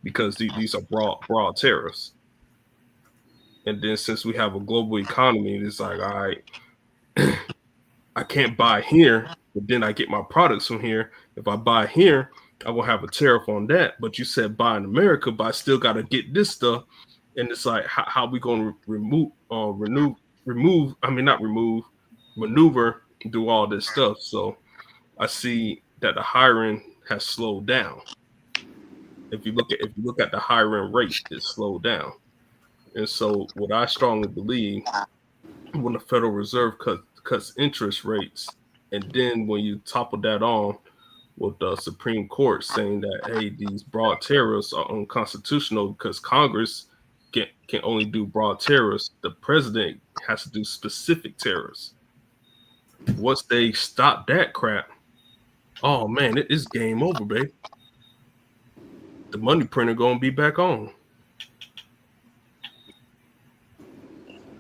because these are broad tariffs. And then since we have a global economy, it's like, all right, I can't buy here, but then I get my products from here. If I buy here, I will have a tariff on that. But you said buy in America, but I still got to get this stuff. And it's like, how we going to not remove, maneuver, do all this stuff. So I see that the hiring has slowed down. If you look at the hiring rate, it's slowed down. And so what I strongly believe, when the Federal Reserve cuts interest rates, and then when you topple that on with the Supreme Court saying that, hey, these broad tariffs are unconstitutional because Congress can only do broad tariffs, the president has to do specific tariffs. Once they stop that crap, oh man, it's game over, babe. The money printer gonna be back on.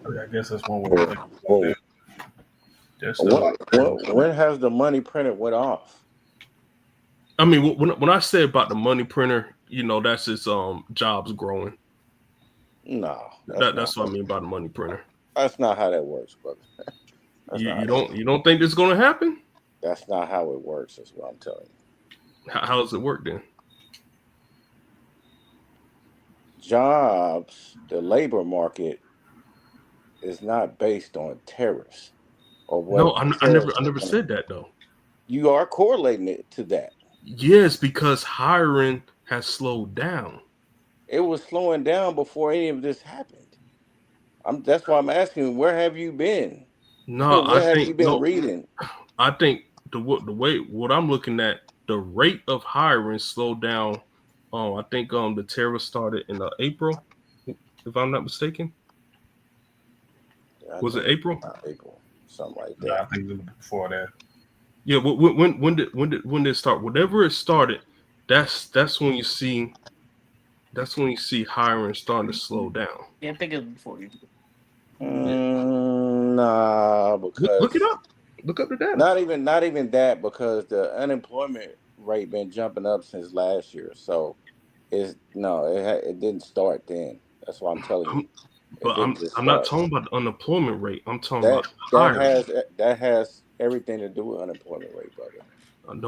I guess that's one way to think about well, that. That's still when has the money printer went off? I mean, when I say about the money printer, that's just jobs growing. No, That's what I mean by the money printer. That's not how that works, brother. You don't think it's gonna happen? That's not how it works. Is what I'm telling you. How does it work then? Jobs, the labor market is not based on tariffs or No, what I never tariffs I are never going to. said that though. You are correlating it to that. Yes, because hiring has slowed down. It was slowing down before any of this happened. That's why I'm asking, where have you been? No, I What have think you been no. reading? I think the way what I'm looking at, the rate of hiring slowed down. I think the tariff started in April, if I'm not mistaken. I Was it think it's April? about April, something like No, I that. think it was before that. Yeah. When did it start? Whatever it started, that's when you see hiring starting to slow down. Yeah, I think it's before you. Yeah. Nah, Look it because up. Look up the data. not even that, because the unemployment rate been jumping up since last year. So it's no, it didn't start then. That's why I'm telling you, I'm, it but didn't just I'm not start. talking about the unemployment rate. I'm talking That about that hiring. has that has everything to do with unemployment rate, brother.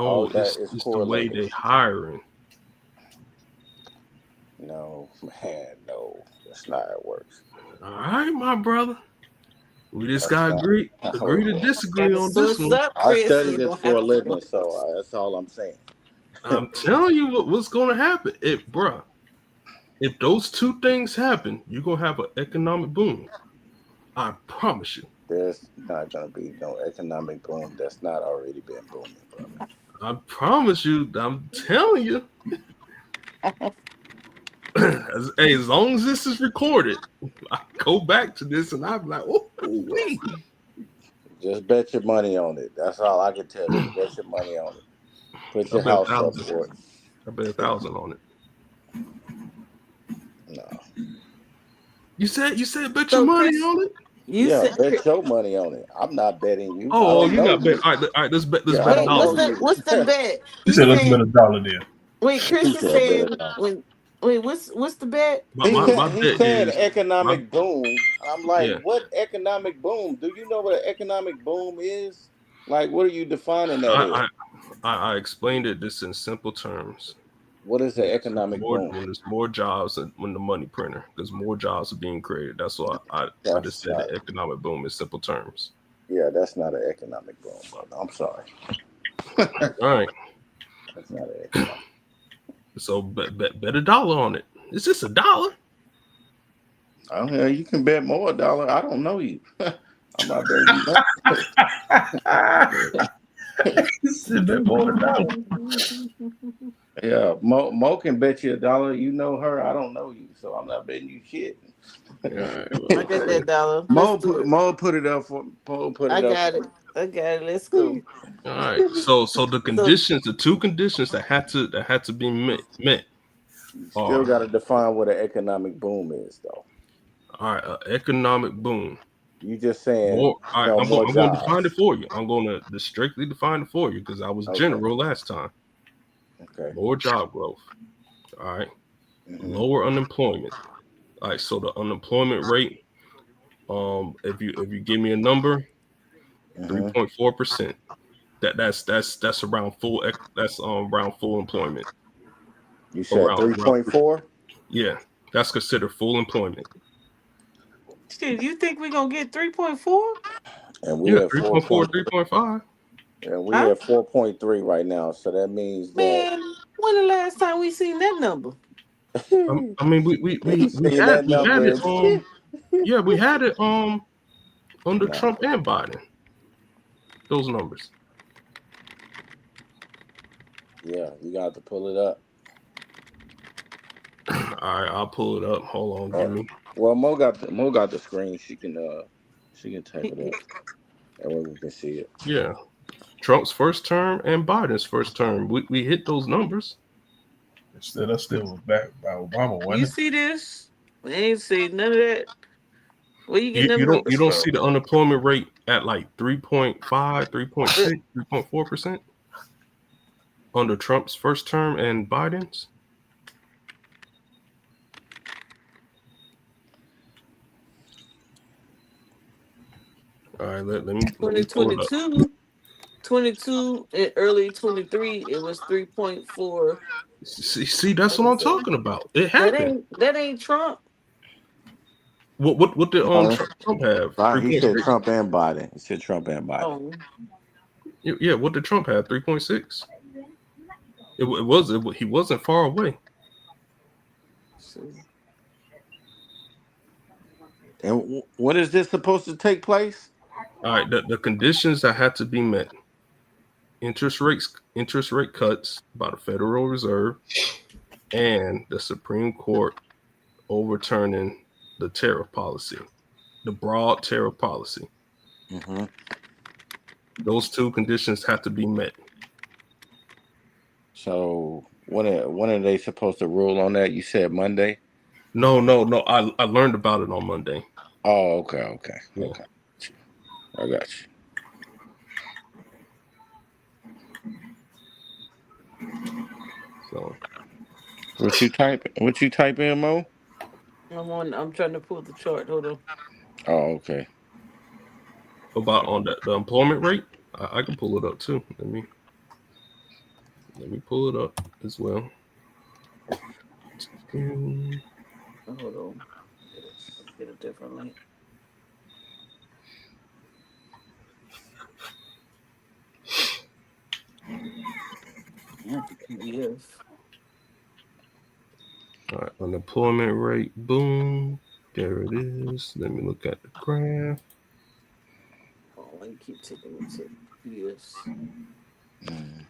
All No, of that it's is it's the way correlated. they hiring. No, man, no, that's not how it works. All right, my brother. We just That's gotta not how agree it to works. disagree Got to on this source one. up, I Chris. study You're this gonna for have a to. living, so that's all I'm saying. I'm telling you what's gonna happen. If those two things happen, you're gonna have an economic boom. I promise you. There's not gonna be no economic boom that's not already been booming, brother. I promise you. I'm telling you. As long as this is recorded, I go back to this and I'm like, oh, wait. Just bet your money on it. That's all I can tell you. Bet your money on it. Put I your bet a house up thousand. for I bet 1,000 on it. it. No. You said bet your So, money Chris, on it. you Yeah, said, bet your money on it. I'm not betting you. I Oh, don't you're know not betting. you. All right. Let's Yeah, bet I a wait, don't dollar know on it. you. what's the bet? He He said, "Let's said, bet a dollar there." wait, Chris He is said bet saying, it on. what's the bet? My He's bet saying is my economic boom. I'm like, yeah. what economic boom? Do you know what an economic boom is? Like, what are you defining that as? I I explained it this in simple terms. What is an economic boom? When there's more jobs and when the money printer, because more jobs are being created. That's why I just That's said not. the economic boom in simple terms. Yeah, that's not an economic boom, brother. I'm sorry. All right. That's not an economic. So bet a dollar on it. It's just a dollar. I don't know. You can bet more, dollar. I don't know you. I'm not betting you nothing. He said, "Bet more than a dollar." Yeah, Mo can bet you $1. You know her. I don't know you, so I'm not betting you shit. All right. I got Well, that dollar. Let's do it. Mo put it up for Mo put I it up got for it. I got it. Let's go. me. all right. So So, the two conditions that had to be met Still are got to define what an economic boom is, though. all right. Economic boom. You just saying More. All right. more I'm going to define it jobs. for you. I'm going to strictly define it for you because I was Okay. general last time. Okay. More job growth. All right. Hmm. Lower unemployment. All right. So the unemployment rate. If you give me a number, Hmm. 3.4%. That's around that's around full employment. You said Around 3.4, yeah. That's considered full employment. shit, you think we're going to get 3.4? and we Yeah, at 3.4, 4.3, 3.5. and we Huh? at 4.3 right now. So that means that Man, when the last time we seen that number? I mean, he seen that we had number it. and shit. Yeah, we had it. Under Nah, Trump and Biden. Those numbers. yeah, you got to pull it up. All right, I'll pull it up. Hold on, give me. Well, Mo got the screen. She can type it up, and we can see it. Yeah, Trump's first term and Biden's first term. We hit those numbers. That still was back by Obama, You wasn't it? see this? We ain't seen none of that. Where you getting You them you numbers don't from? see the unemployment rate at like 3.5, Uh, 3.6, 3.4% under Trump's first term and Biden's. All right, let me pull it up. 2022. 22 and early 23, it was 3.4. See, that's what I'm talking about. It happened. That ain't Trump. What did No, Trump have? he said 3.6. Trump and Biden. He said Trump and Biden. Oh, Yeah, what did Trump have? 3.6. He wasn't far away. see. And when is this supposed to take place? All right, the conditions that had to be met: interest rate cuts by the Federal Reserve, and the Supreme Court overturning the tariff policy, the broad tariff policy. Mm-hmm. Those two conditions have to be met. So when are they supposed to rule on that? You said Monday. No. I learned about it on Monday. Oh, okay. Yeah. I got you. So What you type in, Mo? I'm trying to pull the chart. Hold on. Oh, okay. about on the employment rate, I can pull it up too. Let me pull it up as well. Hold on. Get a different link. Not the PDF. All right, unemployment rate, boom. There it is. Let me look at the graph. Oh, I keep taking it to PDFs. Mm.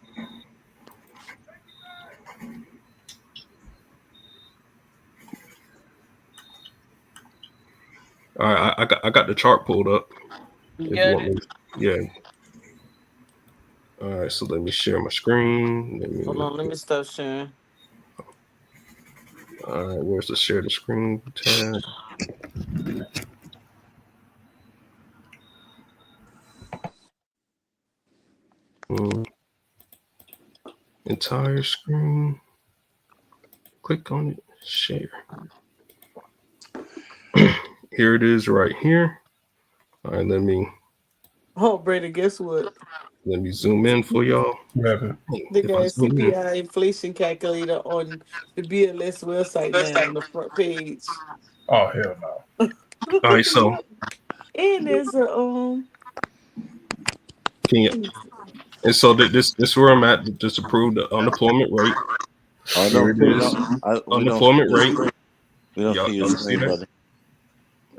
All right, I got the chart pulled up. You If you got want it? me, yeah. All right, so let me share my screen. Let me Hold look on, let at. me stop sharing. All right, where's the share the screen tab? Mm, entire screen. Click on it. Share. Here it is, right here. All right, Oh, Brandon, guess what? let me zoom in for y'all. What happened? They If got I a zoom in, CPI inflation calculator on the BLS website now on the front page. Oh hell no. all right. So And there's a can you? And so this where I'm at. Just approve the unemployment rate. Oh Here no, it we is. don't see Unemployment your rate. screen. We don't see your Y'all can see screen, that. brother.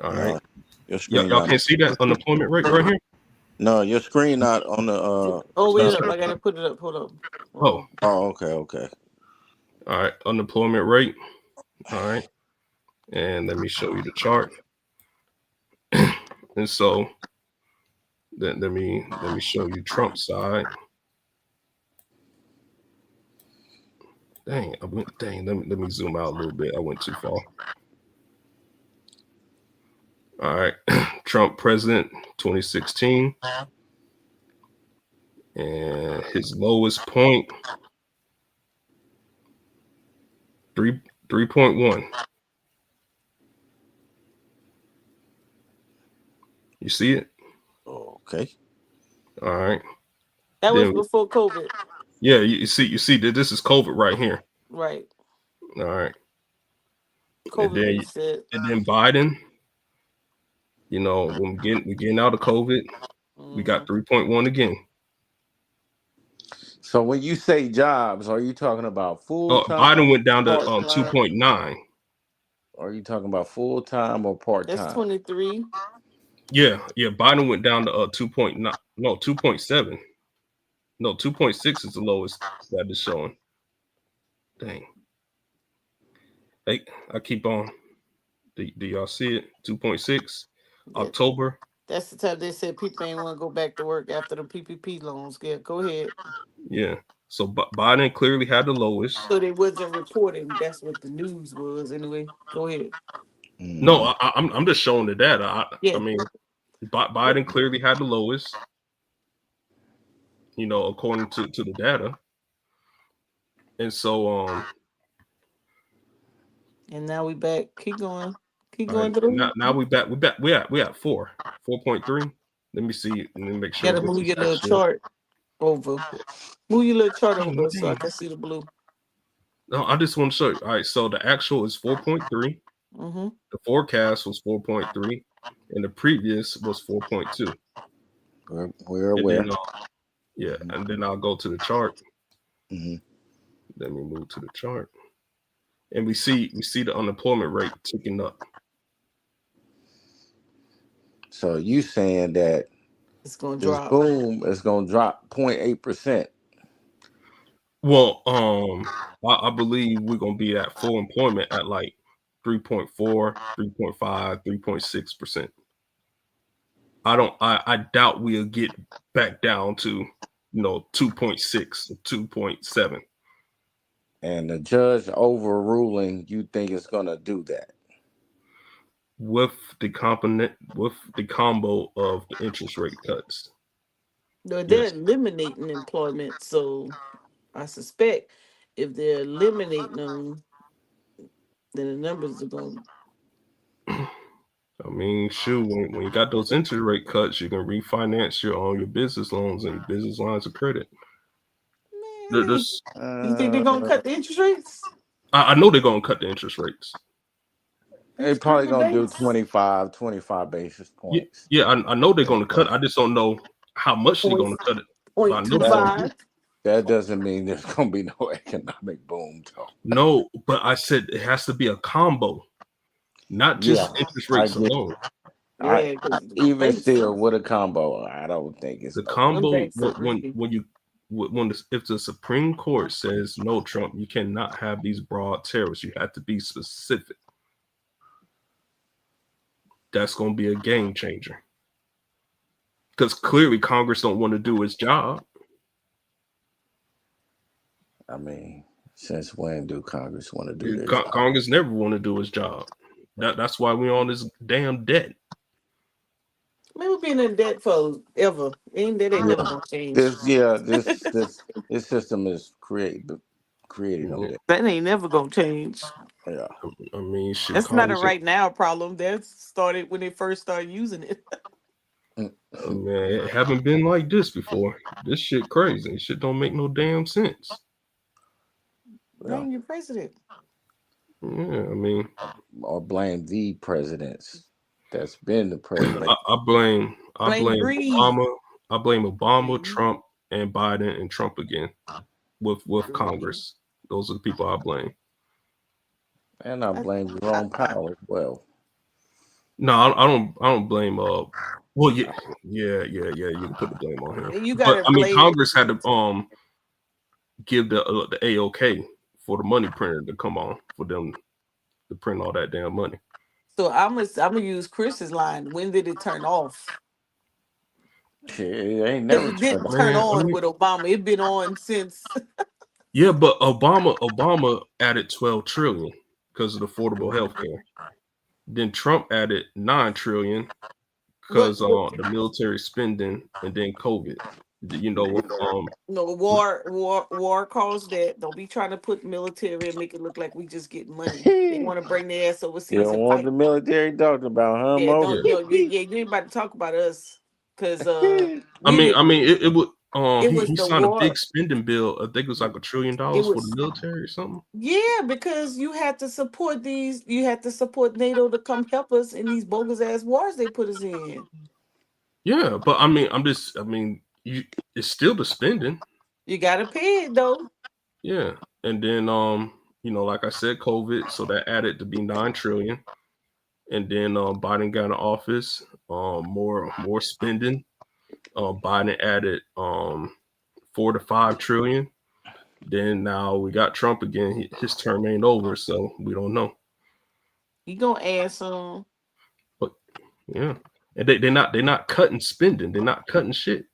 All right. No, your screen Y'all not. can see that unemployment rate right here. No, your screen not on the. oh It's wait not. up, I gotta put it up. Hold on. Oh, Oh, okay. all right. Unemployment rate. All right. And let me show you the chart. And so then let me show you Trump's side. Dang. Let me zoom out a little bit. I went too far. All right. Trump president 2016. And his lowest point 3.1. You see it? Okay. All right. That was Then before COVID. yeah, you see that this is COVID right here. Right. All right. And COVID then reset. Biden, when we getting out of COVID, we Mm-hmm. got 3.1 again. So when you say jobs, are you talking about full time, Biden went down to part time? 2.9. Are you talking about full time or part That's time? 23. Yeah. Biden went down to 2.9. No, 2.7. No, 2.6 is the lowest that is showing. Dang. Hey, I keep on. Do y'all see it? 2.6 That October. that's the time they said people ain't want to go back to work after the PPP loans. Yeah, go ahead. Yeah. So Biden clearly had the lowest. So they wasn't reporting. That's what the news was anyway. Go ahead. No, Mm. I'm just showing the data. I Yeah. mean, Biden clearly had the lowest. According to the data. And so And now we back. Keep going. Keep all right, going through. now we at 4.3. Let me see. Let me make sure Gotta this move is your little actually chart. over. Move your little chart Oh, my over so I damn. can see the blue. No, I just want to show you. All right, so the actual is 4.3. Mm-hmm. The forecast was 4.3, and the previous was 4.2. We're And aware. then, yeah, and then I'll go to the chart. Hmm. Let me move to the chart, and we see the unemployment rate ticking up. So you saying that It's gonna this drop. boom is gonna drop 0.8%? Well, I believe we're gonna be at full employment at like 3.4, 3.5, 3.6%. I doubt we'll get back down to 2.6, 2.7. And the judge overruling, you think it's gonna do that? With the combo of the interest rate cuts. No, they're Yes. eliminating employment, so I suspect if they're eliminating them, then the numbers are going. I mean, shoot, when you got those interest rate cuts, you can refinance your business loans and your business lines of credit. Man, There's, you think they're Uh, gonna cut the interest rates? I know they're gonna cut the interest rates. they Who's probably cutting the gonna do base? 25 basis Yeah, points. yeah, I know they're gonna cut. I just don't know how much they're Point gonna cut it. But I point know two they're gonna That do it. five. that doesn't mean there's gonna be no economic boom, though. No, but I said it has to be a combo, not Yeah, just interest I rates get. alone. Yeah, because the Even base, still with a combo, I don't think it's The no boom. them combo banks are greedy. if the Supreme Court says no, Trump, you cannot have these broad tariffs. You have to be specific. That's gonna be a game changer because clearly Congress don't want to do its job. I mean, since when do Congress want to do their job? Congress never want to do its job. That's why we on this damn debt. Man, we've been in debt for ever. Ain't that ain't never Yeah, gonna change. this system is created on Yeah, that. That ain't never gonna change. Yeah. I mean, shit, That's not a Congress. right now problem. That started when they first started using it. Mm. Man, it haven't been like this before. This shit crazy. Shit don't make no damn sense. Yeah. Blame your president. Yeah, I mean, Or blame the presidents that's been the president. I Blame blame greed. Obama. I blame Obama, Mhm. Trump, and Biden and Trump again with Congress. Those are the people I blame. And I I, blame Jerome Powell as well. No, I don't blame. Well, yeah. You can put the blame on him, you but gotta I mean, blame. Congress had to give the AOK for the money printer to come on for them to print all that damn money. So I'm gonna use Chris's line. When did it turn off? Shit, it ain't Because never it turned didn't on. turn Man, I on mean, with Obama. It been on since. yeah, but Obama added 12 trillion because of the affordable health care. Then Trump added 9 trillion But because the military spending, and then COVID. With no, war caused that. Don't be trying to put military and make it look like we just get money. They You want to bring their ass overseas don't and want fight. the military talked about, huh, Yeah, Mo? yeah. don't you ain't about to talk about us because I we mean, did. it would. It was He the signed a big war. spending bill. I think it was like $1 trillion It for the was military or something. yeah because you had to support these. You had to support NATO to come help us in these bogus ass wars they put us in. Yeah, but I mean, it's still the spending. You gotta pay it though. Yeah, and then like I said, COVID, so that added to be 9 trillion, and then Biden got in office, more spending. Biden added 4 to 5 trillion. Then now we got Trump again. His term ain't over, so we don't know. You gonna add some? But yeah, and they're not cutting spending. They're not cutting shit.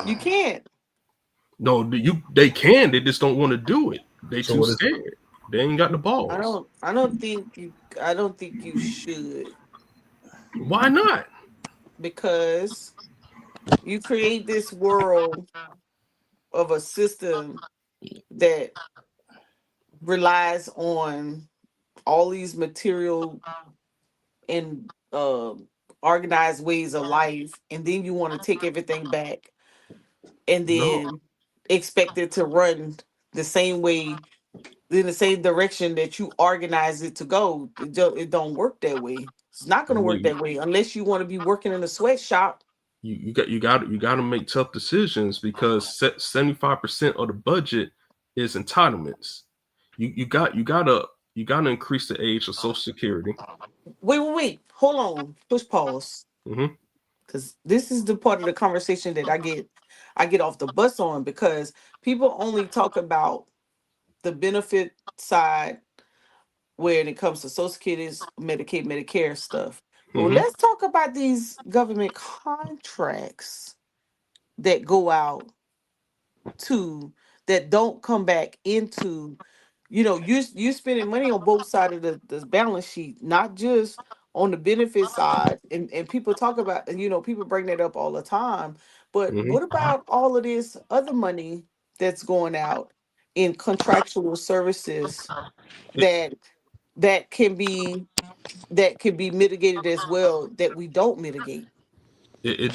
You can't. No, they can. They just don't want to do it. They So too what is scared. They ain't got the balls. I don't think you. I don't think you should Why not? because you create this world of a system that relies on all these material and organized ways of life, and then you want to take everything back. and No, then expect it to run the same way, in the same direction that you organize it to go. It don't work that way. It's not I going to work mean, that way unless you want to be working in a sweatshop. you got to make tough decisions because 75% of the budget is entitlements. You gotta increase the age of Social Security. Wait. Hold on. Push pause. Hmm. Because this is the part of the conversation that I get off the bus on, because people only talk about the benefit side when it comes to Social Security, Medicaid, Medicare stuff. But Hmm. let's talk about these government contracts that go out to, that don't come back into, you spending money on both sides of the balance sheet, not just on the benefit side. And people talk about, people bring that up all the time. But Hmm. what about all of this other money that's going out in contractual services It, that that can be that can be mitigated as well, that we don't mitigate? it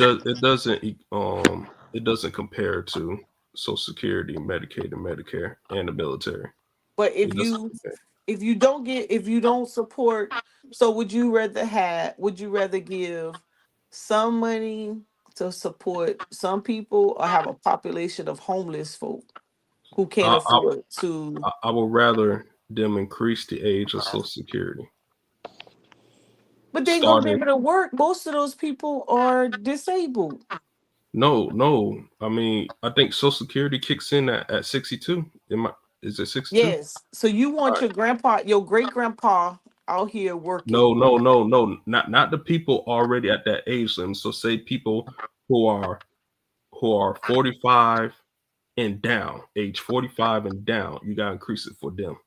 doesn't compare to Social Security, Medicaid, and Medicare, and the military. But It doesn't compare. if you don't support, so would you rather give some money to support some people, or have a population of homeless folk who can't I, I afford to? I would rather them increase the age of Social Security. But they ain't gonna be Starting able to work. Most of those people are disabled. No. I mean, I think Social Security kicks in at 62. Is it 62? Yes. So you All want right. your grandpa, your great grandpa out here No, working. no, no, no. Not the people already at that age limit. So say people who are 45 and down, age 45 and down. You gotta increase it for them.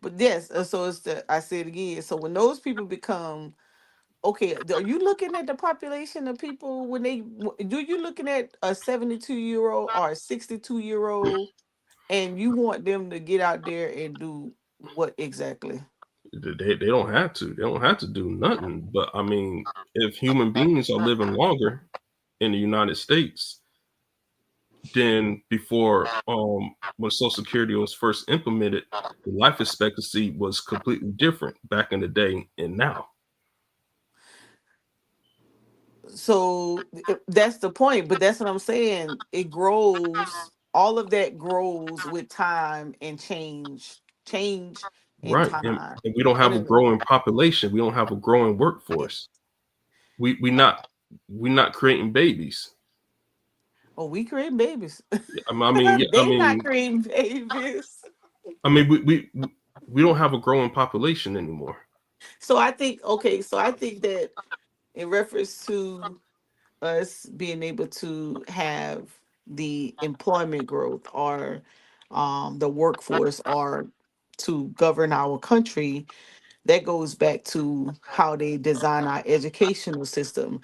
But yes, so I say it again. So when those people become, okay, are you looking at the population of people when do you looking at a 72-year old or a 62-year old, and you want them to get out there and do what exactly? They don't have to. They don't have to do nothing. But I mean, if human beings are living longer in the United States, then before when Social Security was first implemented, the life expectancy was completely different back in the day and now. So that's the point, but that's what I'm saying. It grows, all of that grows with time and change in Right. And, time. and we don't And have a growing population. We don't have a growing workforce. We we not we not creating babies. oh, we create babies. I mean, yeah, They not creating babies. we don't have a growing population anymore. So I think, okay, so I think that in reference to us being able to have the employment growth, or the workforce, or to govern our country, that goes back to how they design our educational system.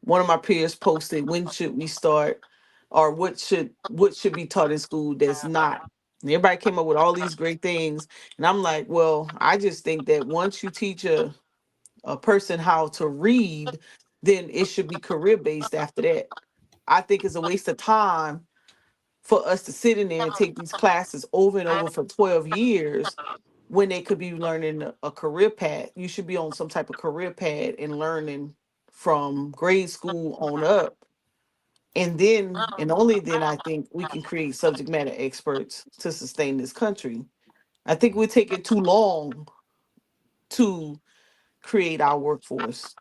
One of my peers posted, when should we start, or what should be taught in school that's not. And everybody came up with all these great things. And I'm like, well, I just think that once you teach a person how to read, then it should be career based after that. I think it's a waste of time for us to sit in there and take these classes over and over for 12 years when they could be learning a career path. You should be on some type of career path and learning from grade school on up. And then, and only then, I think we can create subject matter experts to sustain this country. I think we're taking too long to create our workforce.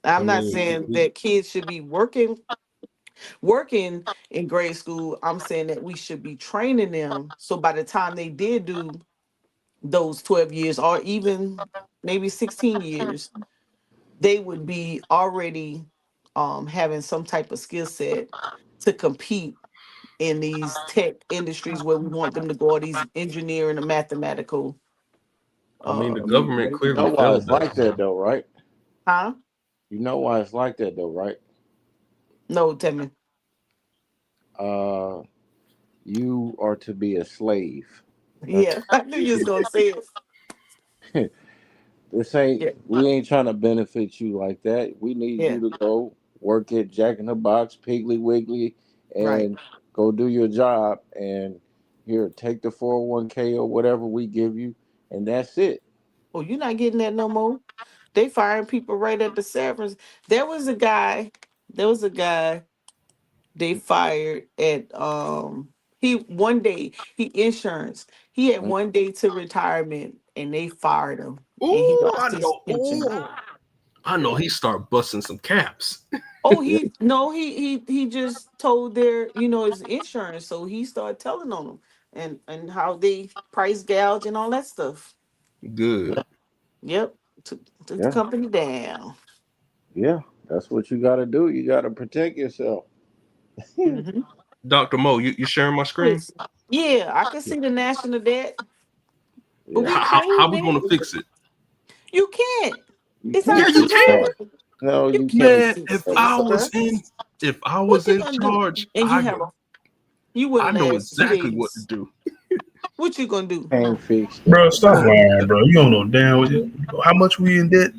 I I'm not mean, saying that kids should be working in grade school. I'm saying that we should be training them, so by the time they did do those 12 years, or even maybe 16 years, they would be already having some type of skill set to compete in these tech industries where we want them to go, all these engineering and mathematical the But government you know clearly why failed it's that. like that though, right? huh? You know why it's like that though, right? No, tell me. Uh, you are to be a slave. That's Yeah, I knew you was gonna say it. this ain't. Yeah, We ain't trying to benefit you like that. We need yeah. you to go. work at Jack in the Box, Piggly Wiggly, Right. and go do your job. And here, take the 401k or whatever we give you, and that's it. Oh, you're not getting that no more. They firing people right at the severance. There was a guy. There was a guy they fired at he one day he insurance. He had Mm. 1 day to retirement and they fired him and he Oh, I lost his know. pension. Oh, I know. Yeah. He start busting some caps. Oh, Yeah, he no, he just told their his insurance, so he started telling on them and how they price gouge and all that stuff. Good. Yep, took the yeah, company down. yeah. That's what you got to do. You got to protect yourself. Hmm. Dr. Mo, you sharing my screen? Yeah, I can see the national debt, but Yeah, we How clean, we man. gonna fix it? You can't. you It's Yeah, can't out of you fix can. that. control. No, You you can't can't Man, fix fix if that. this I was stuff. in if I What was you in gonna do? charge, And you have a you I wouldn't know last two exactly what to days. do. What you gonna do? Can't fix that. Bro, stop lying, bro. You don't know damn how much we in debt.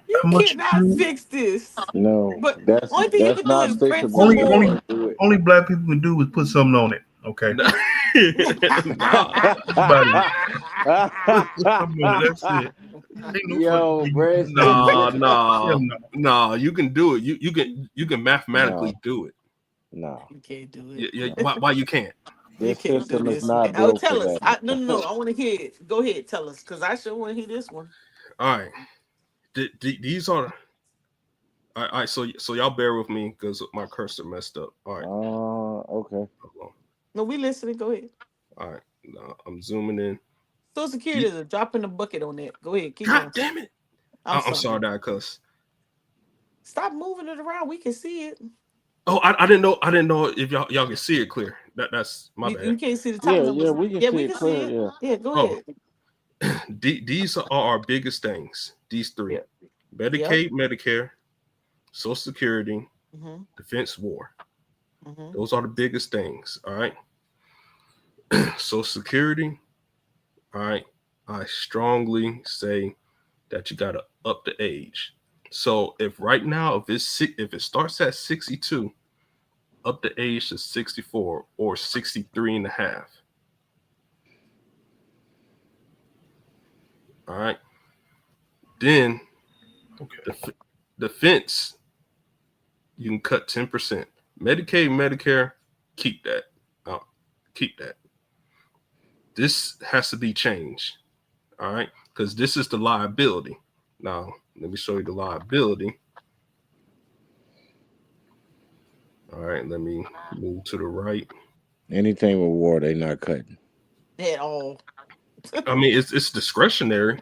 You How much? cannot fix this. No, But only thing you that's can do not is print fixable. some Only, You only, more. can't do only black people can do is put something on it. Okay, Nah. everybody put it. something on it. That's it. Ain't no fucking Yo, way you Brad can do said, Nah, Brad, that. Hell nah, no. nah. You can do it. You can no, mathematically do it. no, You can't do Yeah, it. yeah. Why you can't? You this can't do system is this, man. not Oh, built for tell us. that. No, no, no. I want to hear it. Go ahead, tell us, because I sure want to hear this one. All right. These are all right. So y'all bear with me because my cursor messed up. All right. Okay. Hold on. No, we listening. Go ahead. All right. Now I'm zooming in. Social Security The- is a drop in the bucket on that. Go ahead, keep God going. damn it! I'm I'm sorry. sorry that I cuss. Stop moving it around. We can see it. Oh, I didn't know. I didn't know if y'all can see it clear. That's my You bad. can't see the top Yeah, yeah, numbers. we can Yeah, see we it can see clear. it. Yeah. Yeah, go Oh, ahead. these are our biggest things. These three: Yeah. Yep. Medicaid, Medicare, Social Security, Mm-hmm. Defense, War. Mm-hmm. Those are the biggest things. All right. Social Security. All right. I strongly say that you gotta up the age. So if right now, if it starts at 62, up the age to 64 or 63 and a half. All right. Then Okay. the defense, you can cut 10%. Medicaid, Medicare, keep that. Uh, keep that. This has to be changed. All right. Because this is the liability. Now, let me show you the liability. All right. Let me move to the right. Anything with war, they not cutting. At all. I mean, it's discretionary,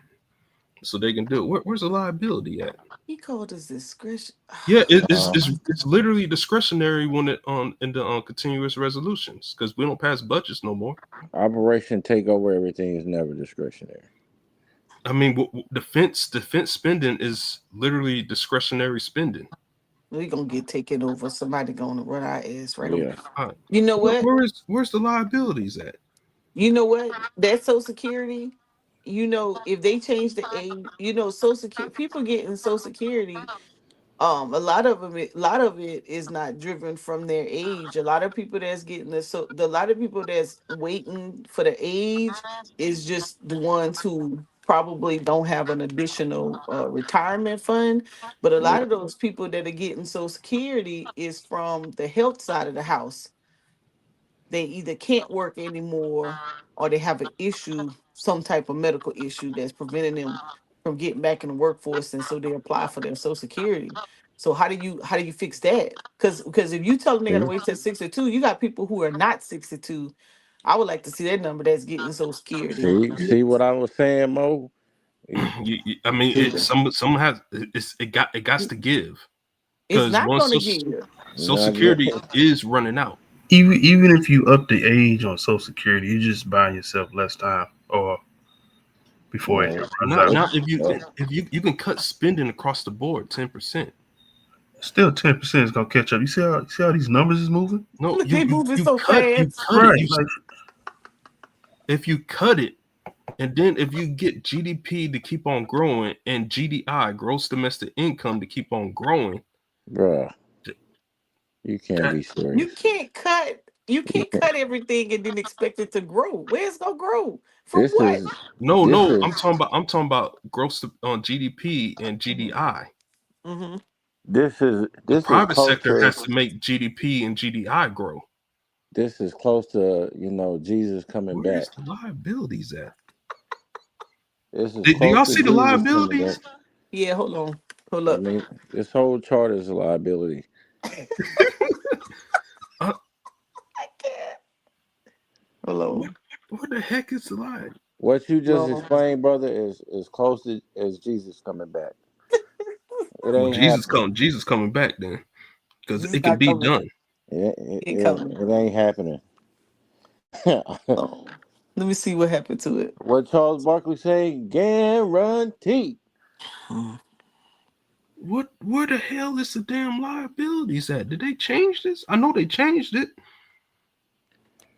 so they can do it. Where's the liability at? He called us discretion. Yeah, Uh, it's literally discretionary when it on in the continuous resolutions because we don't pass budgets no more. Operation Takeover, everything is never discretionary. I mean, defense spending is literally discretionary spending. We gonna get taken over. Somebody gonna run our ass right over. Yeah. All right. You know what? Where's the liabilities at? You know what? That Social Security. If they change the age, Social Security people getting Social Security. A lot of it is not driven from their age. A lot of people that's getting the lot of people that's waiting for the age is just the ones who probably don't have an additional retirement fund. But a Yeah. lot of those people that are getting Social Security is from the health side of the house. They either can't work anymore or they have an issue, some type of medical issue that's preventing them from getting back in the workforce, and so they apply for their Social Security. So how do you fix that? Because if you tell them they got to See, wait till 62, you got people who are not 62. I would like to see that number that's getting Social Security. see what I was saying, Mo. I mean, See, some has it got to give It's because not once going to give you. Social not Security yet. is running out. Even if you up the age on Social Security, you just buying yourself less time or before it No, runs Not out. now if no. you can cut spending across the board 10%. Still 10% is gonna catch up. You see how these numbers is moving? No, They moving so you fast. cut it. Right. Like If you cut it, and then if you get GDP to keep on growing and GDI, gross domestic income, to keep on growing, Bruh. You can't be You serious. can't cut. You can't cut everything and then expect it to grow. Where's it gonna grow? From This what? is No, this no, is I'm talking about gross on GDP and GDI. Mm-hmm. The this is private close sector to has to make GDP and GDI grow. Jesus coming back. Where's the liabilities at? This is Do close y'all to see the Jesus coming back. liabilities? Yeah, hold on. Hold I up. mean, this whole chart is a liability. Uh, I can't. Hold what, on. what the heck is the lie? What you just Hold on. explained, brother, is close to as Jesus coming back. It Well, ain't happening. Jesus coming back then, because This is it can not be coming. done. It ain't coming. It ain't happening. Oh, let me see what happened to it. What Charles Barkley say? Guaranteed. Where the hell is the damn liabilities at? Did they change this? I know they changed it.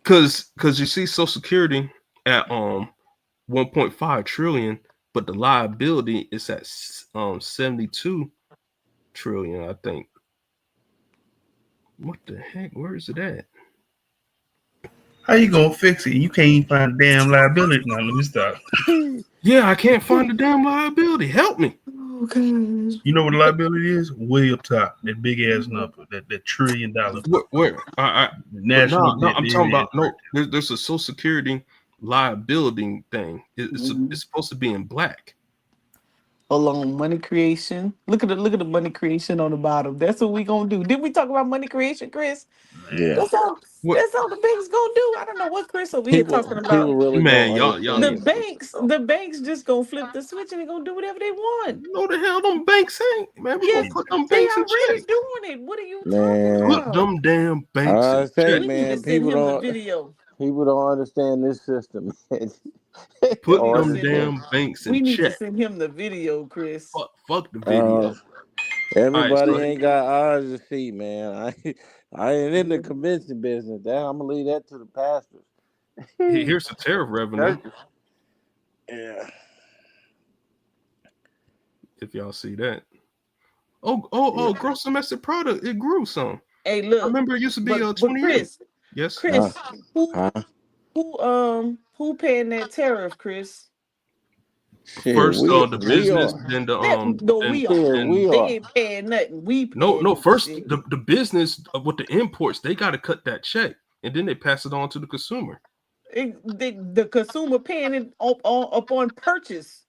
Cause you see Social Security at 1.5 trillion, but the liability is at 72 trillion, I think. What the heck? Where is it at? How you gonna fix it? You can't even find the damn liability. Now let me stop. Yeah, I can't find the damn liability. Help me. Okay. You know what the liability is? Way up top, that big ass number, that $1 trillion Where? But national no, debt. I'm There talking it is, about right no. There's a Social Security liability thing. It's supposed to be in black. Hold on, money creation. Look at the money creation on the bottom. That's what we gonna do. Did we talk about money creation, Chris? there. Yeah. That's all. What That's all the banks gonna do. I don't know what Chris over here talking People about. really man, don't y'all The understand. banks just gonna flip the switch and they gonna do whatever they want. know the hell them banks ain't, man. We gonna Yes, put them they banks in check. already doing it. What are you talking Man, Put about? them damn banks I in say, check. We need to man, send him the video. people don't understand this system. We Put need Or to them send him. understand. damn banks We in need to check. send him the video, Chris. Fuck the Uh, video. All right, Everybody so ain't got eyes to see, man. I ain't in the convincing business. That I'm gonna leave that to the pastors. here's the tariff revenue. Churches. Yeah. If y'all see that. Oh, Yeah. gross domestic product. It grew some. Hey, I look, remember it used to be but 28. Chris, Yes. Huh? Chris, who Huh? who paying that tariff, Chris? Shit, First we the we business, are. then the That no, we are. Shit, then we They are. ain't paying nothing. We no, paying this first shit. the business with the imports, they gotta cut that check and then they pass it on to the consumer. The consumer paying it upon purchase.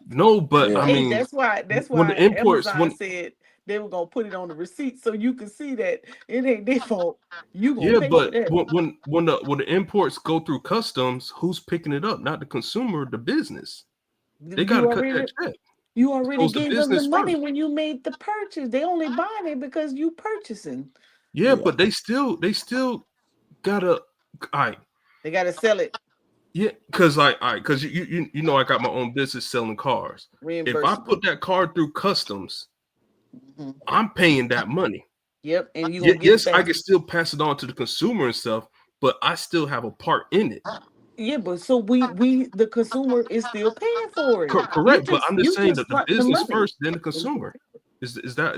No, but I Yeah. Hey, mean when that's why the imports Amazon when said they were gonna put it on the receipt so you can see that it ain't their fault. You gonna yeah, pay for but that. when the imports go through customs, who's picking it up? Not the consumer, the business. They gotta You cut that already check. you It already goes to gave them the business money first. when you made the purchase. They only buying it because you purchasing. Yeah, Yeah. but they still gotta all right. They gotta sell it Yeah, cause you know I got my own business selling cars. If I reimbursable. put that car through customs, Mhm. I'm paying that money. Yep, and you Yeah, gonna get it yes, I back. can still pass it on to the consumer and stuff, but I still have a part in it. Yeah, but so we the consumer is still paying for it. Correct, but I'm just You saying that just the front the business money. first, then the consumer. Is that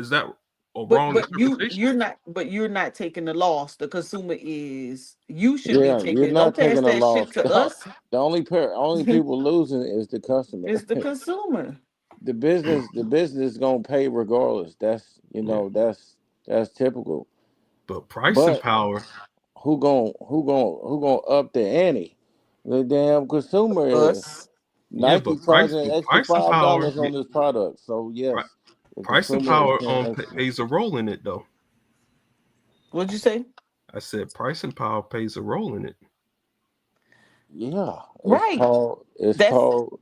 a But wrong interpretation? you're not taking the loss. The consumer is. You should be Yeah. You're taking it. Don't not pass taking a that loss. shit to us. Only people losing is the customer. It's the consumer. The business gonna pay regardless. That's Yeah, that's typical. but pricing But power. who gonna up the ante? The damn consumer is. Us. Yeah, Nike but price, charging an but extra pricing power. $5 on this product. So Pri- yes, the Pricing consumer is power paying extra. plays a role in it, though. What'd you say? I said pricing power plays a role in it. Yeah, Right. it's That's called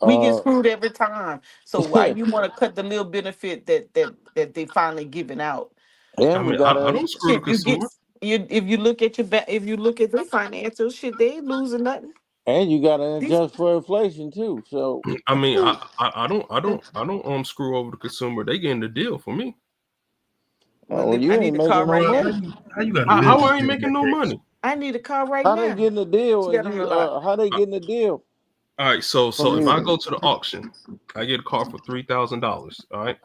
we get uh screwed every time. So why you want to cut the little benefit that they finally giving out? I and you mean, I gotta don't screw the Shit, you get consumer. you if you look at if you look at their financials, shit, they ain't losing nothing. and you gotta These adjust for inflation too. So I mean, I don't screw over the consumer. They getting the deal for me. well, you I ain't need a car making no right How now. money. you got a How business I ain't in making that no case? money? I need a car right How they now. getting the deal She and got on the you lot. how they Uh, getting the deal All right, so from if I you? go to the auction, I get a car for $3,000. All right,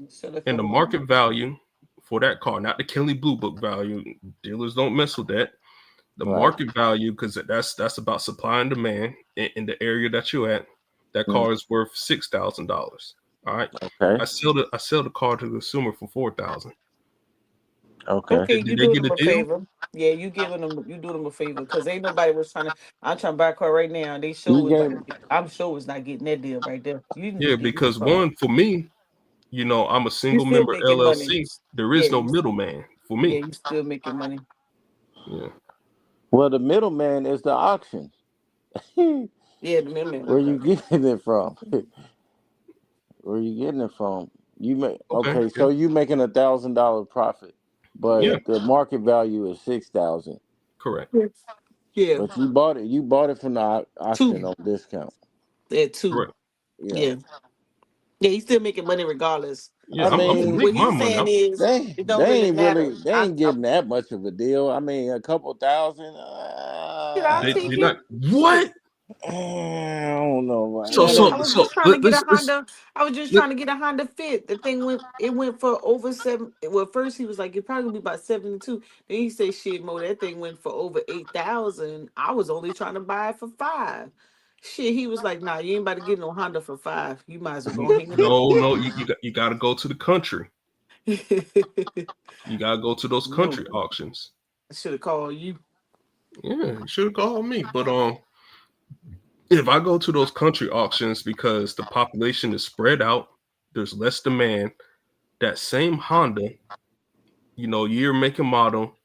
Sell it and for the what? market value for that car, not the Kelly Blue Book value. Dealers don't mess with that. The Right. market value, because that's about supply and demand in the area that you're at. That Mm. car is worth $6,000. All right. Okay. I sell the car to the consumer for 4,000. Okay. Okay, Did you they doing get them a a deal? favor. Yeah, you doing them a favor because ain't nobody was trying to. I'm trying to buy a car right now. They show You was gave about. I'm sure was not getting that deal right there. You need to Yeah, get your because car. one for me, I'm a You single still member making money. LLC. There Yeah, is no middleman for yeah, me. you still making money. Yeah. well, the middleman is the auction. Where Yeah, the minimum. you getting it from? Where you getting it from? You make Okay. okay, Yeah. so you making $1,000 profit, Yeah. but the market value is 6,000. Correct. Yes. Yeah, But you bought it from the auction two. on discount. Yeah, two. Correct. Yeah. Yeah, yeah, he's still making money regardless. Yeah. I I'm So gonna mean, make what my he's money. saying is, they it don't they really ain't matter. really they ain't getting that much of a deal. I mean, a couple thousand. I'll take They're it. not what? I don't know, man. So That Shit, I so ain't. was so just trying to let, get a let's Honda. I was just let, trying to get a Honda Fit. The thing went for over seven. Well, first he was like, it probably gonna be about 72. Then he said, shit, Mo, that thing went for over 8,000. I was only trying to buy it for 5. Shit, he was like, nah, you ain't about to get no Honda for 5. You might as well go hang it up. no, you got to go to the country. I You got to go to those know. country auctions. I should have called you. Yeah, you should have called me. But if I go to those country auctions because the population is spread out, there's less demand. That same Honda, year, make, and model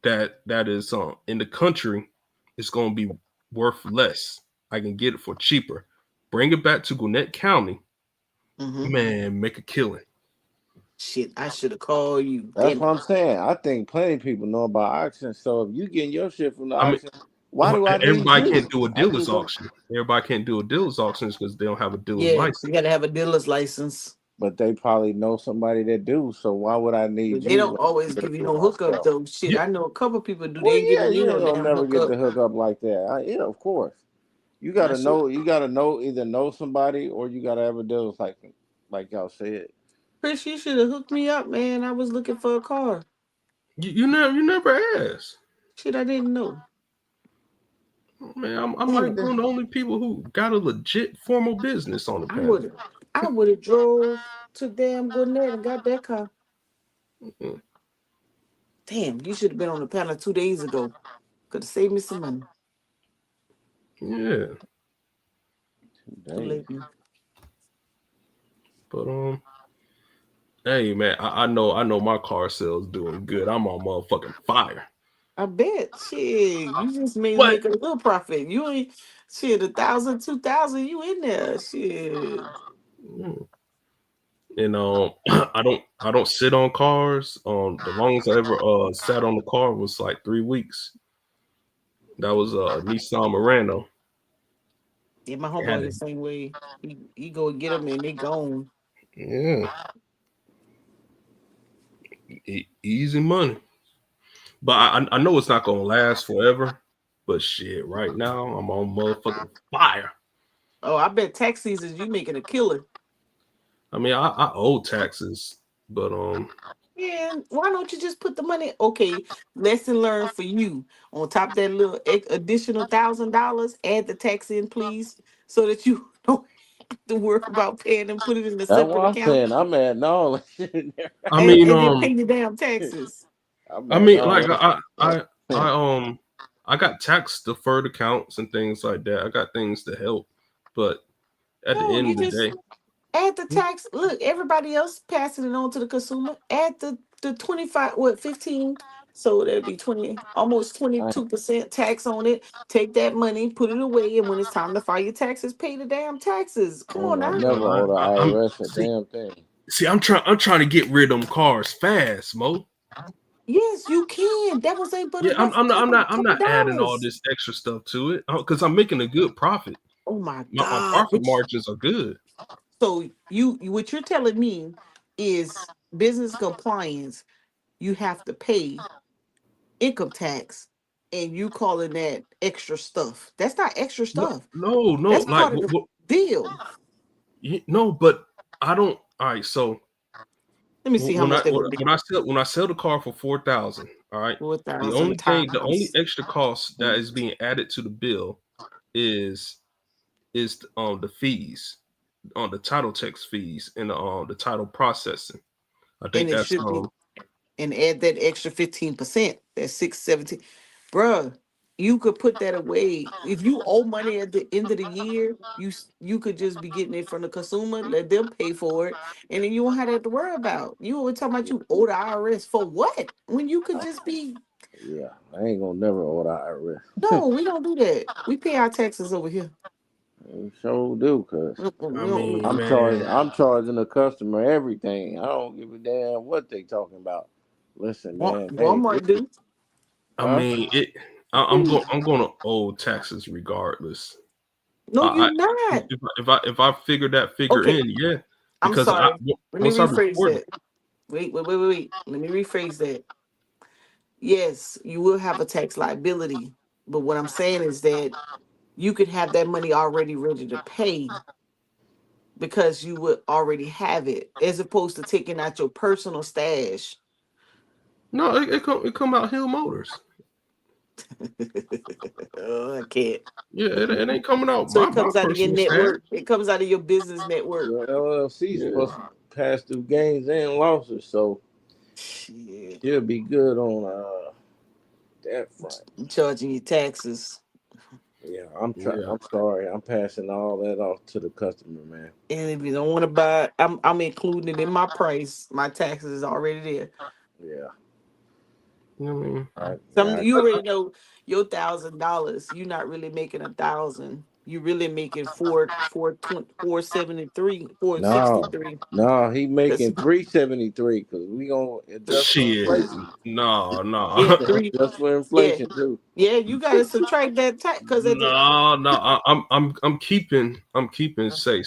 that is in the country is going to be worth less. I can get it for cheaper. Bring it back to Gwinnett County, Hmm. man, make a killing. Shit, I should have called you. That's Damn what it. I'm saying. I think plenty of people know about auctions. So if you getting your shit from the I mean, auction, why do I need everybody you? can't do a I dealer's just don't. auction. Everybody can't do a dealer's auctions because they don't have a dealer's Yeah, license. you gotta have a dealer's license. But they probably know somebody that do. So why would I need They you don't when I always can give you do it no hookup myself? though. Shit, Yeah, I know a couple people do. They Well, ain't yeah, giving me you no ain't gonna damn never get hookup. the hookup like that. Yeah, of course. You I gotta should. know. You gotta know either know somebody or you gotta have a deal like y'all said. Chris, you should have hooked me up, man. I was looking for a car. you never asked. Shit, I didn't know. Man, I Damn might it. be one of the only people who got a legit formal business on the I panel. would have. I would have drove to damn Gwinnett and got that car. Mm, Damn, you should have been on the panel 2 days ago. Could have saved me some money. yeah, Too Days. late now. but hey man, I know my car sales doing good. I'm on motherfucking fire. I bet. Shit, you just may What? make a little profit. You ain't shit 1,000, 2,000. You in there? Shit. Mm. I don't sit on cars. The longest I ever sat on the car was like 3 weeks. That was Nissan Murano. Yeah, my It had homeboy a the same way. He go get them and they gone. yeah, easy money. But I know it's not gonna last forever. But shit, right now I'm on motherfucking fire. Oh, I bet tax seasons you making a killer. I mean, I owe taxes, but Man, why don't you just put the money? Okay, lesson learned for you. On top of that little additional $1,000, add the tax in, please, so that you don't have to worry about paying and put it in a That's separate what I'm account saying. I'm at no shit. I mean, and then pay your damn taxes. I'm I at mean, no. like I got tax deferred accounts and things like that. I got things to help, but at the No, end you of the just day, add the tax. Look, everybody else passing it on to the consumer. Add the 25, what, 15. So that'd be 20, almost I, 22% tax on it. Take that money, put it away, and when it's time to file your taxes, pay the damn taxes. Come on I now. never owe the I'm IRS a see, damn thing. see, I'm trying to get rid of them cars fast, Mo. Yes, you can. That was ain't but Yeah, I'm, enough I'm not I'm not I'm couple not adding all dollars. this extra stuff to it because I'm making a good profit. Oh my My God. profit margins are good. So what you're telling me is business compliance, you have to pay income tax and you calling that extra stuff. That's not extra No, stuff. no, That's like part of the deal. no, but I don't. All right, so Let me see how much that would be. When I sell the car for 4,000, all right. Four The thousand only thing, the only times. extra cost that is being added to the bill is the fees, on the title text fees and the title processing. I And think it that's should be, and add that extra 15%. That's 617. Bruh, you could put that away. If you owe money at the end of the year, you could just be getting it from the consumer, let them pay for it, and then you won't have that to worry about. You always talking about you owe the IRS for what? When you could just be, Yeah, I ain't gonna never order IRS. no, we don't do that. We pay our taxes over here. You sure do, cause Mm-mm, I we don't mean, really. man. I'm charging the customer everything. I don't give a damn what they talking about. Listen, man, hey, Walmart do. I huh? mean it. I'm going to owe taxes regardless. No, I you're not. if I figure that figure Okay, in, yeah, I'm because sorry. Let me once I rephrase report it, that. Wait. Let me rephrase that. Yes, you will have a tax liability. But what I'm saying is that you could have that money already ready to pay because you would already have it, as opposed to taking out your personal stash. no, it come out Hill Motors. Oh, I can't. Yeah, it ain't coming out So my it comes out of your personal stash. network. It comes out of your business network. Your LLC is Yeah. supposed to pass through gains and losses, so Shit. she'll be good on that front. You charging your taxes. Yeah, Yeah. I'm sorry. I'm passing all that off to the customer, man. And if you don't want to buy, I'm including it in my price. My taxes is already there. Yeah, I mean, Some yeah. you already know your $1,000. You're not really making 1,000. You really making 473, No, 463. no, he That's making 373 because we gonna adjust for shit. inflation. No, yeah, no. three. Adjust for Yeah, inflation too. yeah. You gotta subtract that tax because at the No. I'm keeping. Say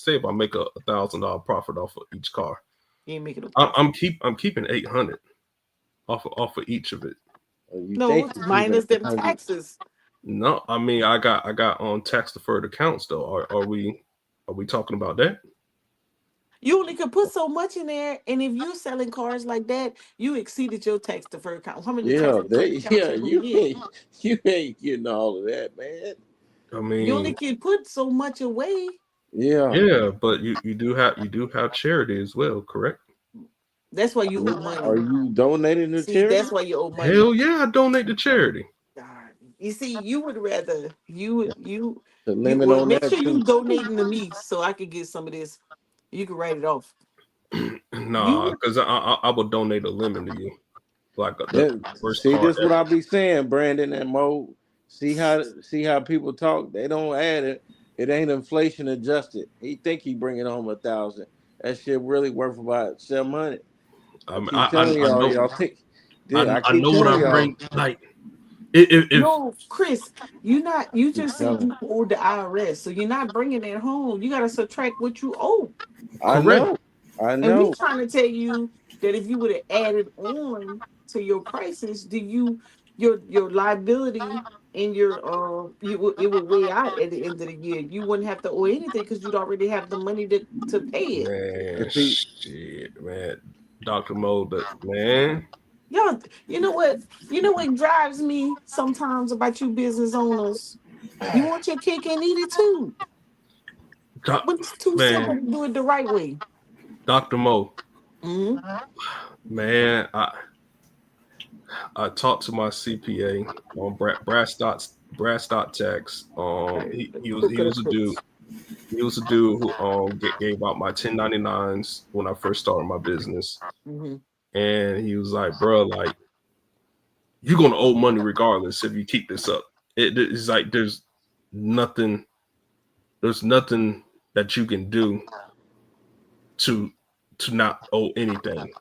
if I make a $1,000 profit off of each car, you ain't making no profit. I'm keeping 800 off of each of it. You No, think it's you're keeping minus them 800? taxes. No, I mean I got on tax deferred accounts though. Are we talking about that? You only could put so much in there, and if you're selling cars like that, you exceeded your tax deferred account. How many tax Yeah, deferred accounts you gonna get? you ain't getting all of that, man. I You only mean, can put so much away. Yeah. yeah, but you do have charity as well, correct? That's why you owe Are money. you donating to See, charity? that's why you owe money. Hell yeah, I donate to charity. God. You see, you would rather The you limit well on make that sure too. you donating to me so I can get some of this. You can write it off. Nah, You because I would donate a lemon to you, like the first See, car this what I ever. be saying, Brandon and Mo. See how people talk. They don't add it. It ain't inflation adjusted. He think he bringing home 1,000. That shit really worth about 700. I keep telling I y'all, know y'all think. Yeah, I I keep know what telling I y'all. bring. Like if no, Chris, you Keep just said telling. you owe the IRS, so you're not bringing it home. You got to subtract what you owe. I correct, know. I And we know. trying to tell you that if you would have added on to your prices, do you your liability and your it would weigh out at the end of the year. You wouldn't have to owe anything because you'd already have the money to pay it. man, But see, shit, man, Doctor Mo, that man, Y'all, you know what? You know what drives me sometimes about you business owners? You want your cake and eat it too. doc, But it's too simple man, to do it the right way. Doctor Mo, Mhm. man, I talked to my CPA on Brad Stott Tax. Okay. Cook He it was up, a dude. cooks. He was a dude who gave out my 1099s when I first started my business, Hmm. and he was like, "Bro, like you're gonna owe money regardless if you keep this up." It's like nothing, there's nothing that you can do to not owe anything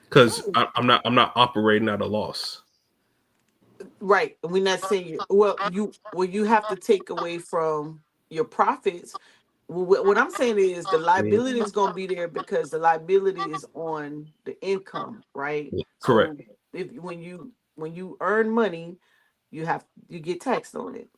because I'm not operating at a loss. Right. And we're not saying you have to take away from your profits. What I'm saying is the Mhm. liability is going to be there because the liability is on the income, right? Correct. So if when you earn money, you get taxed on it,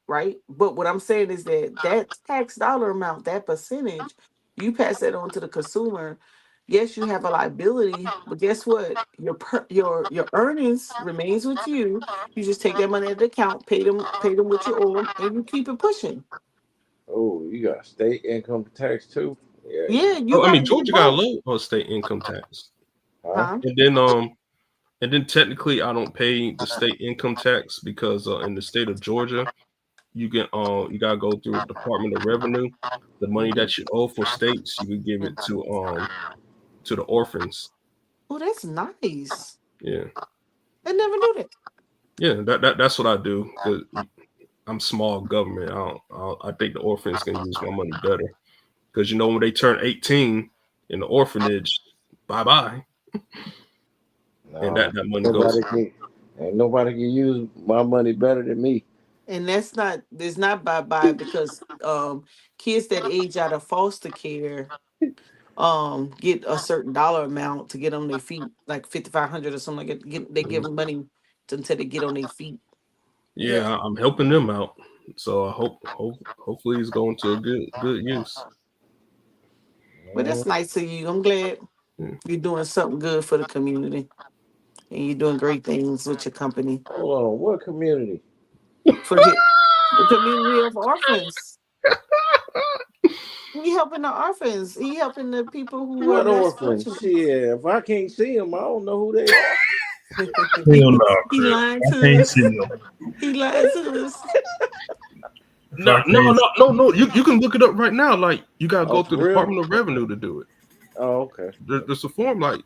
right? But what I'm saying is that that tax dollar amount, that percentage, you pass that on to the consumer. yes, you have a liability, but guess what? Your earnings remains with you. You just take that money at the account, pay them what you owe them, and you keep it pushing. Oh, you got state income tax too? Yeah, Yeah, you Oh, I got mean to get Georgia got a both, low state income tax, huh? huh? and then technically I don't pay the state income tax because in the state of Georgia you gotta go through Department of Revenue. The money Hmm. that you owe for states, you could give it to the orphans. Oh, that's nice. Yeah, I never knew that. yeah, that's what I do because I'm small government. I think the orphans can use my money better because when they turn 18 in the orphanage, bye bye, and No, that money goes. nobody can. Ain't nobody can use my money better than me. And that's not there's not bye bye because kids that age out of foster care get a certain dollar amount to get on their feet, like 5,500 or something like that. They give them money until they get on their feet. Yeah. Yeah, I'm helping them out, so I hopefully it's going to a good use. But Mhm. that's nice of you. I'm glad Yeah. you're doing something good for the community and you're doing great things with your company Hold on, what community? for the community of orphans. He helping the orphans. He helping the people who are What less orphans? fortunate. Shit, if I can't see them, I don't know who they are. Hell no, He Chris. lying I to can't us. see them. He lied to us. If No, I no, can't, no, no, no. You can look it up right now. Like you gotta Oh, go for through real? Department of Revenue to do it. Oh, okay. There's a form like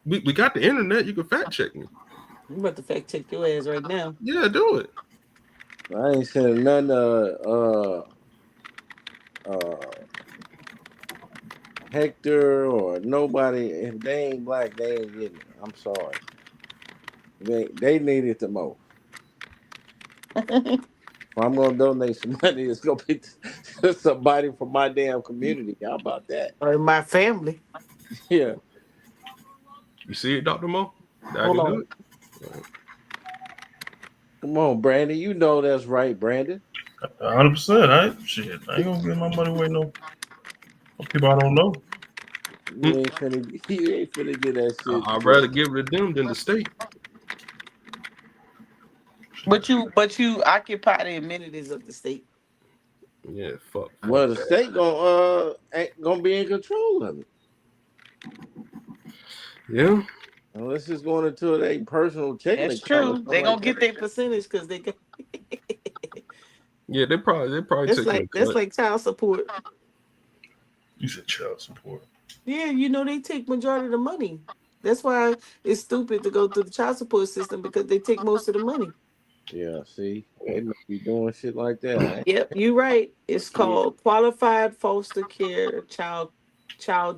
we got the internet. You can fact check me. I'm about to fact check your ass right now. Yeah, do it. I ain't sending none uh Hector or nobody. If they ain't black, they ain't getting it. I'm sorry. They need it the most. If I'm gonna donate some money, it's gonna be to somebody from my damn community. How about that? Or my family. Yeah. You see it, Doctor Mo? I Hold can do on. it. Come on, Brandon. You know that's right, Brandon. 100%. I ain't shit. I ain't gonna give my money away no people I don't know. You ain't finna you ain't finna get that shit. I'd rather give it to them than the state. But Shit. you occupy the amenities of the state. Yeah, fuck Well, the that. state ain't gonna be in control of it Yeah, unless it's going into their personal checking That's account or true. something They like gonna that. get their percentage because they got yeah. They probably taking a that's cut. like child support. You said child support. Yeah, they take majority of the money. That's why it's stupid to go through the child support system because they take most of the money. Yeah, see, they may be doing shit like that. Yep, you're right. It's Yeah. called qualified foster care child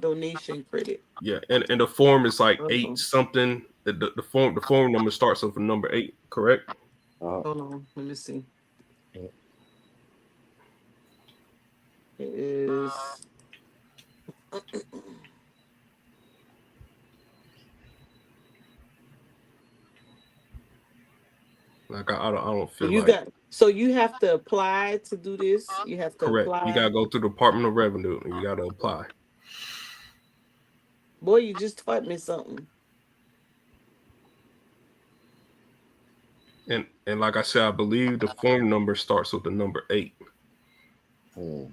donation credit. Yeah, and the form is like eight Uh-oh. something. The form number starts with a number 8. Correct? Uh, Hold on, let me see. It is Like I don't feel you like got so you have to apply to do this. You have to correct. You apply. gotta go through the Department of Revenue and you gotta apply. Boy, you just taught me something. And like I said, I believe the form number starts with the number 8. hmm.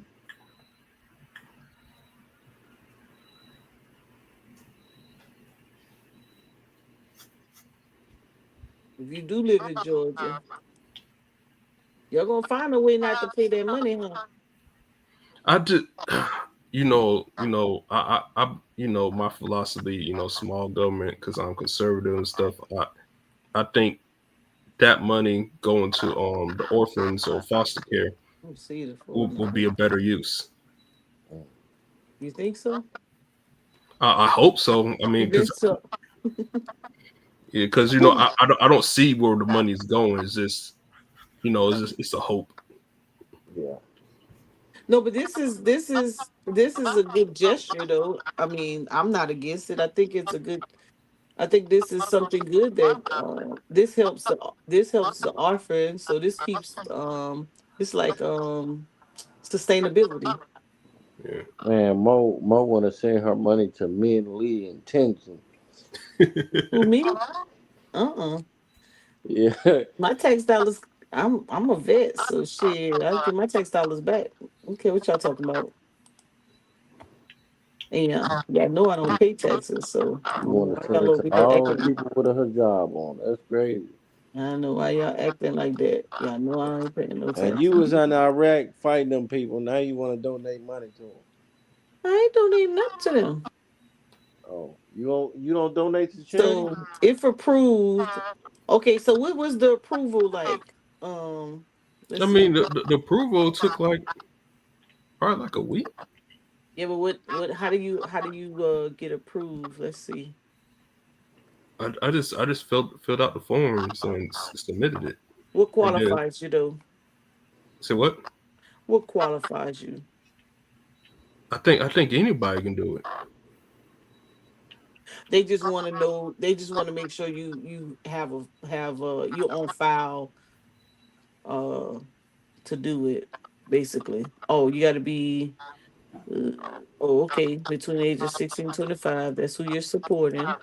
If you do live in Georgia, you're gonna find a way not to pay that money, huh? I just my philosophy, small government because I'm conservative and stuff. I think that money going to the orphans or foster care Let's see the will, phone will number. be a better use. You think so? I hope so. I mean, You because think so? I don't see where the money's going. It's just it's a hope. Yeah. No, but this is a good gesture though. I mean, I'm not against it. I think it's a good. I think this is something good that this helps the orphan. So this keeps it's like sustainability. Yeah. Man, Mo want to send her money to me and Lee intention. Who me? Uh-uh. Yeah, My tax dollars. I'm a vet, so shit. I get my tax dollars back. Okay, what y'all talking about? Yeah, I know I don't pay taxes, so I you don't know want why to send y'all it to over here all the acting. people with her job on. That's crazy. I don't know why y'all acting like that. Y'all know I ain't paying no And you taxes. was in Iraq fighting them people. Now you want to donate money to them. I ain't donating nothing to them. Oh, you don't donate to charity? So if approved, okay. So what was the approval like? I Let's see. mean, the approval took like probably like a week. Yeah, but what? How do you get approved? Let's see. I just filled out the forms and submitted it. What And then qualifies you though? say what? What qualifies you? I think anybody can do it. They just want to know. They just want to make sure you have you on file uh to do it. Basically, oh, you got to be. Uh, oh, okay. Between the ages 16 and 25, that's who you're supporting.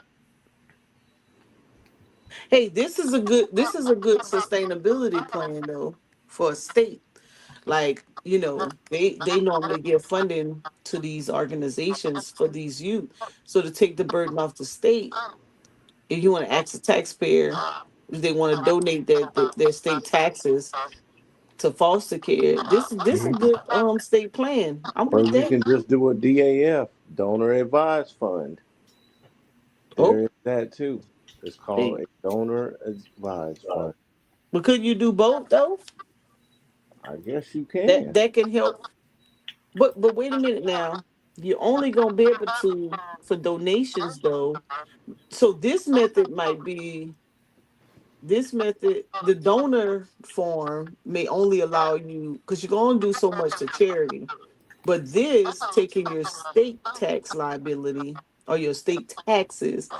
Hey, this is a good sustainability plan though for a state. Like, they normally give funding to these organizations for these youth. So to take the burden off the state, if you want to ask the taxpayer if they want to donate their state taxes to foster care, this a Hmm. good state plan. I'm Or with you that. can just do a DAF, donor advised fund. Oh, There is that too. It's called hey, a donor advised fund. but could you do both though? I guess you That can. that can help. But wait a minute now. You're only gonna be able to for donations though. So this method, the donor form may only allow you because you're gonna do so much to charity. But this taking your state tax liability or your state taxes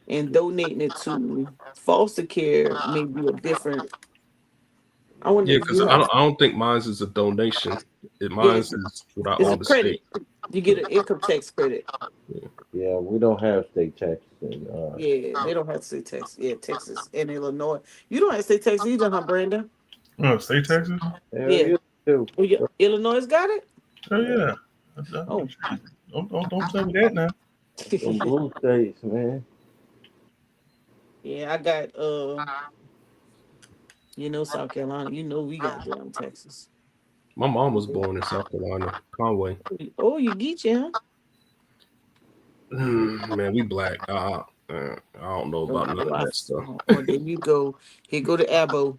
and donating it to foster care may be a different. I wonder Yeah, if because you I have. don't, I don't think mine's is a donation. Yeah, Mine's is what I it's owe a the state. credit. You get an income tax credit. Yeah. Yeah, we don't have state taxes in Yeah, they don't have to say Texas. Yeah, Texas and Illinois. You don't have to say Texas either, huh, Brandon? Oh, state taxes? hell Yeah. yeah too. Oh, yeah. Illinois got it? Oh yeah. Oh. Don't tell me that now. Them blue states, man. Yeah, I got South Carolina. We got damn Texas. My mom was born in South Carolina, Conway. Oh, you get you, huh? Man, we black. I don't know about Oh, none oh, of that stuff. there you go. Here go to Abo.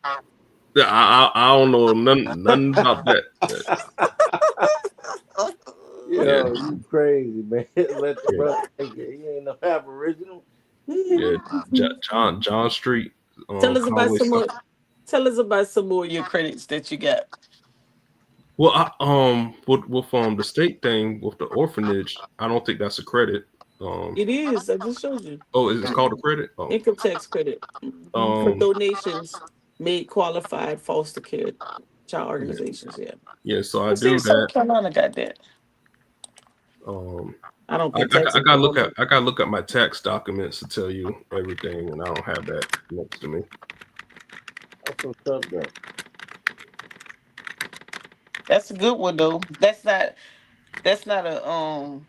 Yeah, I don't know nothing about that. Yeah, Yo, you crazy, man. Let the yeah, brother think that he ain't no aboriginal. yeah. John Street, tell us about Conway, some South. more. Tell us about some more of your credits that you got. Well, with the state thing with the orphanage, I don't think that's a credit. Um, It is. I just showed you. oh, is it called a credit? Oh, Income tax credit for um, donations made qualified foster care child yeah, organizations. Yeah. yeah. So I Let's see do if South that. Carolina got that. Um, I don't I, pay I, I taxes gotta on look them. at my tax documents to tell you everything, and I don't have that next to me. That's what's up, though. That's a good one though. That's not a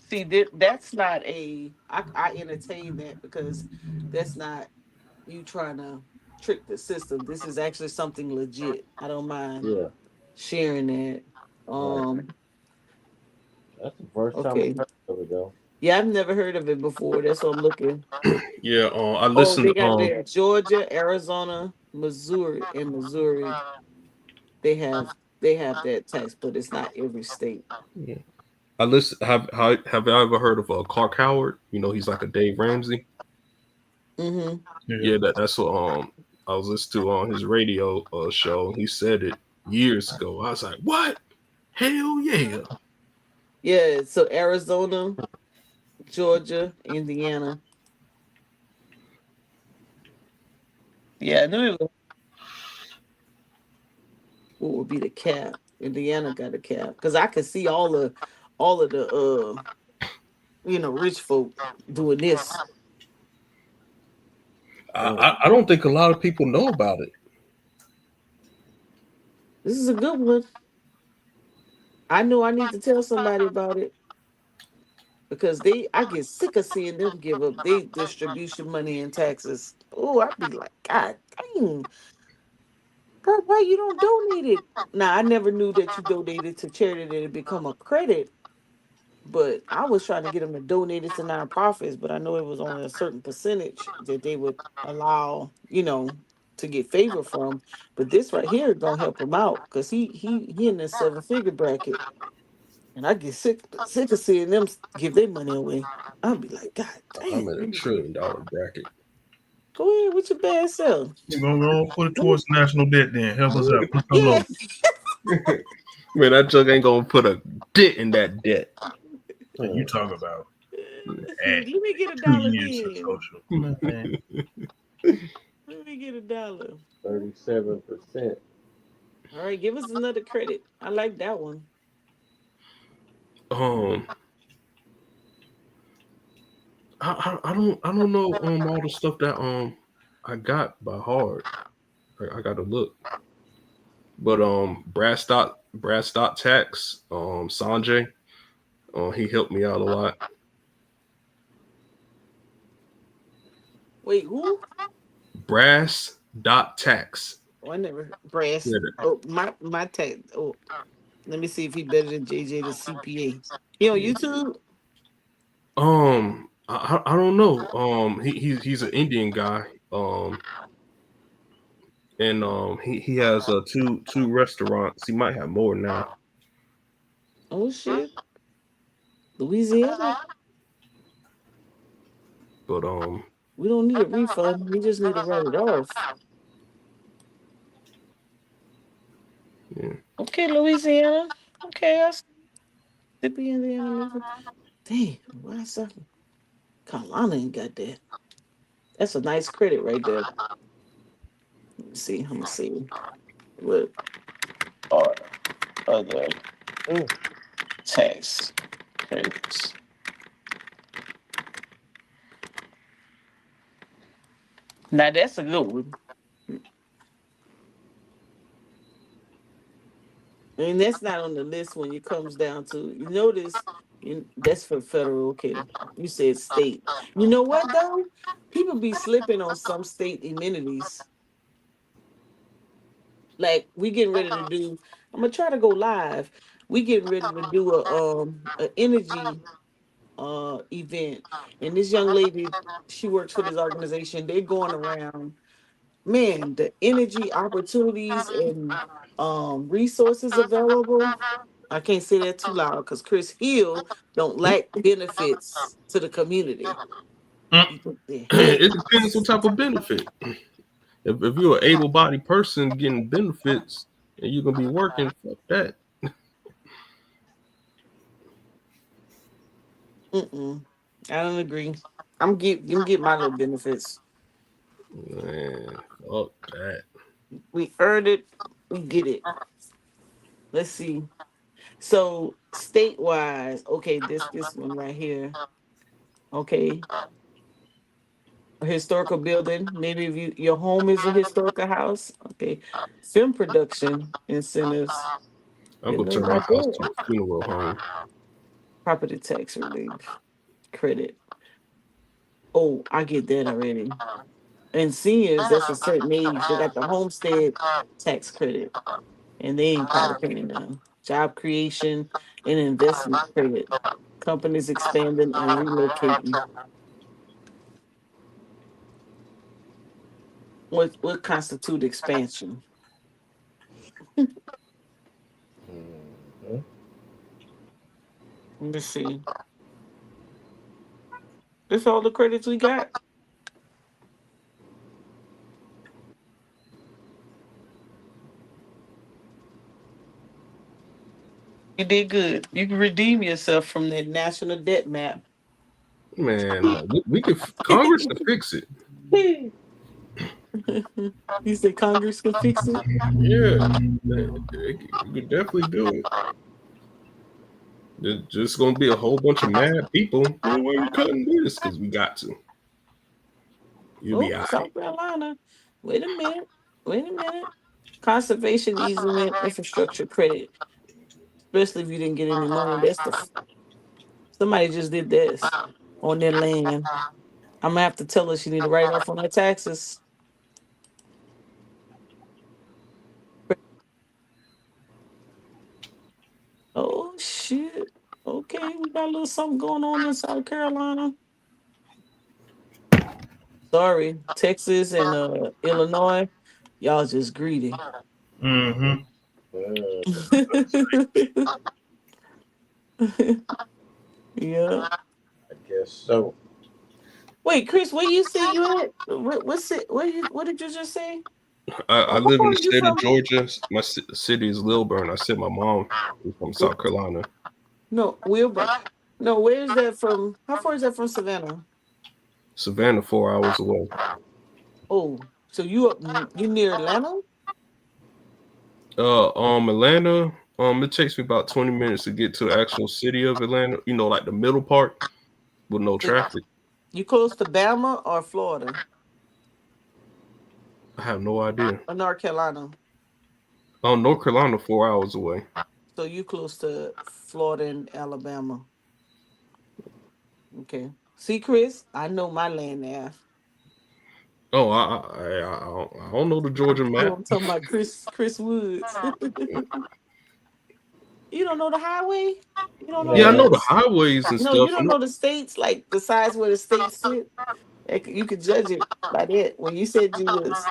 see that's not a I entertain that because that's not you trying to trick the system. This is actually something legit. I don't mind Yeah, sharing that. right. Um That's the first time okay. I heard of it, though. Yeah, I've never heard of it before. That's what I'm looking. Yeah, I Oh, listened. they got it in Georgia, Arizona, Missouri, and Missouri. They have they have that tax, but it's not every state. Yeah. I listen. Have I ever heard of Clark Howard? He's like a Dave Ramsey. Mm-hmm. Yeah. Yeah, that's what I was listening to on his radio show. He said it years ago. I was like, what? Hell yeah! Yeah, so Arizona, Georgia, Indiana. Yeah, I knew it was, what would be the cap. Indiana got a cap because I could see all of the rich folk doing this. I don't think a lot of people know about it. This is a good one. I know I need to tell somebody about it because I get sick of seeing them give up their distribution money and taxes. Oh, I'd be like, God dang, girl, why you don't donate it? Now I never knew that you donated to charity that it become a credit, but I was trying to get them to donate it to nonprofits, but I know it was only a certain percentage that they would allow, to get favor from. But this right here gonna help him out because he in the 7-figure bracket. And I get sick of seeing them give their money away. I'll be like, God I'm damn. in $1 trillion bracket. Go ahead with your bad self. You're gonna go put it towards national debt then. Help us out. Put something Yeah. on. Man, that jug ain't gonna put a dent in that debt. And you talk about See, let me get a 2 dollar years of then. social. Man, Let me get a dollar. 37%. All right, give us another credit. I like that one. Um, I don't know all the stuff that I got by heart. I gotta look. But Brad Stock Tax, Sanjay, he helped me out a lot. Wait, who? Brass.tax. Oh, I never brass. Yeah, Oh, my tech. Oh, let me see if he better than JJ the CPA. He on yeah. YouTube? I don't know. He's an Indian guy. And he has two restaurants. He might have more now. Oh shit. Louisiana. But We don't need a refund. We just need to write it off. yeah. Okay, Louisiana. Okay, I Mississippi, Indiana, Memphis. Dang, why something? Carolina ain't got that. That's a nice credit right there. Let me see. I'm gonna see what are other tax credits. Now that's a good one. And that's not on the list when it comes down to you notice that's for federal. Okay, you said state. You know what though? People be slipping on some state amenities. Like we getting ready to do. I'm gonna try to go live. We getting ready to do a energy event, and this young lady, she works for this organization. They're going around, man, the energy opportunities and resources available. I can't say that too loud because Chris Hill don't lack benefits to the community. mm, He put their It depends what hands. type of benefit. If you're an able-bodied person getting benefits and you're gonna be working, fuck that. Mm-mm. I don't agree. I'm get my little benefits. Man, fuck that. We earned it. We get it. Let's see. So state-wise, okay, this one right here. Okay, a historical building. Maybe if your home is a historical house. Okay, film production incentives. I'm Didn't gonna know turn my about house that. to a funeral home. Property tax relief credit. Oh, I get that already. And seniors, that's a certain age. They got the homestead tax credit, and they ain't probably paying them. Job creation and investment credit. Companies expanding and relocating. What constitute expansion? Mhm. Let me see. That's all the credits we got. You did good. You can redeem yourself from that national debt map. Man, we can Congress can fix it. You said Congress can fix it. Yeah, you could definitely do it. There's just gonna be a whole bunch of mad people. Man, why are you cutting this? Because we got to. You'll be Oh, all right. South Carolina. Wait a minute. Wait a minute. Conservation easement infrastructure credit, especially if you didn't get any money. That's somebody just did this on their land. I'm gonna have to tell her she need to write off on her taxes. Oh shit. Okay, we got a little something going on in South Carolina. Sorry, Texas and Illinois, y'all just greedy. Mm-hmm. Yeah. I guess so. Wait, Chris, where you say you at? What's it? What did you just say? I What live in part the are you state of from? Georgia. My city is Lilburn. I said my mom is from South Carolina. No, Wilbur. No, where is that from? How far is that from Savannah? Savannah, 4 hours away. Oh, so you near Atlanta? Atlanta. It takes me about 20 minutes to get to the actual city of Atlanta. You know, like the middle part with no So traffic. you close to Bama or Florida I have no idea. or North Carolina? North Carolina, 4 hours away. So you close to Florida and Alabama. Okay. See, Chris, I know my land now. Oh, I don't know the Georgia No, map. I'm talking about Chris Woods. You don't know the highway? You don't know Yeah, I the know the Man, highways and no, you stuff. don't know the states, like the size where the states sit. You could judge it by that. When you said you was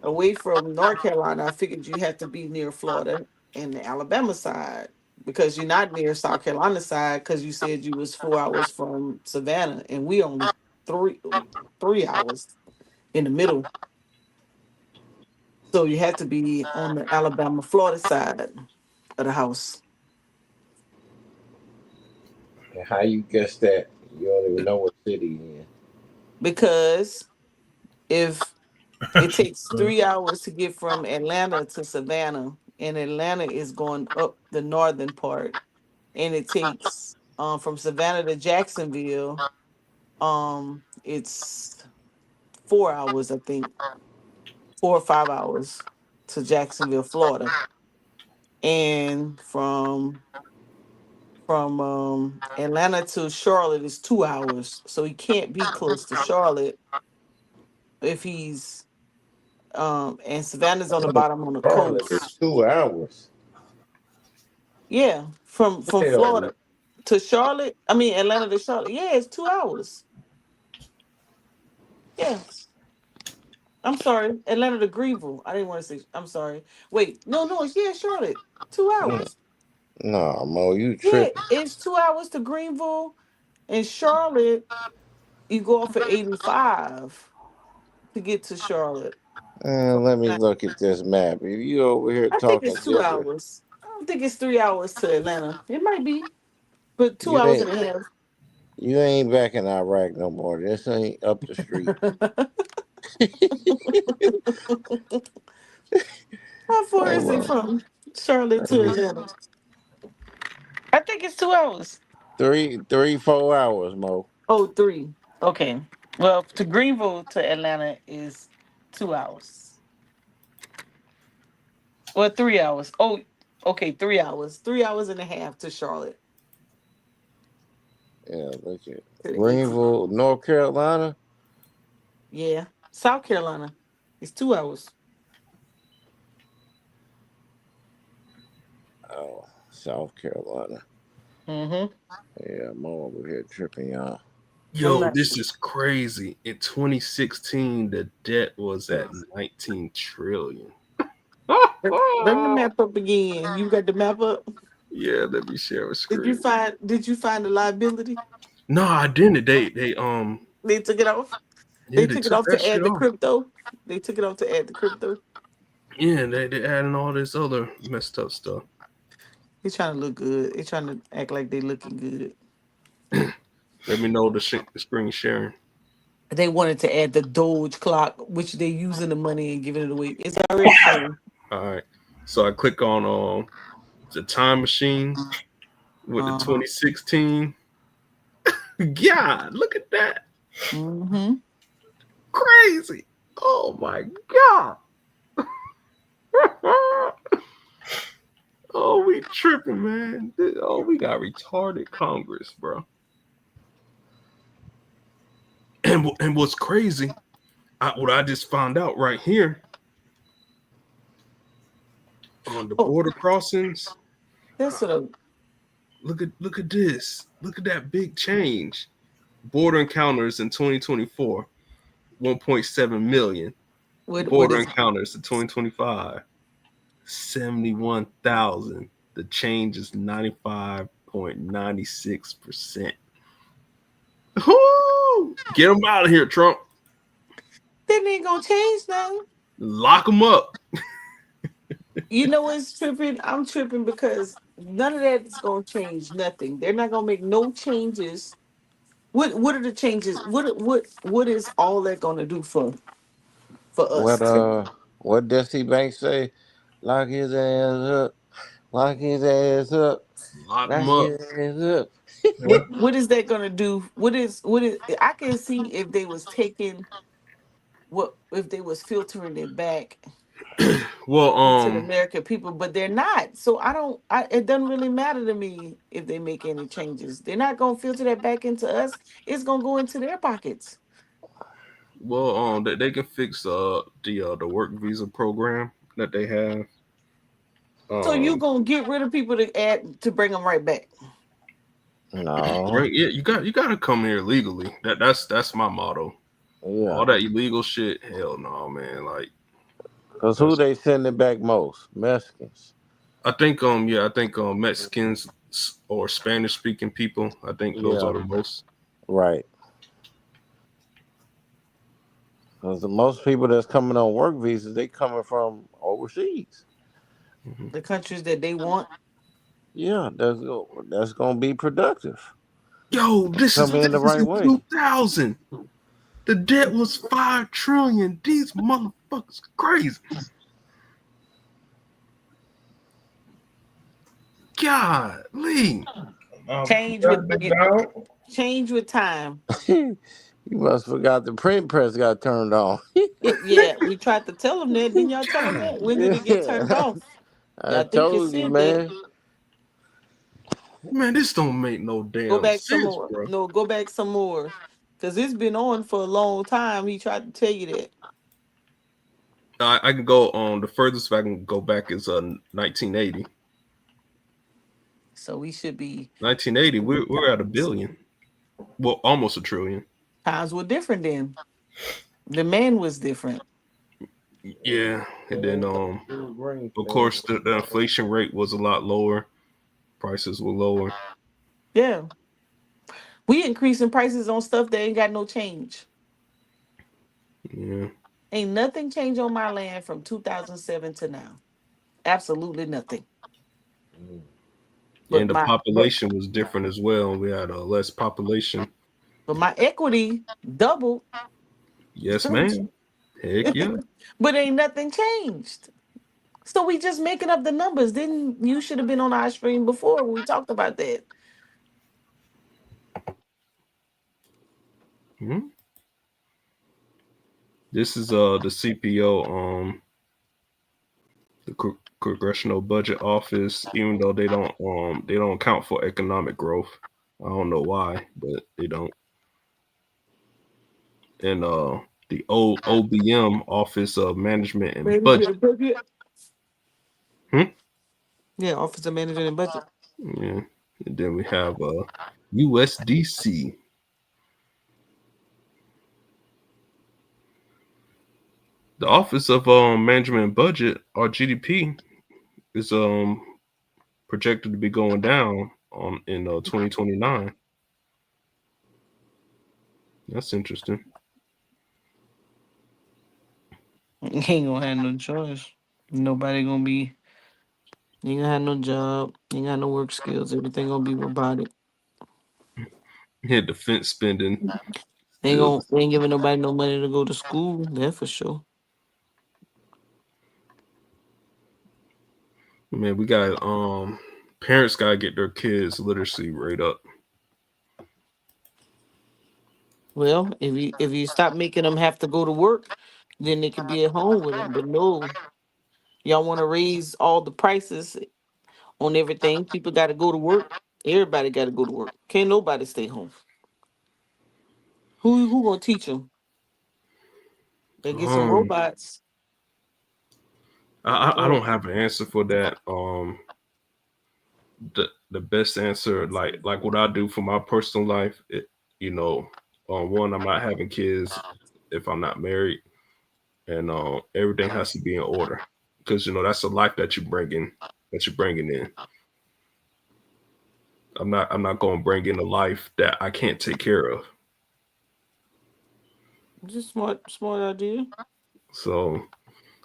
away from North Carolina, I figured you had to be near Florida and the Alabama side because you're not near South Carolina side because you said you was 4 hours from Savannah and we only three 3 hours in the middle. So you had to be on the Alabama Florida side of the house how you guess that? You don't even know what city you in. because if it takes 3 hours to get from Atlanta to Savannah, and Atlanta is going up the northern part, and it takes from Savannah to Jacksonville, it's 4 hours, I think, 4 or 5 hours to Jacksonville, Florida, and from Atlanta to Charlotte is 2 hours. So he can't be close to Charlotte if he's and Savannah's on the bottom on the Charlotte is coast. 2 hours. Yeah, from Hell no. Florida to Charlotte. I mean Atlanta to Charlotte. Yeah, it's 2 hours. Yeah. I'm sorry. Atlanta to Greenville. I didn't want to say I'm sorry. Wait, no, it's yeah, Charlotte. Two Mm, hours. no, Mo, you Yeah, tripping. it's 2 hours to Greenville. And Charlotte, you go off at 85 to get to Charlotte. Let me look at this map. If you over here I think talking it's two gibberish, hours. I don't think it's 3 hours to Atlanta. It might be, but two you hours ain't and a half. you ain't back in Iraq no more. This ain't up the street. How far is Hold it on. from Charlotte Let to me Atlanta? I think it's 2 hours. 4 hours, Mo. Oh, three. Okay. Well, to Greenville to Atlanta is 2 hours. Well, 3 hours. Oh, okay, 3 hours. 3 hours and a half to Charlotte. Yeah, look at To the AT. Greenville, North Carolina. Yeah. South Carolina. It's 2 hours. Oh, South Carolina. Mm-hmm. Yeah, Mo over here tripping, y'all. I'm Yo, not. this is crazy. In 2016, the debt was at 19 trillion. Bring the map up again. You got the map up? Yeah, let me share a screen. Did you find the liability? No, I didn't. They They took it off. yeah, They they took it took off that to shit add the off. crypto. They took it off to add the crypto. Yeah, they adding all this other messed up stuff. He's trying to look good. They trying to act like they looking good. Let me know the screen sharing. They wanted to add the Doge clock, which they using the money and giving it away. It's already sharing. All right. So I click on the time machine. with the Uh-huh. 2016. God, look at that. Mm-hmm. Crazy. Oh my God. Oh, we tripping, man. Oh, we got retarded Congress, bro. And what's crazy, what I just found out right here on the Oh, border crossings. that's what a Look at this. Look at that big change. Border encounters in 2024, 1.7 million. what Border is encounters in 2025, 71,000. The change is 95.96%. Get them out of here, Trump. that ain't gonna change nothing. Lock them up. You know what's tripping? I'm tripping because none of that's gonna change nothing. They're not gonna make no changes. What are the changes? What is all that gonna do for us? What what Dusty Banks say? Lock his ass up. Lock his ass up. Lock Lock them up. his ass up. What is that gonna do? What is I can see if they was taking what if they was filtering it back Well, into the American people, but they're not. So it doesn't really matter to me if they make any changes. They're not gonna filter that back into us. It's gonna go into their pockets. they can fix the work visa program that they have. So you Um, gonna get rid of people to add to bring them right back. No. right? Yeah, you got to come here legally. That's my motto. Yeah. All that illegal shit, hell no, man. Like Because who that's. they sending back most? Mexicans. I think Mexicans or Spanish speaking people. I think those Yeah. are the most. Right. Because the most people that's coming on work visas, they coming from overseas. Mhm. The countries that they want. Yeah, that's gonna be productive. Yo, They come in the this is right in way. 2000. The debt was 5 trillion. These motherfuckers crazy. God, Lee. Change Got with big it, dog. change with time. You must forgot the print press got turned on. Yeah, we tried to tell them that. Didn't y'all tell them that? When did it get turned Yeah. off? Yeah, I I think you told you, said that. man. Man, this don't make no Go damn back some sense, more. bro. No, go back some more. Because it's been on for a long time. He tried to tell you that. I can go on the furthest I can go back is 1980. So we should be 1980, we're at a billion. Well, almost a trillion. times were different then. The man was different. Yeah, and then Brain of fed. course the inflation rate was a lot lower. Prices were lower. Yeah. We increasing prices on stuff that ain't got no change. Yeah, Ain't nothing changed on my land from 2007 to now. Absolutely nothing. But and the my but population was different as well. We had a less population. but my equity doubled. Yes, ma'am. Heck yeah. But ain't nothing changed. So we just making up the numbers. Didn't you should have been on our stream before when we talked about that. Mhm. This is the CPO the Congressional Budget Office. Even though they don't account for economic growth. I don't know why, but they don't. And the OBM, Office of Management and Management Budget. and budget. Hmm? Yeah, Office of Management and Budget. Yeah. And then we have USDC. The Office of Management and Budget, or GDP, is projected to be going down in 2029. That's interesting. Ain't gonna have no choice. Nobody gonna be. Ain't gonna have no job. Ain't got no work skills. Everything gonna be robotic. Yeah, defense spending Ain't still. gonna. They ain't giving nobody no money to go to school. That for sure. Man, we got Parents gotta get their kids literacy rate up. Well, if you stop making them have to go to work, then they could be at home with them. But no, y'all want to raise all the prices on everything. People got to go to work. Everybody got to go to work. Can't nobody stay home. Who gonna teach them? They get some Um, robots. I Well, don't have an answer for that. The best answer, like what I do for my personal life, you know, one, I'm not having kids if I'm not married, and everything has to be in order because that's a life that you're bringing in. I'm not going to bring in a life that I can't take care of. just smart idea. So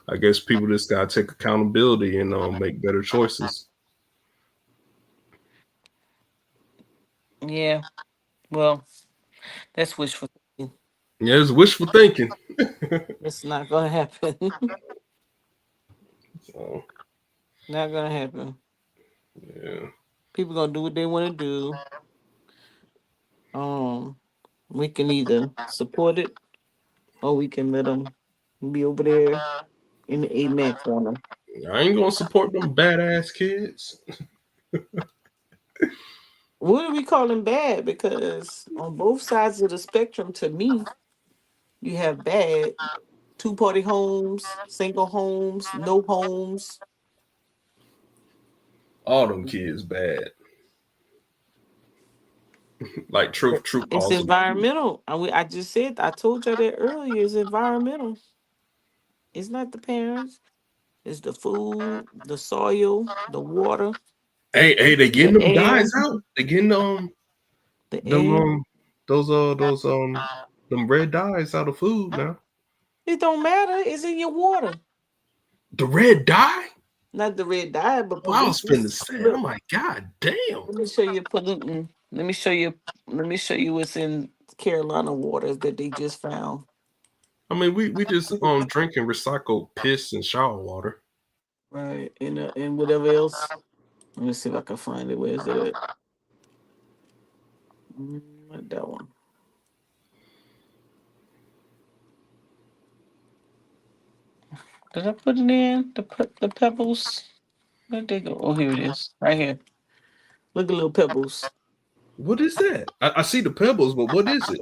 I guess people just gotta take accountability and make better choices. Yeah. Well, that's wishful thinking. Yeah, it's wishful thinking. It's not gonna happen. So Not gonna happen. yeah, People gonna do what they want to do. Um, we can either support it or we can let them be over there in the amen corner. I ain't gonna support them badass kids. What do we call them bad? Because on both sides of the spectrum, to me, you have bad two-party homes, single homes, no homes. All them kids bad. Like truth It's calls them. environmental. I just said, I told you that earlier. It's environmental. It's not the parents. It's the food, the soil, the water, Hey, they getting the them air, dyes out. They getting the them air. those them red dyes out of food now. It don't matter. It's in your water. The red dye. Not the red dye, but Oh, I was finna pollutants. say. Look, I'm like, God damn. let me show you pollutant. Let me show you. Let me show you what's in Carolina waters that they just found. I mean, we just drinking recycled piss and shower water. Right, and whatever else. Let me see if I can find it. Where is it at? Not that one. Did I put it in? The pebbles? Where'd they go? Oh, here it is. Right here. Look at little pebbles. What is that? I see the pebbles, but what is it?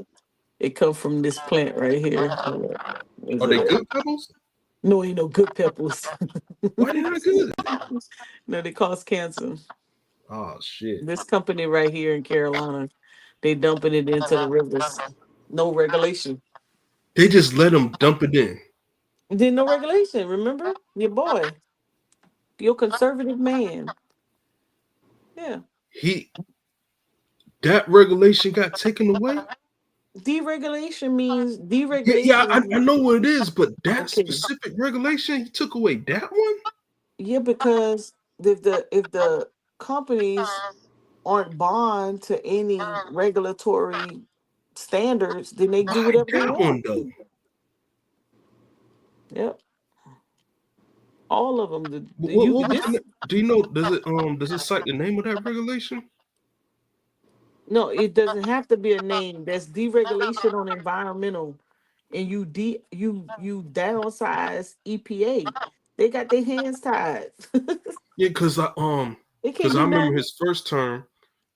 It come from this plant right here. Hold up. Where's Are it they at? good pebbles? No, ain't no good pebbles. Why they not good? No, they cause cancer. Oh shit! This company right here in Carolina, they dumping it into the rivers. No regulation. They just let them dump it in. Then no regulation. Remember your boy, your conservative man. Yeah, He that regulation got taken away. deregulation means Yeah, I, deregulation. I know what it is, but that Okay, specific regulation, he took away that one. yeah, because if the companies aren't bond to any regulatory standards, then they do Why whatever they that one want. though? Yep, all of them. What You what could was the? just Do you know? Does it cite the name of that regulation? no. It doesn't have to be a name. That's deregulation on environmental, and you downsize EPA. They got their hands tied. Yeah, They because can't I do remember nothing. his first term.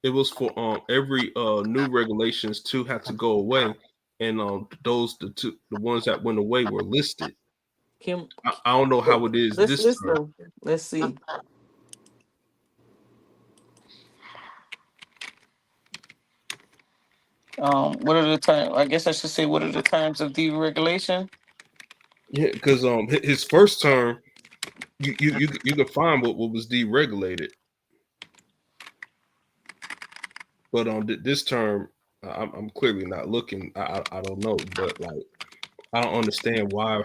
It was for every new regulations to have to go away, and the ones that went away were listed. Kim, I don't know how it is let's this term. listen. Let's see. What are the terms? I guess I should say what are the terms of deregulation? Yeah, because his first term, you could find what was deregulated, but on this term, I'm clearly not looking. I don't know, but like I don't understand why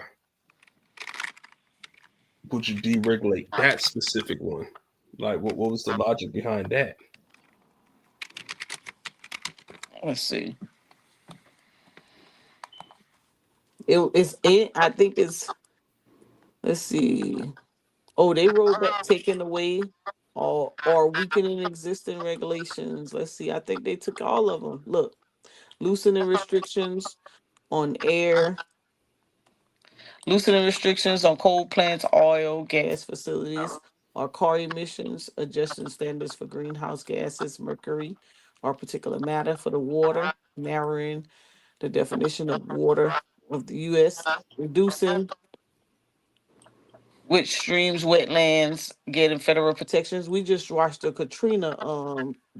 would you deregulate that specific one? Like what was the logic behind that? Let's see. It's. I think it's. Let's see. Oh, they rolled back taking away. or weakening existing regulations. Let's see. I think they took all of them. Look, loosening restrictions on air, loosening restrictions on coal plants, oil, gas facilities, or car emissions, adjusting standards for greenhouse gases, mercury, or particulate matter for the water, narrowing the definition of water of the U.S., reducing which streams, wetlands getting federal protections. We just watched the Katrina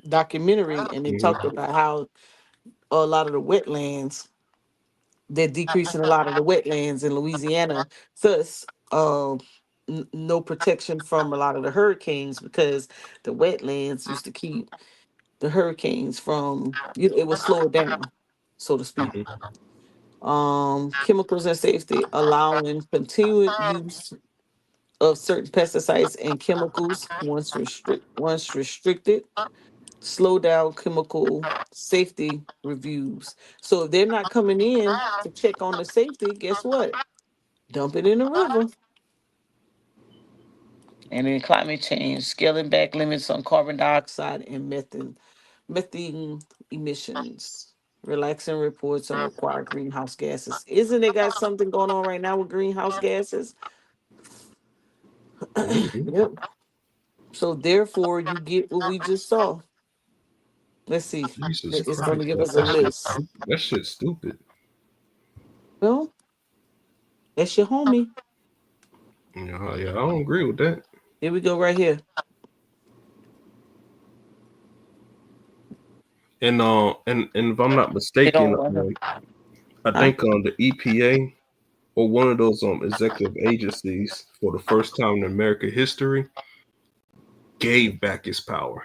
documentary, and they Hmm. talked about how a lot of the wetlands, they're decreasing a lot of the wetlands in Louisiana. Thus, no protection from a lot of the hurricanes because the wetlands used to keep the hurricanes from, it would slow it down, so to speak. Hmm. Chemicals and safety, allowing continued use of certain pesticides and chemicals once restricted, slow down chemical safety reviews. So if they're not coming in to check on the safety, guess what? Dump it in the river. And then climate change, scaling back limits on carbon dioxide and methane emissions, relaxing reports on required greenhouse gases. Isn't it got something going on right now with greenhouse gases? Hmm. Yep. So therefore, you get what we just saw. Let's see. Jesus It's going to Christ, give us a list. that shit's stupid. Well, that's your homie. Yeah, yeah, I don't agree with that. Here we go, right here. And if I'm not It mistaken, on right here. I Huh? think the EPA or one of those executive agencies for the first time in American history gave back its power.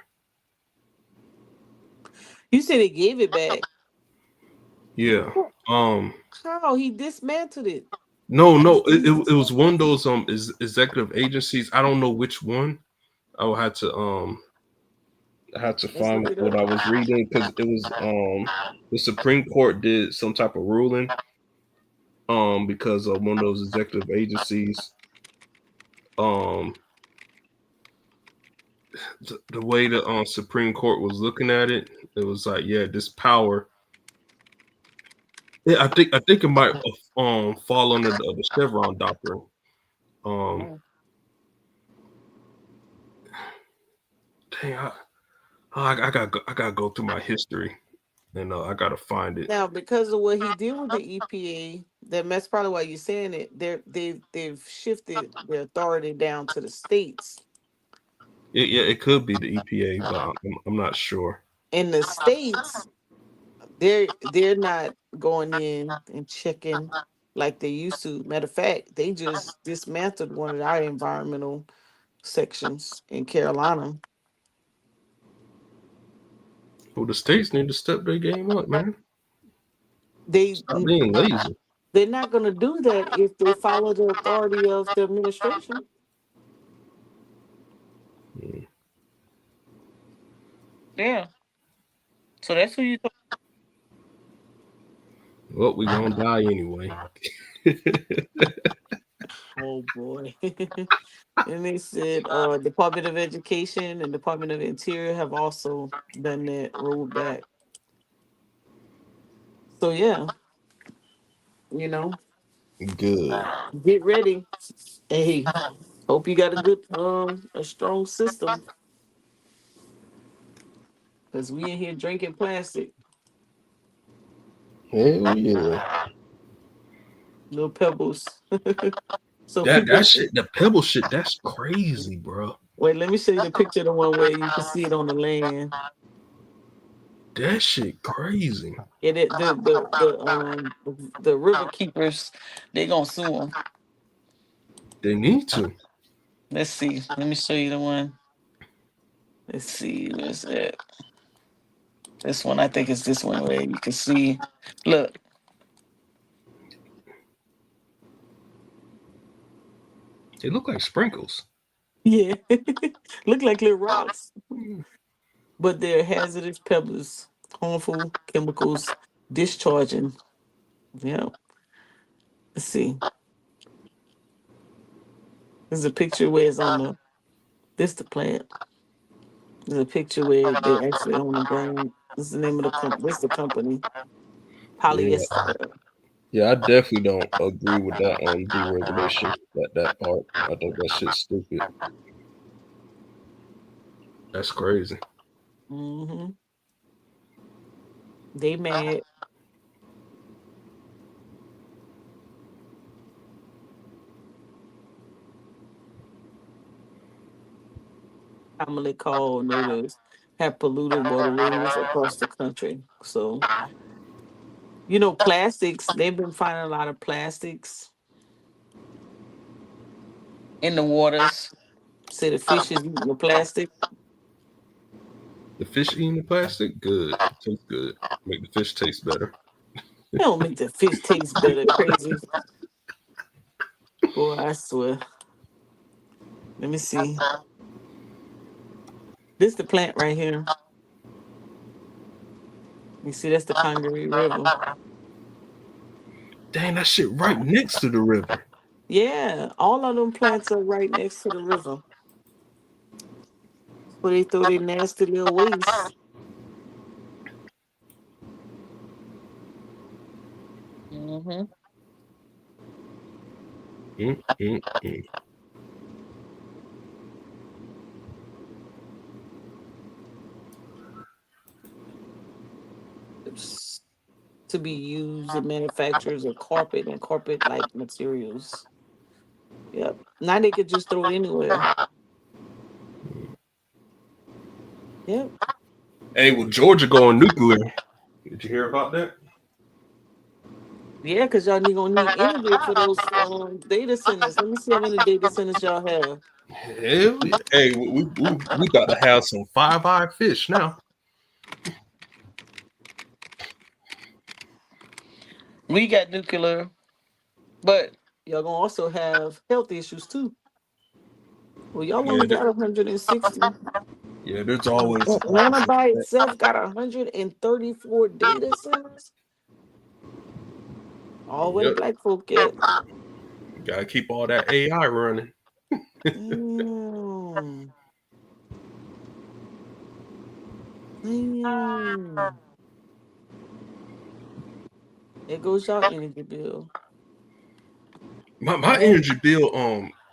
You said he gave it back. Yeah. Um. How? He dismantled it. No, no, it was one of those executive agencies. I don't know which one. I would have to I had to Let's find look it what up. I was reading because it was the Supreme Court did some type of ruling because of one of those executive agencies um the way the Supreme Court was looking at it, it was like, yeah, this power. Yeah, I think it might fall under the Chevron doctrine. Um, Mm. dang, I gotta go through my history and I gotta find it. Now, because of what he did with the EPA, that's probably why you're saying it. They've shifted the authority down to the states. Yeah, it could be the EPA, but I'm not sure. In the states, they're not going in and checking like they used to. Matter of fact, they just dismantled one of our environmental sections in Carolina. Well, the states need to step their game up, man. They Stop being lazy. they're not going to do that if they follow the authority of the administration. Mm. Yeah. So that's who you. Well, we gonna die anyway. Oh boy. And they said Department of Education and Department of Interior have also done that rollback. So yeah, you know, Good. get ready. Hey, hope you got a good a strong system because we in here drinking plastic, Hell yeah. little pebbles. So That people, shit, the pebble shit, that's crazy, bro. wait, let me show you the picture of the one where you can see it on the land. That shit crazy. It the river keepers, they gonna sue them. They need to. Let's see. Let me show you the one. Let's see. Where's it? This one, I think it's this one where you can see. Look, They look like sprinkles. yeah, look like little rocks, Mm. but they're hazardous pebbles, harmful chemicals discharging. Yeah. Let's see. There's a picture where it's on the. This the plant. There's a picture where they actually own the brand. This is the name of the company. This is the company. Yeah, Polyester. yeah, I definitely don't agree with that deregulation. That part, I think that shit's stupid. That's crazy. Mm-hmm. They mad. Commonly called natives have polluted waterways across the country. So, plastics, they've been finding a lot of plastics in the waters. Say the fish is eating the plastic. The fish eating the plastic, good. Tastes good. Make the fish taste better. They don't make the fish taste better. Crazy. Boy, I swear. Let me see. This the plant right here. You see, that's the Congaree River. Dang, that shit right next to the river. Yeah, all of them plants are right next to the river. Where they throw their nasty little waste. Mm-hmm. Mm, mm, mm. To be used in manufacturers of carpet and carpet-like materials. Yep. Now they could just throw it anywhere. Yep. Hey, well, Georgia going nuclear. Did you hear about that? Yeah, because y'all gonna need energy for those data centers. Let me see how many data centers y'all have. Hell yeah. Hey, we got to have some five-eye fish now. We got nuclear, but y'all gonna also have health issues too. Well, y'all Yeah, only got 160. yeah. There's always an Atlanta option by for that. itself got 134 data centers. All where the Yep. black folk at. Got to keep all that AI running. Damn. Damn. There goes y'all energy bill. My And energy bill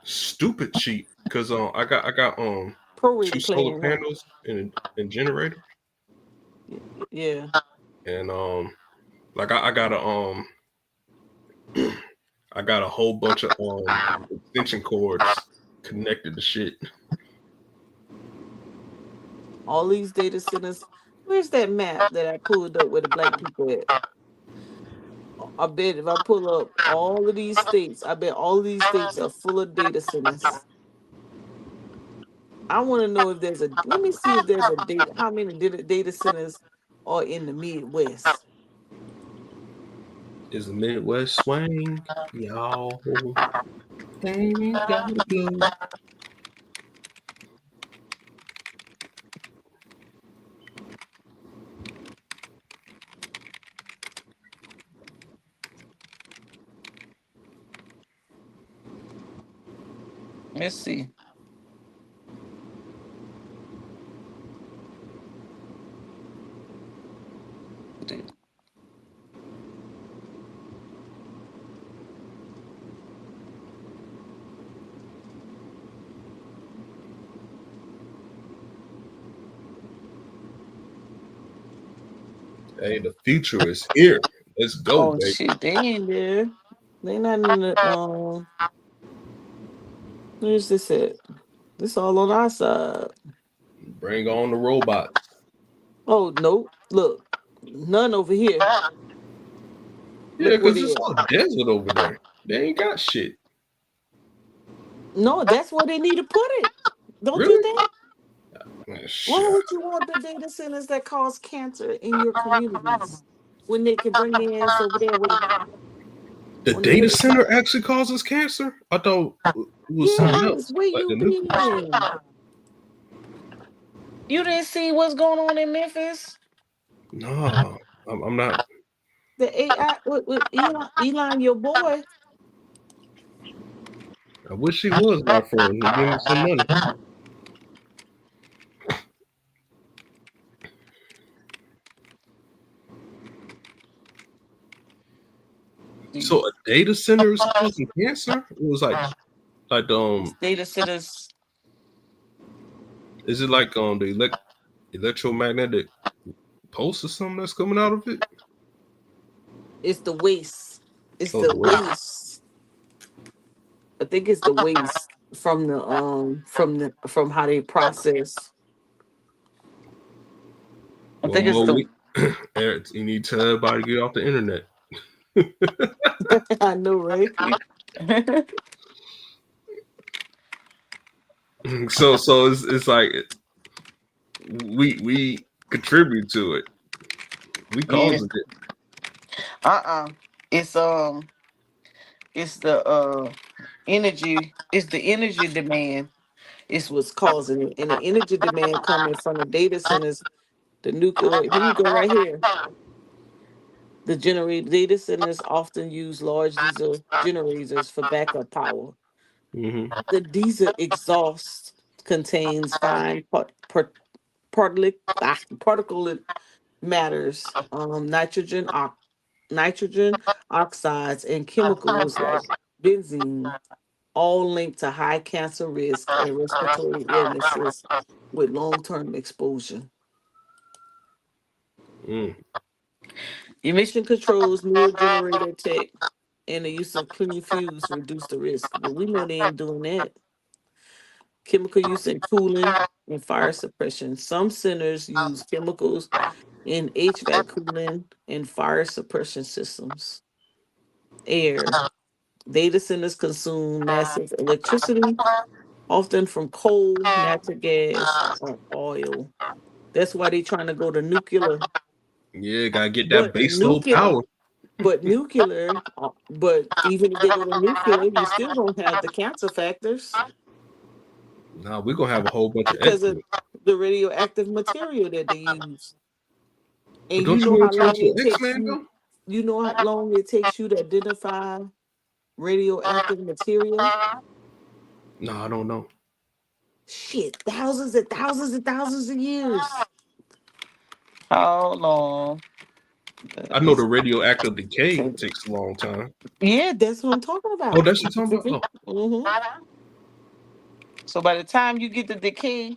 stupid cheap because I got two prorated solar plan, huh? panels and generator Yeah. and like I got a I got a whole bunch of extension cords connected to shit. All these data centers. Where's that map that I pulled up where the black people at? I bet if I pull up all of these states, I bet all of these states are full of data centers. I want to know if there's a. Let me see if there's a data. How many data centers are in the Midwest? Is the Midwest swing, y'all? Ain't got to blow. Let's see. Hey, the future is here. Let's go, Oh baby. shit, they ain't there. They not in the Where's this at? This all on our side. Bring on the robots. Oh no, look, none over here. Yeah, Look where because they it's at. all desert over there. They ain't got shit. No, that's where they need to put it. Don't you Really? think? Man, Why shit. would you want the data centers that cause cancer in your communities when they can bring their ass over there with The on the data other center side? actually causes cancer? I thought it was something Yes, else, where like you the nuclear shit. been? You didn't see what's going on in Memphis? No, I'm not. The AI with Elon, your boy. I wish he was my friend. He give me some money. So a data center is causing cancer? It was like Data centers. is it like the electromagnetic pulse or something that's coming out of it? It's the waste. It's Oh, the the way. waste. I think it's the waste from how they process. I Well, think it's Mo, the. Eric, you need to tell everybody to get off the internet. I know, right? So it's like we contribute to it. We Yeah. causing it. It's it's the energy. It's the energy demand. It's what's causing it, and the energy demand coming from the data centers, the nuclear. Here you go, right here. The generate data centers often use large diesel generators for backup power. Hmm. The diesel exhaust contains fine particulate matters, nitrogen oxides, and chemicals like benzene, all linked to high cancer risk and respiratory illnesses with long-term exposure. Mm. Emission controls, newer generator tech, and the use of clean fuels reduce the risk. But we know they ain't doing that. Chemical use in cooling and fire suppression. Some centers use chemicals in HVAC cooling and fire suppression systems. Air. Data centers consume massive electricity, often from coal, natural gas, or oil. That's why they're trying to go to nuclear. Yeah, gotta get that But base load nuclear, power. but even if they go to nuclear, you still don't have the cancer factors Nah, we're gonna have a whole bunch of because of X-Men. the radioactive material that they use. But And you don't you know how want to long transfer it takes X-Men you. though? You know how long it takes you to identify radioactive material. No, I don't know. Shit, thousands and thousands and thousands of years. How long I know does the radioactive it decay take? takes a long time. Yeah, that's what I'm talking Oh, about. that's what you're talking about. Oh, hmm So by the time you get the decay,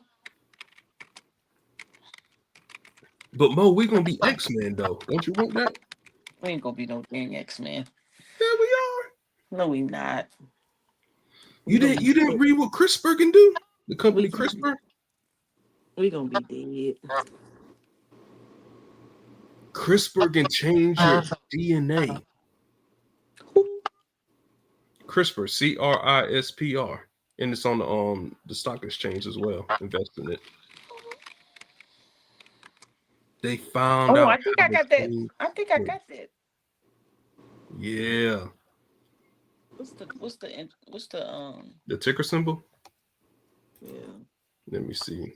but Mo, we're gonna be X-Men though. Don't you want that? we ain't gonna be no dang X Men. Yeah, we are. No, we not. We You gonna didn't be you didn't dead. read what CRISPR can do? The We company gonna CRISPR? we gonna be dead. CRISPR can change your DNA. Who? CRISPR, CRISPR, and it's on the stock exchange as well. Invest in it. They found Oh, out I think how I to got that. change. I think I got that. Yeah, What's the the ticker symbol. yeah. Let me see.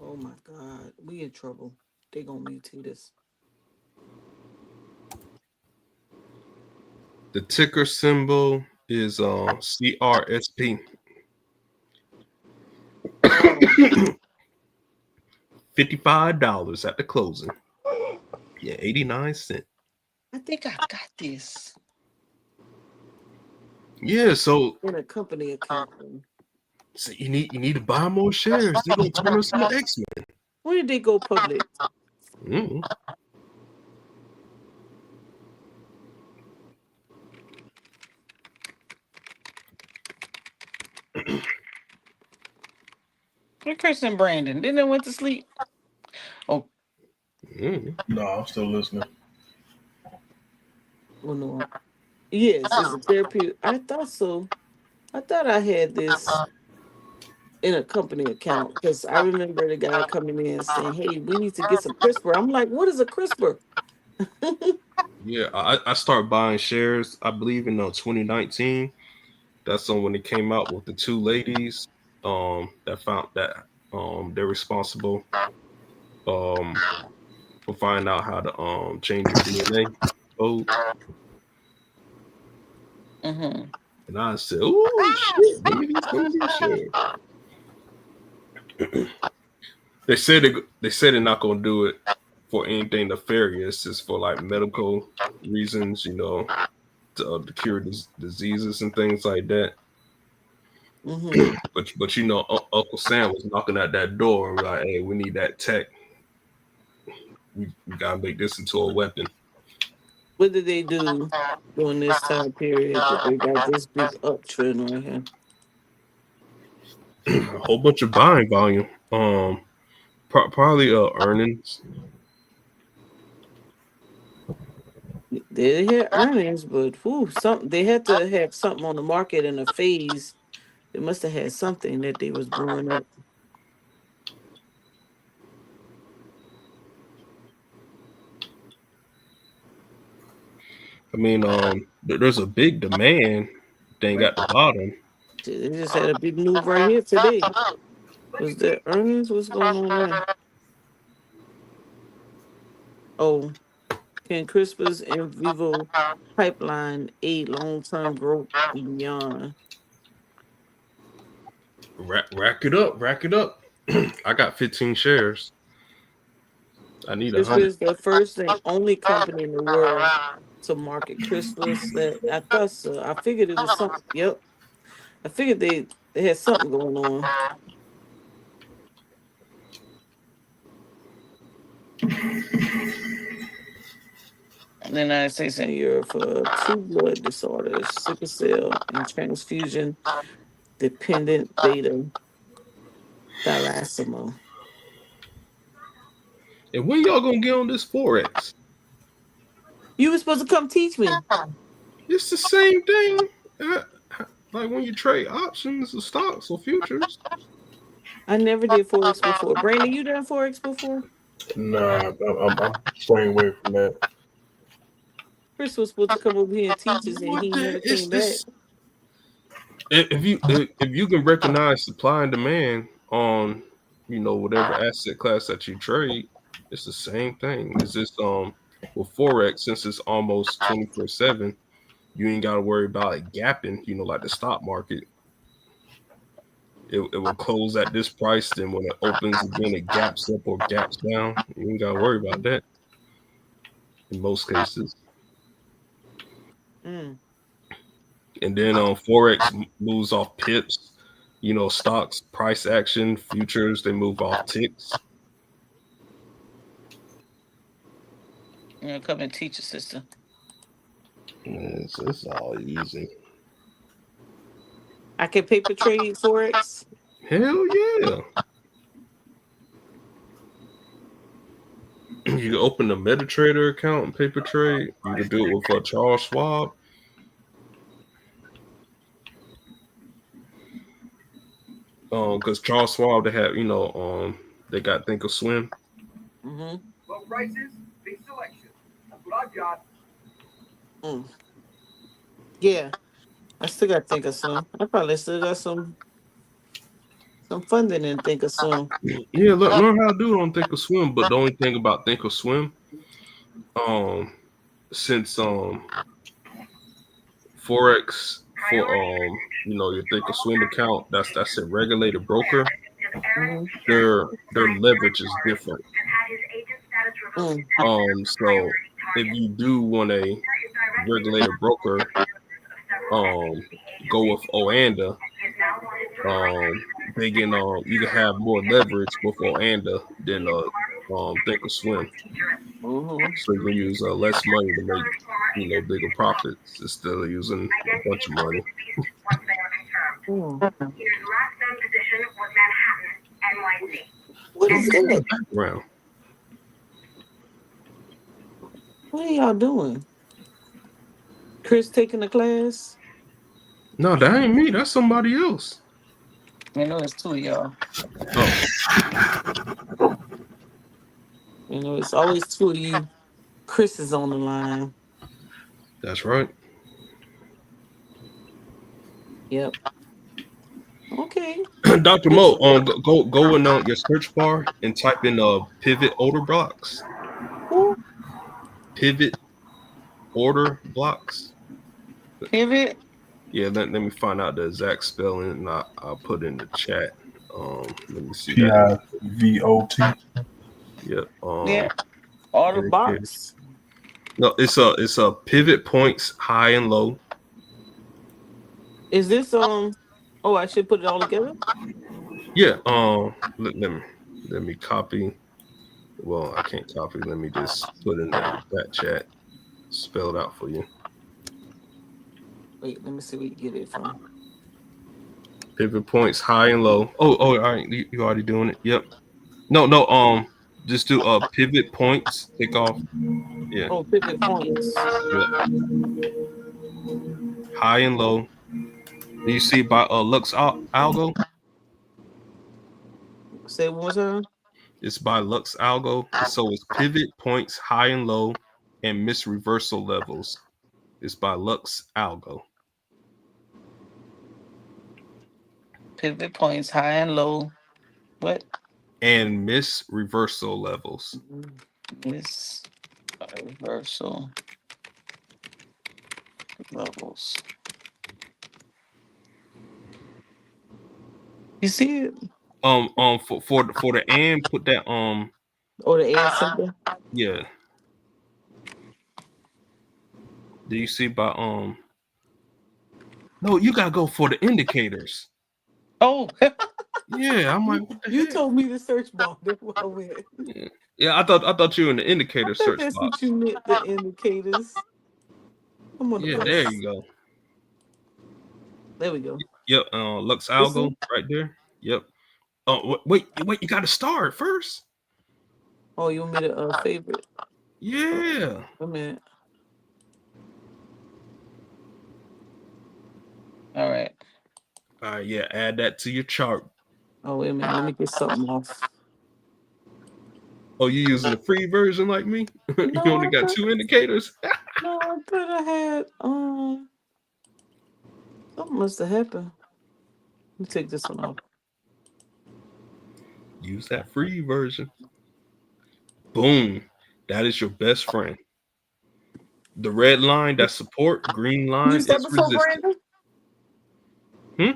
Oh my God, we in trouble. They gonna mutate us. The ticker symbol is CRSP. Oh, $55 at the closing. Yeah, 89 cents. I think I got this Yeah, so, in a company account. so you need to buy more shares. They're gonna turn us into X-Men. When did they go public? Mm. Hey, Chris and Brandon, didn't they went to sleep? Oh, Mm. No, I'm still listening. well, no. Yes, it's a therapy. I thought so. I thought I had this in a company account because I remember the guy coming in and saying, "Hey, we need to get some CRISPR." I'm like, "What is a CRISPR?" Yeah, I started buying shares. I believe in 2019. That's when it came out with the two ladies that found that they're responsible um for finding out how to change your DNA code. hmm And I said, "Oh shit, give me these shares." They said they're not gonna do it for anything nefarious. It's for like medical reasons, to cure diseases and things like that. Mm-hmm. But you know, Uncle Sam was knocking at that door and like, hey, we need that tech. We gotta make this into a weapon. What did they do during this time period that they got this big uptrend right here? A whole bunch of buying volume. Probably earnings. They had earnings, but whew, something they had to have something on the market in a phase. They must have had something that they was blowing up. I mean, there's a big demand thing at the bottom. They just had a big move right here today. Was that earnings? What's going on there? Oh, can CRISPR's in vivo pipeline aid long-term growth and beyond? Rack it up, rack it up. I got 15 shares. I need CRISPR 100. is the first and only company in the world to market CRISPR. That I thought so. I figured it was something. Yep, I figured they had something going on. In the United States and Europe for two blood disorders, sickle cell and transfusion dependent beta thalassemia. And when y'all gonna get on this forex? You were supposed to come teach me. It's the same thing. uh, Like when you trade options or stocks or futures. I never did forex before. Brandon, you done forex before? Nah, I'm staying away from that. Chris was supposed to come over here and teach us, and What he the? never came back. If you can recognize supply and demand on whatever asset class that you trade, it's the same thing. It's just with forex, since it's almost 24/7, you ain't got to worry about it gapping. Like the stock market, it will close at this price. Then when it opens again, it gaps up or gaps down. You ain't got to worry about that in most cases. Mm. And then forex moves off pips. Stocks price action, futures they move off ticks. Come and teach us, sister. It's all easy. I can paper trade forex. Hell yeah! You can open a MetaTrader account and paper trade. You can do it with Charles Schwab. Because Charles Schwab they have they got Thinkorswim. Mm-hmm. Low prices, big selection. That's what I've got. Mm. Yeah, I still got think of some. I probably still got some funding in think of some. Yeah, learn how to do it on Thinkorswim. But the only thing about Thinkorswim, um, since Forex for your Thinkorswim account, that's a regulated broker. Mm-hmm. Their leverage is different. Mm. So if you do want a regulated broker, go with Oanda. They can you can have more leverage with Oanda than Thinkorswim. Mm-hmm. So you can use less money to make bigger profits instead of using a bunch of money. Mm. What is it? Background. What are y'all doing? Chris taking a class? No, that ain't me. That's somebody else. I know it's two of y'all. Oh, It's always two of you. Chris is on the line. that's right. Yep. Okay. Dr. Chris. Mo, go in your search bar and type in pivot order blocks. Who? Pivot order blocks. Pivot. Yeah, let me find out the exact spelling and I'll put it in the chat. Let me see that. PIVOT. Yep. Yeah. Order okay. box. No, it's a pivot points high and low. Is this Oh, I should put it all together. Yeah. Let me copy. Well, I can't copy. Let me just put in that chat. Spell it out for you. Wait, let me see where you get it from. Pivot points high and low. Oh, all right. You already doing it. Yep. No, no. Just do pivot points. Take off. Yeah. Oh, pivot points. Yep. High and low. Do you see by Lux Algo? Say it one more time. It's by Lux Algo. So it's pivot points high and low, and miss reversal levels. It's by Lux Algo. Pivot points, high and low. What? And miss reversal levels. Miss reversal levels. You see it? For the and put that Or the and symbol? yeah. Do you see by no, you gotta go for the indicators. Oh, Yeah, I'm like, what the you heck? told me the search bar. That's where I went. Yeah, yeah, I thought you were in the I indicator thought search that's what box. you meant, the indicators. I'm on the Yeah, there bus. you go. There we go. Yep, Lux This Algo one? right there. Yep. Oh, wait, you got to start first. Oh, you want me to favorite? Yeah. Wait a minute. All right. All right, yeah, add that to your chart. Oh, wait a minute. Let me get something off. Oh, you using the free version like me? You No, only I got thought two indicators. no, I thought I had something must have happened. Let me take this one off. Use that free version. Boom. That is your best friend. The red line, that's support. Green line Used that is before, resistance. Brandon? Hmm?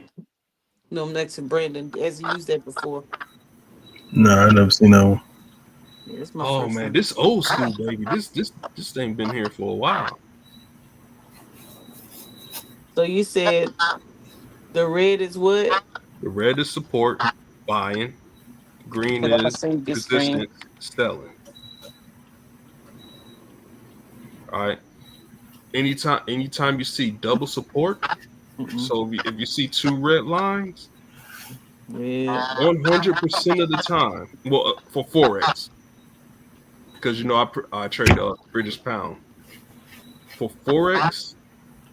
No, I'm next to Brandon. Has he used that before? No, I never seen that one. Yeah, it's my Oh first man, time. this old school baby. This thing been here for a while. So you said the red is what? The red is support, buying. Green And I'm gonna is save this screen. resistance, selling. All right. Anytime you see double support, Mm-mm. so if you see two red lines, Red. 100% of the time, well, for forex, because I trade British pound for forex.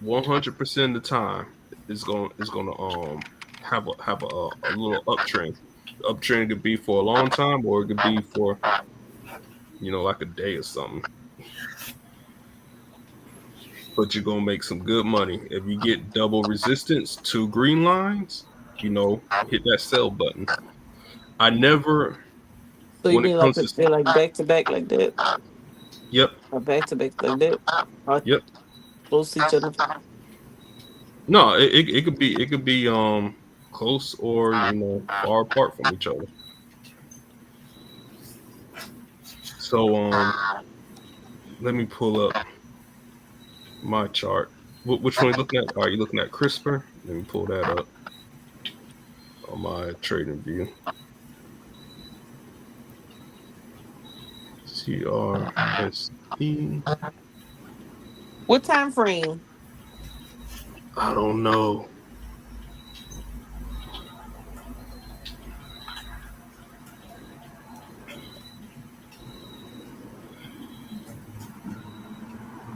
100% of the time is gonna have a little uptrend. The uptrend could be for a long time, or it could be for like a day or something. But you're gonna make some good money if you get double resistance, two green lines. Hit that sell button. I never, So you when it mean like comes to, they're like back to back like that? yep, Or back to back like that? Or yep. close to each other? No, it could be close or far apart from each other. So let me pull up my chart. Which one are you looking at? Are you looking at CRISPR? Let me pull that up on my trading view. CRSP. What time frame? I don't know.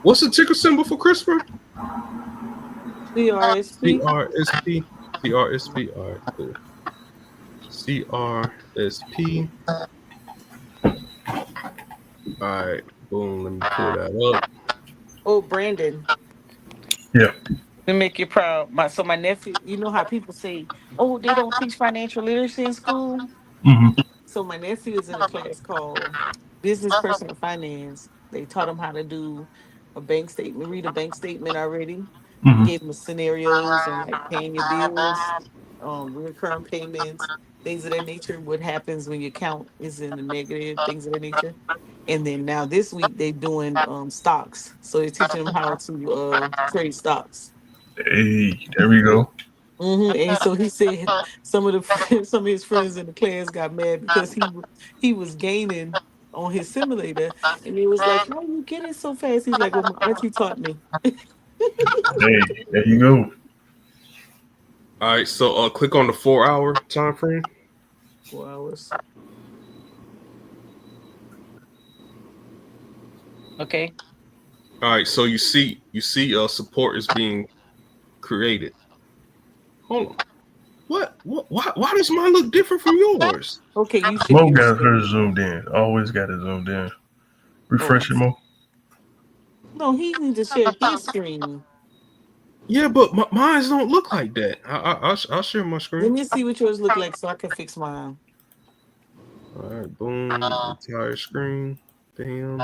What's the ticker symbol for CRISPR? CRSP? CRSP. CRSP. All right, cool. CRSP. All right, boom. Let me pull that up. Oh, Brandon. Yeah. To make you proud. My nephew, you know how people say, oh, they don't teach financial literacy in school? Hmm. So my nephew is in a class called Business Personal Finance. They taught him how to do a bank statement, read a bank statement already. Hmm. Gave him scenarios on like paying your bills, recurring payments, things of that nature. What happens when your account is in the negative, things of that nature. And then now this week they doing stocks. So they're teaching them how to trade stocks. Hey, there we go. And so he said some of the some of his friends in the class got mad because he was gaining on his simulator, and he was like, "How you getting so fast?" He's like, "Well, my auntie taught me." Hey, there you go. All right, so click on the 4 hour time frame. 4 hours. Okay. All right, so you see support is being created. Hold on. What? Why does mine look different from yours? Okay, you share Mo your got her screen. zoomed in. Always got it zoomed in. Oh Refresh it, Mo. no, he need to share his screen. Yeah, but mine don't look like that. I'll share my Let screen. me see what yours look like so I can fix mine. All right, boom, entire screen, bam,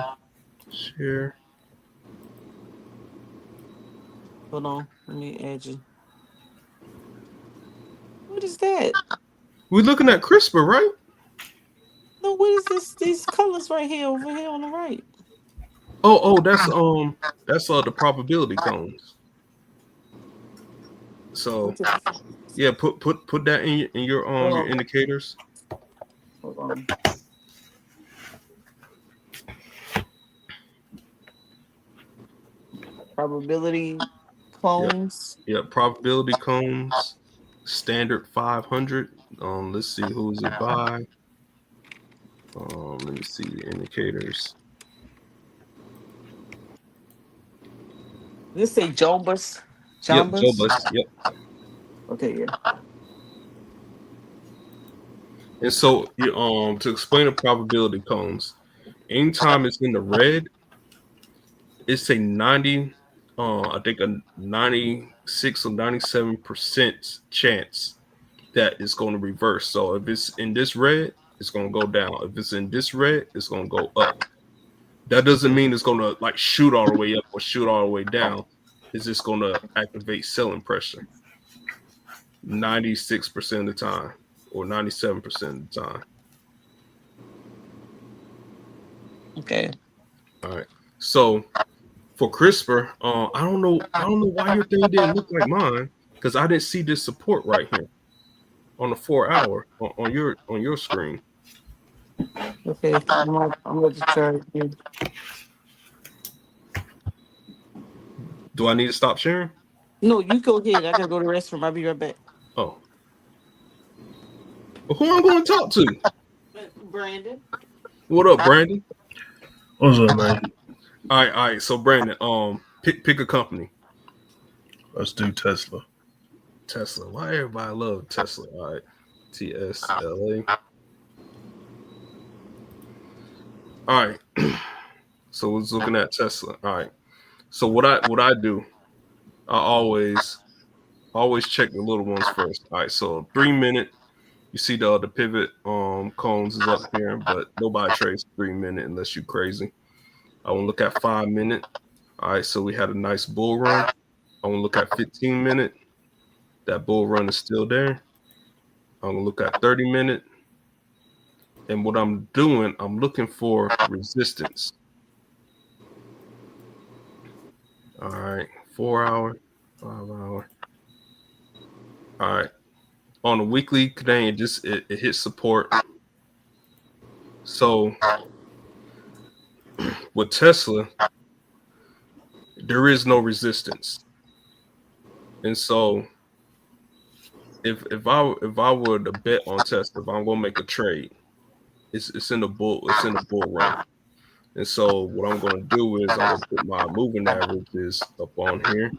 share. Hold on, let me add you. What is that? We're looking at CRISPR, right? No, what is this? These colors right here over here on the right. Oh, that's the probability cones. So What the? yeah, put that Hold your on, indicators. hold on. Probability Yep, clones. yep. Probability cones, standard 500. Let's see who's it by. Let me see the indicators. Let's say Jombus. Yep, Joe Jombus. Bus. Yep. Okay, yeah. And so you to explain the probability cones, anytime it's in the red, it's a 90, I think a 96 or 97% chance that it's going to reverse. So if it's in this red, it's going to go down. If it's in this red, it's going to go up. That doesn't mean it's going to like shoot all the way up or shoot all the way down. It's just going to activate selling pressure 96% of the time or 97% of the time. Okay. All right. So for CRISPR, I don't know why your thing didn't look like mine because I didn't see this support right here on the 4 hour on your screen. Okay. I'm going to try it again. Do I need to stop sharing? No, you go ahead. I gotta go to the restroom. I'll be right back. Oh, well, who I'm going to talk to? Brandon. What up, Brandon? What's up, man? All right. So Brandon, pick a company. Let's do Tesla. Tesla. Why everybody love Tesla? All right, TSLA. All right. So we're looking at Tesla. All right. So what I do, I always check the little ones first. All right. So 3 minute. You see the pivot cones is up here, but nobody trades 3 minute unless you crazy. I want to look at 5 minute. All right, so we had a nice bull run. I want to look at 15 minute. That bull run is still there. I'm gonna look at 30 minute. And what I'm doing, I'm looking for resistance. All right, 4 hour, 5 hour. All right. On a weekly today, it hits support. So with Tesla, there is no resistance. And so if I were to bet on Tesla, if I'm gonna make a trade, it's in the bull run. And so what I'm gonna do is I'm gonna put my moving averages up on here,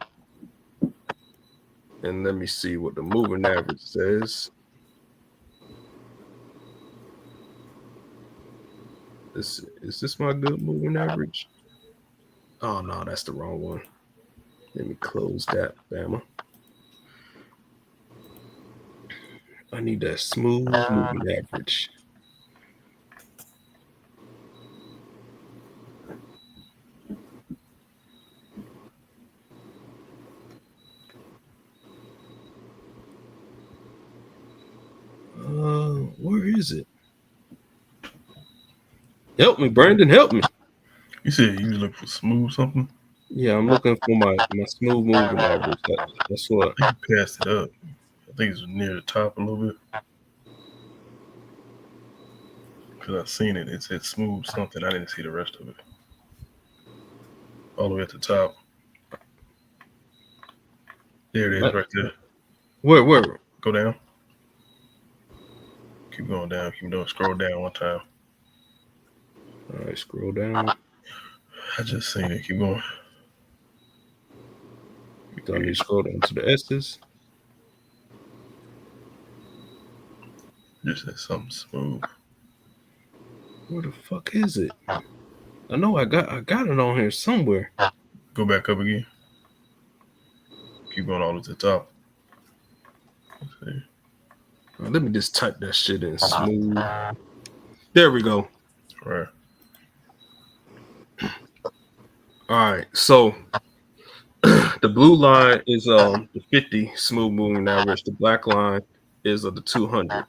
and let me see what the moving average says. Is this my good moving average? Oh no, that's the wrong one. Let me close that, Bama. I need that smooth moving average. Where is it? Help me, Brandon. Help me. You said you was looking for smooth something. Yeah, I'm looking for my smooth moving average. That's what. I think you passed it up. I think it's near the top a little bit. Because I seen it. It said smooth something. I didn't see the rest of it. All the way at the top. There it is, right there. Where? Go down. Keep going down. Keep doing. Scroll down one time. All right, scroll down. I just seen it. Keep going. Do I need to scroll down to the S's? Just said something smooth. Where the fuck is it? I know I got it on here somewhere. Go back up again. Keep going all the way to the top. Let me just type that shit in smooth. There we go. All right. All right. So the blue line is the 50 smooth moving average. The black line is the 200.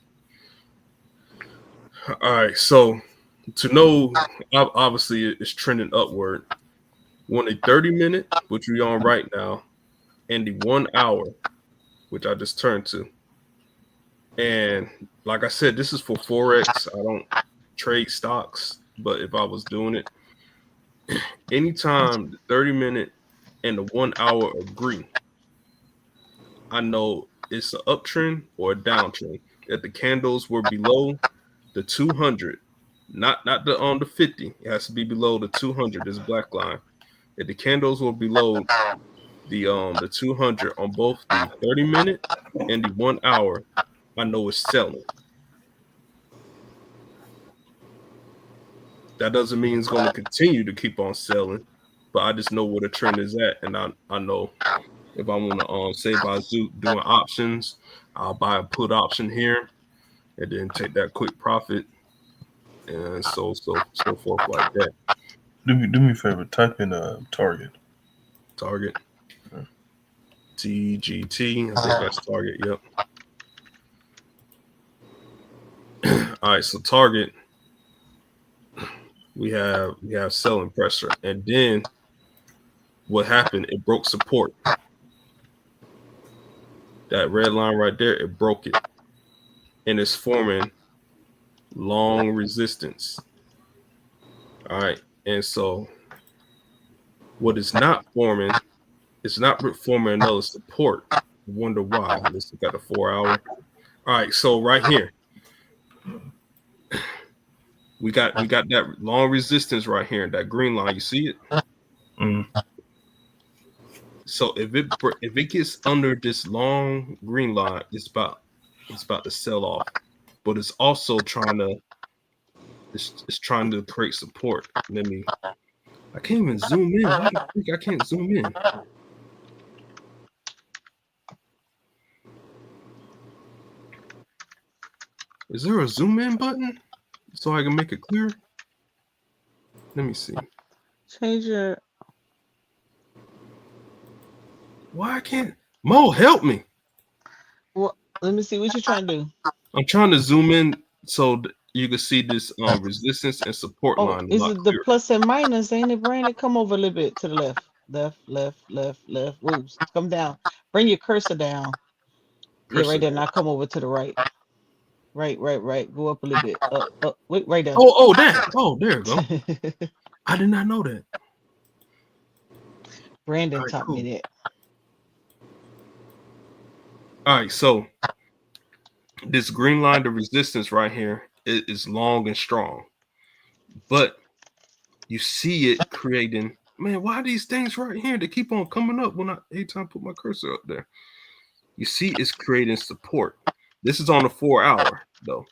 All right. So to know, obviously it's trending upward. Want a 30-minute, which we're on right now, and the 1 hour, which I just turned to. And like I said, this is for Forex. I don't trade stocks, but if I was doing it, anytime the 30-minute and the 1 hour agree, I know it's an uptrend or a downtrend. If the candles were below the 200, not the 50, it has to be below the 200. This black line. If the candles were below the 200 on both the 30-minute and the 1 hour, I know it's selling. That doesn't mean it's going to continue to keep on selling, but I just know where the trend is at, and I know if I want to say if I was doing options, I'll buy a put option here, and then take that quick profit, and so forth like that. Do me a favor. Type in target. Target. TGT. I think that's target. Yep. All right. So target. We have selling pressure, and then what happened? It broke support. That red line right there, it broke it, and it's forming long resistance. All right, and so what is not forming, it's not forming another support. I wonder why. Let's look at the 4 hour. All right, so right here, we got that long resistance right here, that green line. You see it? Mm. So if it gets under this long green line, it's about to sell off, but it's also trying to create support. I can't even zoom in. Why the freak I can't zoom in? Is there a zoom in button so I can make it clear? Let me see. Change your. Why I can't? Mo, help me. Well, let me see what you're trying to do. I'm trying to zoom in so you can see this resistance and support line. Is it the plus and minus? Ain't it, Brandon? Come over a little bit to the left. Left. Whoa, come down. Bring your cursor down. Yeah, right there. Now come over to the right. Right. Go up a little bit. Up. Wait, right there. Oh, that. Oh, there you go. I did not know that. Brandon taught me that. All right, so this green line, the resistance right here, is long and strong, but you see it creating. Man, why are these things right here? They keep on coming up when every time I put my cursor up there. You see it's creating support. This is on the 4 hour though.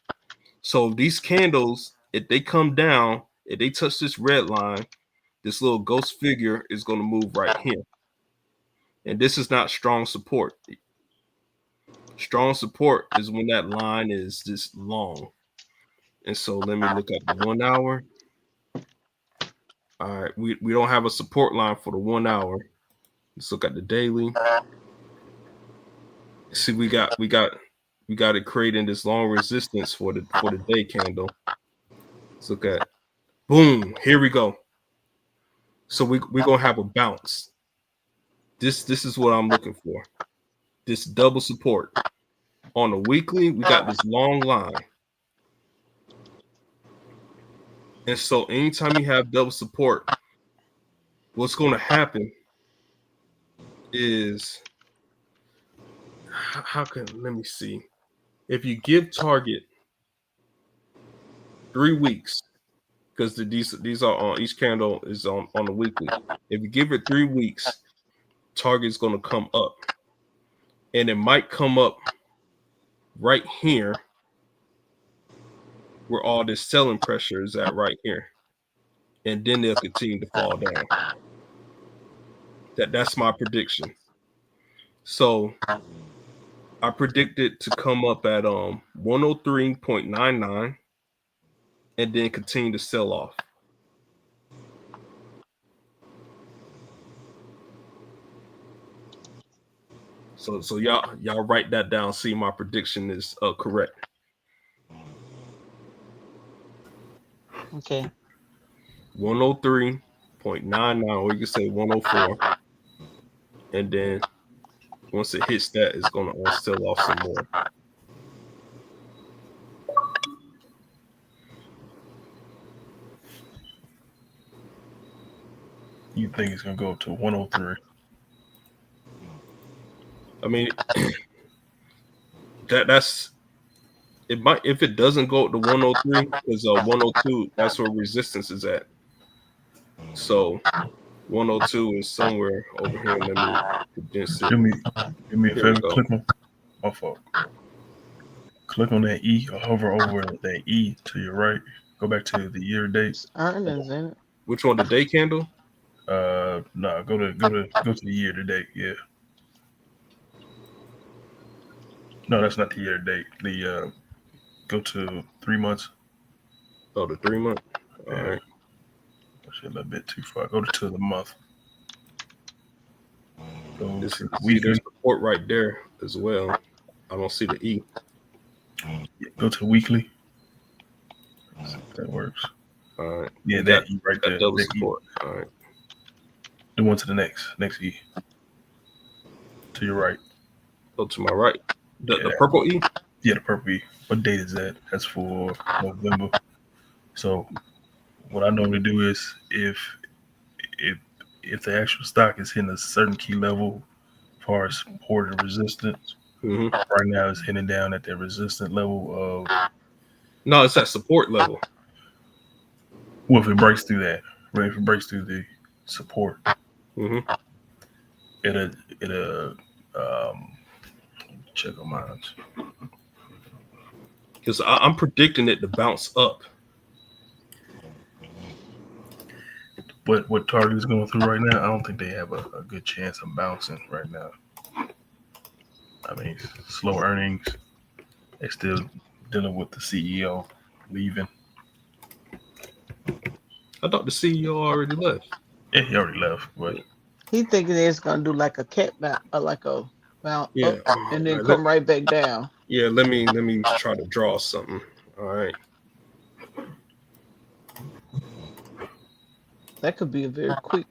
So these candles, if they come down, if they touch this red line, this little ghost figure is going to move right here. And this is not strong support. Strong support is when that line is this long. And so let me look at the 1 hour. All right, we don't have a support line for the 1 hour. Let's look at the daily. See, we got it creating this long resistance for the day candle. Let's look at Boom, here we go. So we're gonna have a bounce. This is what I'm looking for. This double support. On the weekly, we got this long line. And so anytime you have double support, what's going to happen is how can let me see. If you give target 3 weeks, because these are on each candle is on the weekly. If you give it 3 weeks, target's going to come up, and it might come up right here where all this selling pressure is at right here, and then they'll continue to fall down. That's my prediction. So I predict it to come up at 103.99 and then continue to sell off. So y'all write that down. See, my prediction is correct. Okay. 103.99, or you can say 104, and then once it hits that, it's gonna sell off some more. You think it's gonna go up to 103? I mean, that's it. Might if it doesn't go up to 103, because 102 that's where resistance is at. So 102 is somewhere over here. Let me condense it. Do me a Here we favor. go. Click on my fault. Click on that E or hover over that E to your right. Go back to the year date. It's earnings in it. Which one? The day candle? No, go to the year to date. Yeah. No, that's not the year to date. The go to 3 months. Oh, the 3 month. All Yeah. right. That's a little bit too far. Go to the month. Go to See, weekly. there's support right there as well. I don't see the E. Go to weekly. Let's see if that works. All right. Yeah, We that got, E right got there. double That E. support. All right. The one to the next E. To your right. Go to my right. The Yeah. purple E? Yeah, the purple E. What date is that? That's for November. So what I normally do is if the actual stock is hitting a certain key level as far as support and resistance, Mm-hmm. right now it's hitting down at that resistant level of No, it's at support level. well, if it breaks through that, right? If it breaks through the support, Mm-hmm. it'll check on mine. Because I'm predicting it to bounce up. What Target is going through right now, I don't think they have a good chance of bouncing right now. I mean, slow earnings. They're still dealing with the CEO leaving. I thought the CEO already left. Yeah, he already left, but He thinking it's gonna do like a cat bounce, like a bounce Yeah. up and then All right, come right back down. let me try to draw something. All right. That could be a very quick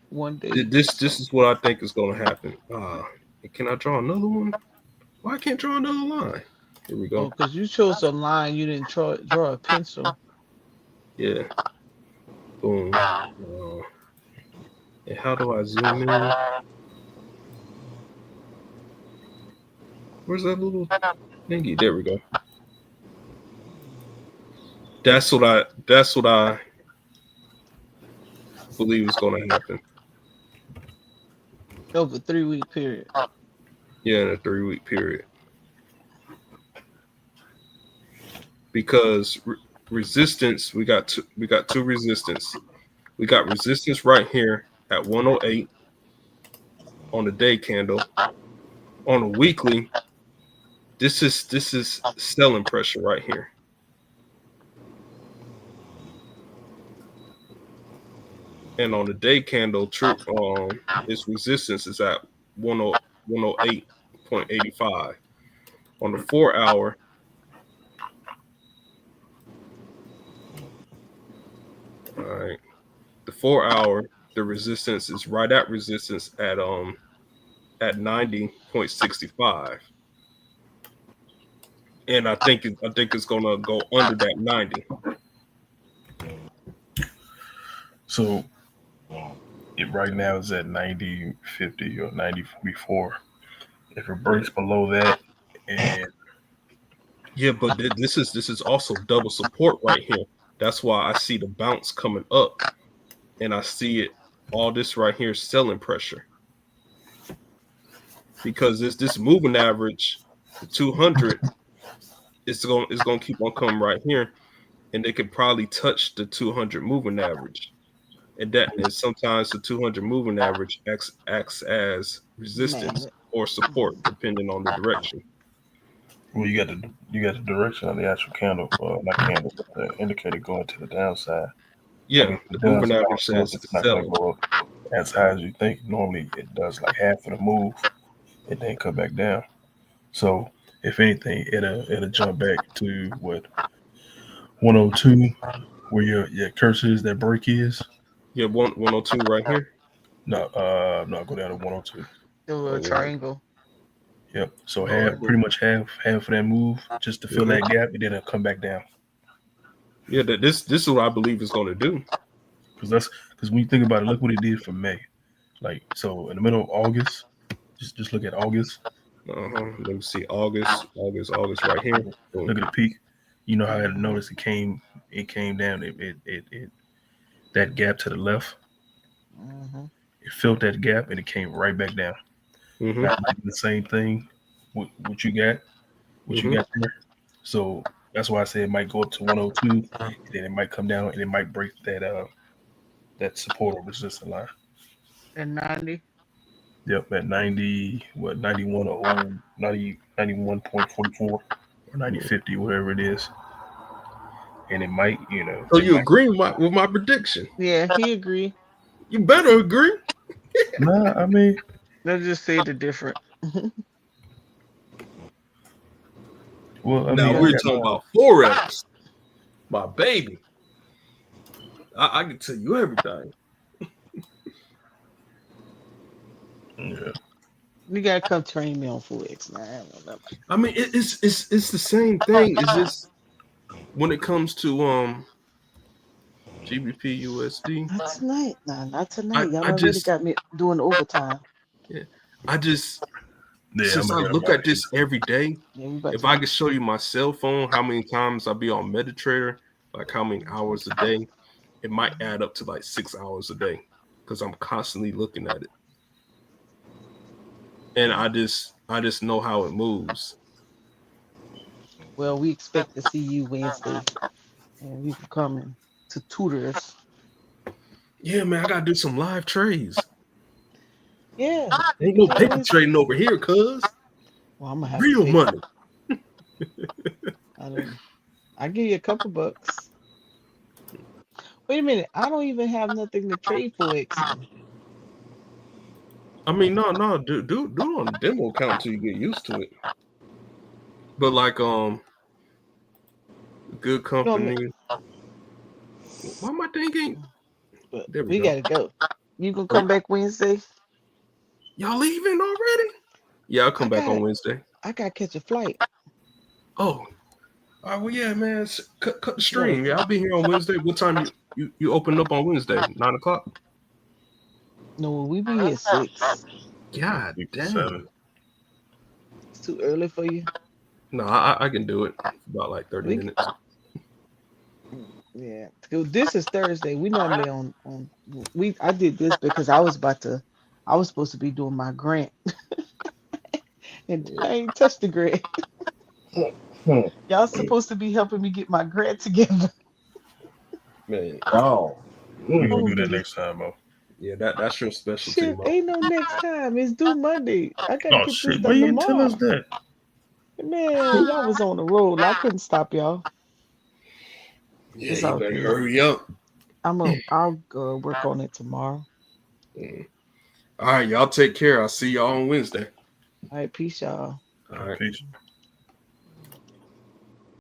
one day. This is what I think is going to happen. Can I draw another one? Why I can't draw another line? Here we Oh, go. because you chose a line, you didn't draw a pencil. Yeah. Boom. And how do I zoom in? Where's that little thingy? There we go. That's what I believe is going to happen. Over 3 week period. Yeah, in a 3-week period. Because resistance, we got two resistance. We got resistance right here at 108 on the day candle. On a weekly, this is selling pressure right here. And on the day candle, its resistance is at 108.85. On the 4 hour, All right. The 4 hour, the resistance is right at resistance at 90.65. And I think it's gonna go under that 90. So it right now is at 90.50 or 90.44. If it Yeah. breaks below that, and Yeah, but this is also double support right here. That's why I see the bounce coming up, and I see it all this right here is selling pressure because this moving average, the 200, is going to keep on coming right here, and they could probably touch the 200 moving average, and sometimes the 200 moving average acts as resistance Magnet. or support depending on the direction. well, you got the direction of the actual candle, not candle, but the indicator going to the downside. Like Yeah, if the it does moving a average bounce up, says it's it's not going to selling. go up as high as you think. Normally, it does like half of the move and then come back down. So if anything, it'll jump back to what 102, where your cursor is, that break is. Yeah, 102 right here. No, go down to 102. The little Oh, triangle. Yep. So all right. half, pretty much half of that move just to fill Mhm. that gap, and then it'll come back down. Yeah, this is what I believe it's going to do. Because when you think about it, look what it did for May. Like so, in the middle of August, just look at August. Let me see. August, right here. Boom. Look at the peak. You know how I Hmm. noticed it came down. It that gap to the left. Hmm. It filled that gap and it came right back down. hmm Now the same thing. What you got? What you hmm got there? So that's why I say it might go up to 102, and then it might come down and it might break that support or resistance line. And 90. Yep, at 90, what 91 or 91.44 or 90.50, whatever it is, and it might, So it you might. agree with my prediction? Yeah, he agreed. You better agree. Nah, I mean, Let's just say the different. well, I Now mean, I we're got talking mine. about forex, my baby. I can tell you everything. Yeah, You gotta come train me on Forex, man. I don't know. I mean, it's the same thing. It's just when it comes to GBP USD. Not tonight. Nah, not tonight. Y'all I already just got me doing overtime. yeah, I just yeah, I'm since I looking at look mine at too. this every day, Yeah, we about if to. I could show you my cell phone, how many times I be on MetaTrader, like how many hours a day, it might add up to like 6 hours a day because I'm constantly looking at it, and I just know how it moves. Well, we expect to see you Wednesday, and you can come in to tutor us. Yeah, man, I gotta do some live trades. Yeah, you Ain't can no paper always. trading over here, cuz Well, I'm gonna have to real pay. money. I don't. I give you a couple bucks. Wait a minute. I don't even have nothing to trade Forex in. I mean, no, do it on a demo account until you get used to it. But like good You want me? company. Why my thing ain't But there we we go. gotta go. You gonna Oh, come back Wednesday? y'all leaving already? Yeah, I'll I come back on got. Wednesday. I gotta catch a flight. Oh, all right, well, yeah, man. Cut the I gotta. stream. Yeah, I'll be here on Wednesday. What time you open up on Wednesday? 9 o'clock. No, we be here 6. God 67. dang. It's too early for you. No, I can do it for about like 30 We minutes. Yeah. This is Thursday. We normally on we I did this because I was supposed to be doing my grant and Yeah, I ain't touched the grant. Hmm. Y'all supposed to be helping me get my grant together. man. Oh, We're I'm gonna gonna do be that the next time, Mo. Yeah, that's your specialty, shit. Mo. Ain't no next time. It's due Monday. I gotta Oh get this shit! Why done you didn't tell us tomorrow. that? Man, y'all was on the road. I couldn't stop y'all. Yeah, It's you all better good. hurry up. I'll work on it tomorrow. Mm. All right, y'all take care. I'll see y'all on Wednesday. All right, peace, y'all. All right. Peace.